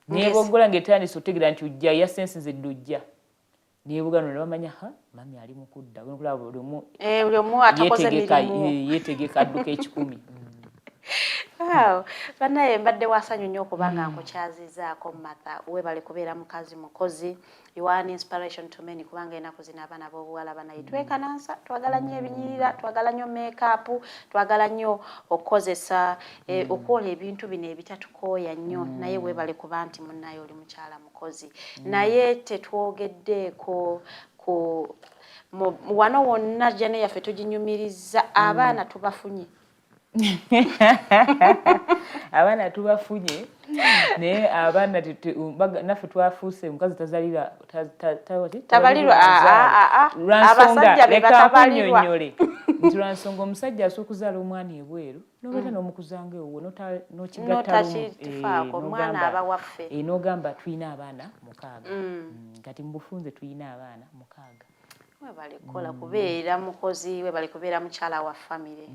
neboggola ng'etandise otegeera nti ojja yasensize ddujja nebogano ne bamanya mami ali mu kudda buli omu yeetegeka adduka 10 bannaye mbadde wasanyu nnyo okubanga nkukyazizaako Martha webale kubeera mukazi mukozi you are an inspiration to many kubanga ennaku zino abaana b'obuwala banaye twekanansa twagala nnyo ebinyirira twagala nnyo make-up twagala nnyo okukozesa okwola ebintu bino ebitatukooya nnyo naye webale kuba nti munnaye oli mukyala mukozi naye tetwogeddeeko wano wonna jjane yaffe tuginyumiriza abaana tubafunye abaana tubafunye naye abaana naffe twafuuse mukazi tazalira tabalirwa lwansonga leka nkunyonnyole nti lwansonga omusajja asobola okuzaala omwana ebweru nobeera n'omukuzanga ewo omwana aba waffe n'ogamba tulina abaana 6 kati mu bufunze tulina abaana 6 webale kukola kubeera mukozi webale kubeera mukyala wa famire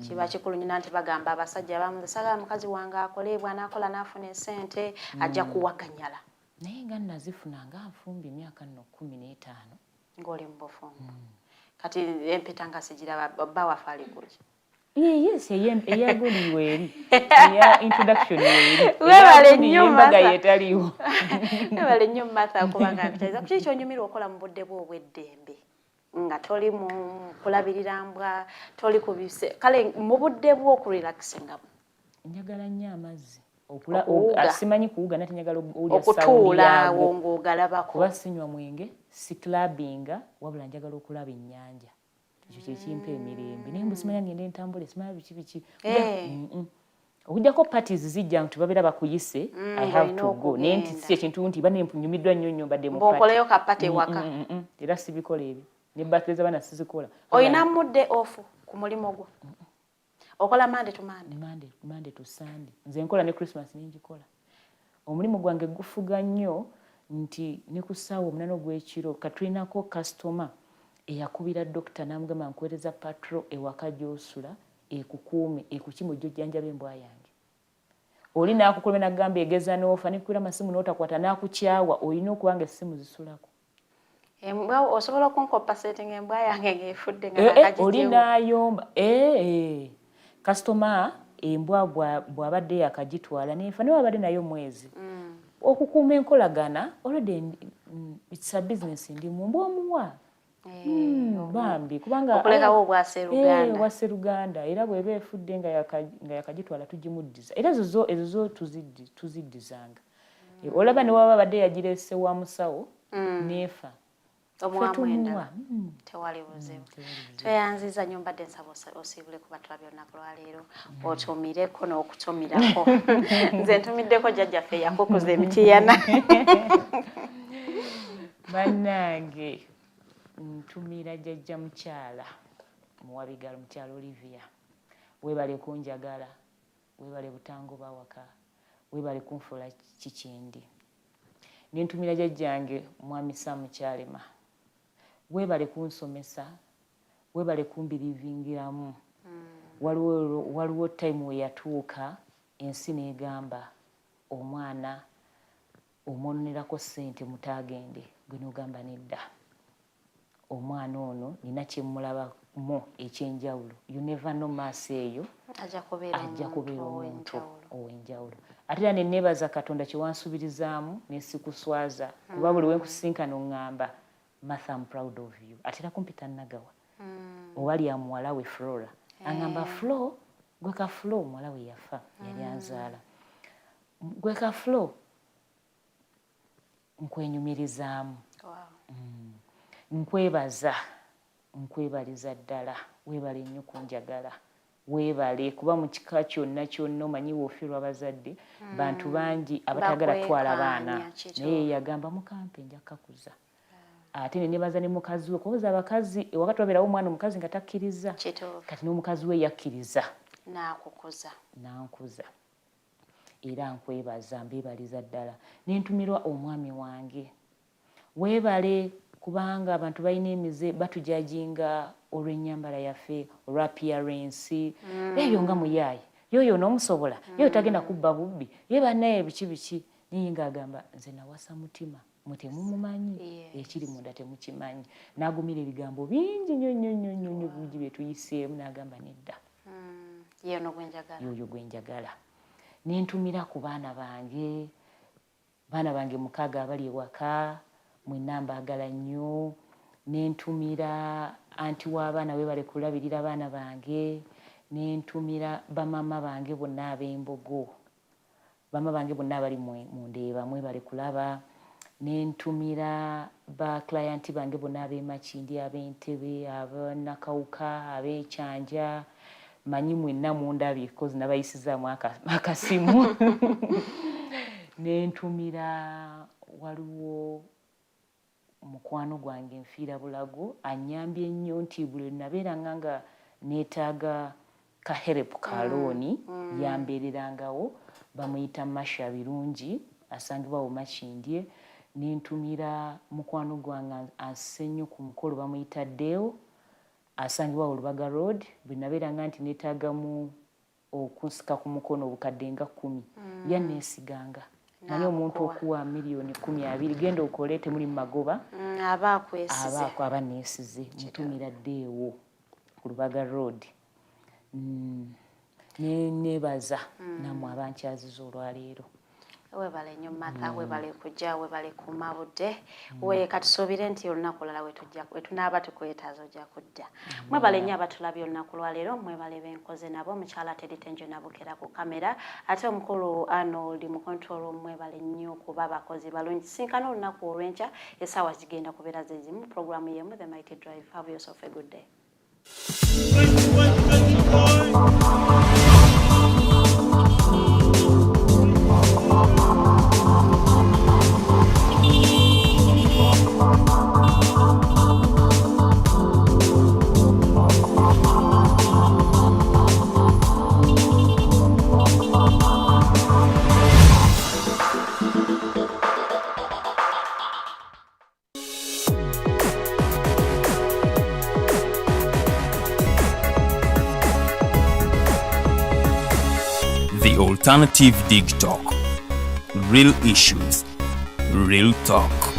kiba kikulu nnyo nti bagamba abasajja abamu sagala mukazi wange akole bw'anaakola n'afuna esente ajja kuwaganyala naye nga nazifunanga nfumbi emyaka 15 ng'oli mu bufumbo kati empeta nga sigira bba waffe ali kuki yes eyaguliwe eri eya introduction eri webale nnyo embaga yeetaliiwo webale nnyo Martha kubanga mpitaliza kuki kyonyumirwa okola mu budde bwo obw'eddembe nga toli mu kulabirira mbwa toli kubise kale mu budde bwo okurelaxingamu njagala nnyo amazzi simanyi kuwuga nate njagala okutuula awo ng'ogalabako kuba sinywa mwenge si clubbinga wabula njagala okulaba ennyanja ekyo kyekimpa emirembe naye mbu simanya ngende ntambule simanya biki okujjako parties zijja nti babeera bakuyise I have to go naye nti si ekintu nti banenyumiddwa nnyo mbadde mu mbokoleyo kapate waka era sibikola ebyo ne birthday z'abaana sizikola oyina mudde off ku mulimo gwo okola Monday to Monday? Monday to Sunday. Nze nkola ne Christmas ninjikola. Omulimu gwange gufuga nnyo nti ne ku ssaawa 8 ogw'ekiro katuyinako customer eyakubira dokita n'amugamba nkuweereza patro ewaka gy'osula ekukuume ekukimu Emujjanjabi embwa yange. Oli n'akukolera n'agamba egeza n'ofa n'ekukubira amasimu n'otakwata n'akukyawa olina okuba nga essimu zisulako. Embwa osobola okunkopa setting embwa yange ng'efudde nga nakagijjewo. Oli n'ayomba. Customer embwa bw'abadde yakagitwala nefa naye abadde nayo mwezi. Okukuuma enkolagana already it's a business ndi mu mbwa omuwa. Bambi kubanga okulekawo obwase Luganda era bw'eba efudde nga yakagitwala tugimuddiza era ezo tuziddizanga. Olaba ne waba badde yagirese wa musawo nefa. Omwamwenda tewali buzibu. Tweyanziza nnyo mbadde nsaba osiibule ku batulabye olunaku lwaleero otumireko n'okutumirako. Nze ntumiddeko jjajjaffe yakukuza emitiyana. Bannange ntumira jjajja mukyala muwabigala mukyala Olivia. Weebale kunjagala, weebale butangoba waka, weebale kunfuula kikindi. Nentumira jjajjange mwami Samukyalema. Weebale kunsomesa, weebale kumbirivingiramu. Waliwo time we yatuuka ensi n'egamba omwana omwononerako ssente mutagende gwe n'ogamba nedda. Omwana ono nina kye mmulabamu ekyenjawulo. You never know maaso eyo ajja kubeera omuntu ow'enjawulo. Ate era ne neebaza Katonda kye wansubirizaamu ne sikuswaza kuba buli we nkusinkana oŋŋamba Martha, I'm proud of you. Ate era kumpita Nagawa. Owali ya muwala we Flora. Aŋŋamba Flo, gwe ka Flo muwala we yafa yali anzaala. Gwe ka Flo nkwenyumirizaamu. Nkwebaliza ddala. Weebale nnyo kunjagala. Weebale kuba mu kika kyonna omanyi woofiirwa abazadde bantu bangi abatagala twala baana. Naye yagamba mukampe nja kukakuza. Ate ne nebaza ne mukazi we kubuza abakazi wakati wabeerawo omwana omukazi nga takkiriza. Kati n'omukazi we yakkiriza. Nankuza. Era nkwebaza mbeebaliza ddala. Nentumirwa omwami wange. Weebale kubanga abantu balina emize batujajinga olw'ennyambala yaffe olwa appearance. Eyo nga muyaayi yoyo n'omusobola yoyo tagenda kubba bubbi ye bannaye biki naye ng'agamba nze nawasa mutima mutemumumanyi ekiri munda temukimanyi. N'agumira ebigambo bingi nnyo bugi bye tuyiseemu n'agamba nedda. Yoyo gwenjagala. Nentumira ku baana bange 6 abali ewaka mwenna mbaagala nnyo. Nentumira anti w'abaana weebale kulabirira abaana bange. Nentumira bamama bange bonna ab'Embogo. Bamama bange bonna abali mu Ndeeba mwebale kulaba. Nentumira ba client bange bonna ab'e Makindi, ab'Entebbe, ab'Nakawuka, ab'Ekyanja. Manyi mwenna mundabye kozi nabayisizaamu akasimu. Nentumira waliwo mukwano gwange nfiira bulago anyambye nnyo nti buli nabeeranga nga neetaaga ka help ka looni yambeererangawo. Bamuyita Masha Birungi asangibwa mu Makindye. Nentumira mukwano gwange asse nnyo ku mukolo bamuyita Deo asangibwa Olubaga Road. Bwe nabeeranga nti neetaagamu okunsika ku mukono obukadde nga 10 yanneesiganga. Manyi omuntu okuwa miliyoni 12 genda okole temuli mu magoba. Abaako abaneesize mutumira Deo ku Lubaga Road. Neebaza nammwe abankyaziza olwaleero. Weebale nnyo Martha, weebale kujja, weebale kumabudde. Katusuubire nti olunaku olulala wetunaaba tukwetaaza ojja kudda. Mwebale nnyo abatulabye olunaku lwaleero, mwebale benkoze nabo, mukyala Teditenjo nabukera ku kamera, ate omukulu Arnold mu control mwebale nnyo kuba abakozi balungi. Sinkana olunaku olw'enkya essaawa zigenda kubeera ze zimu. Programu y'emu The Mighty Drive. Have yourself a good day. The Alternative Digitalk. Real issues, real talk.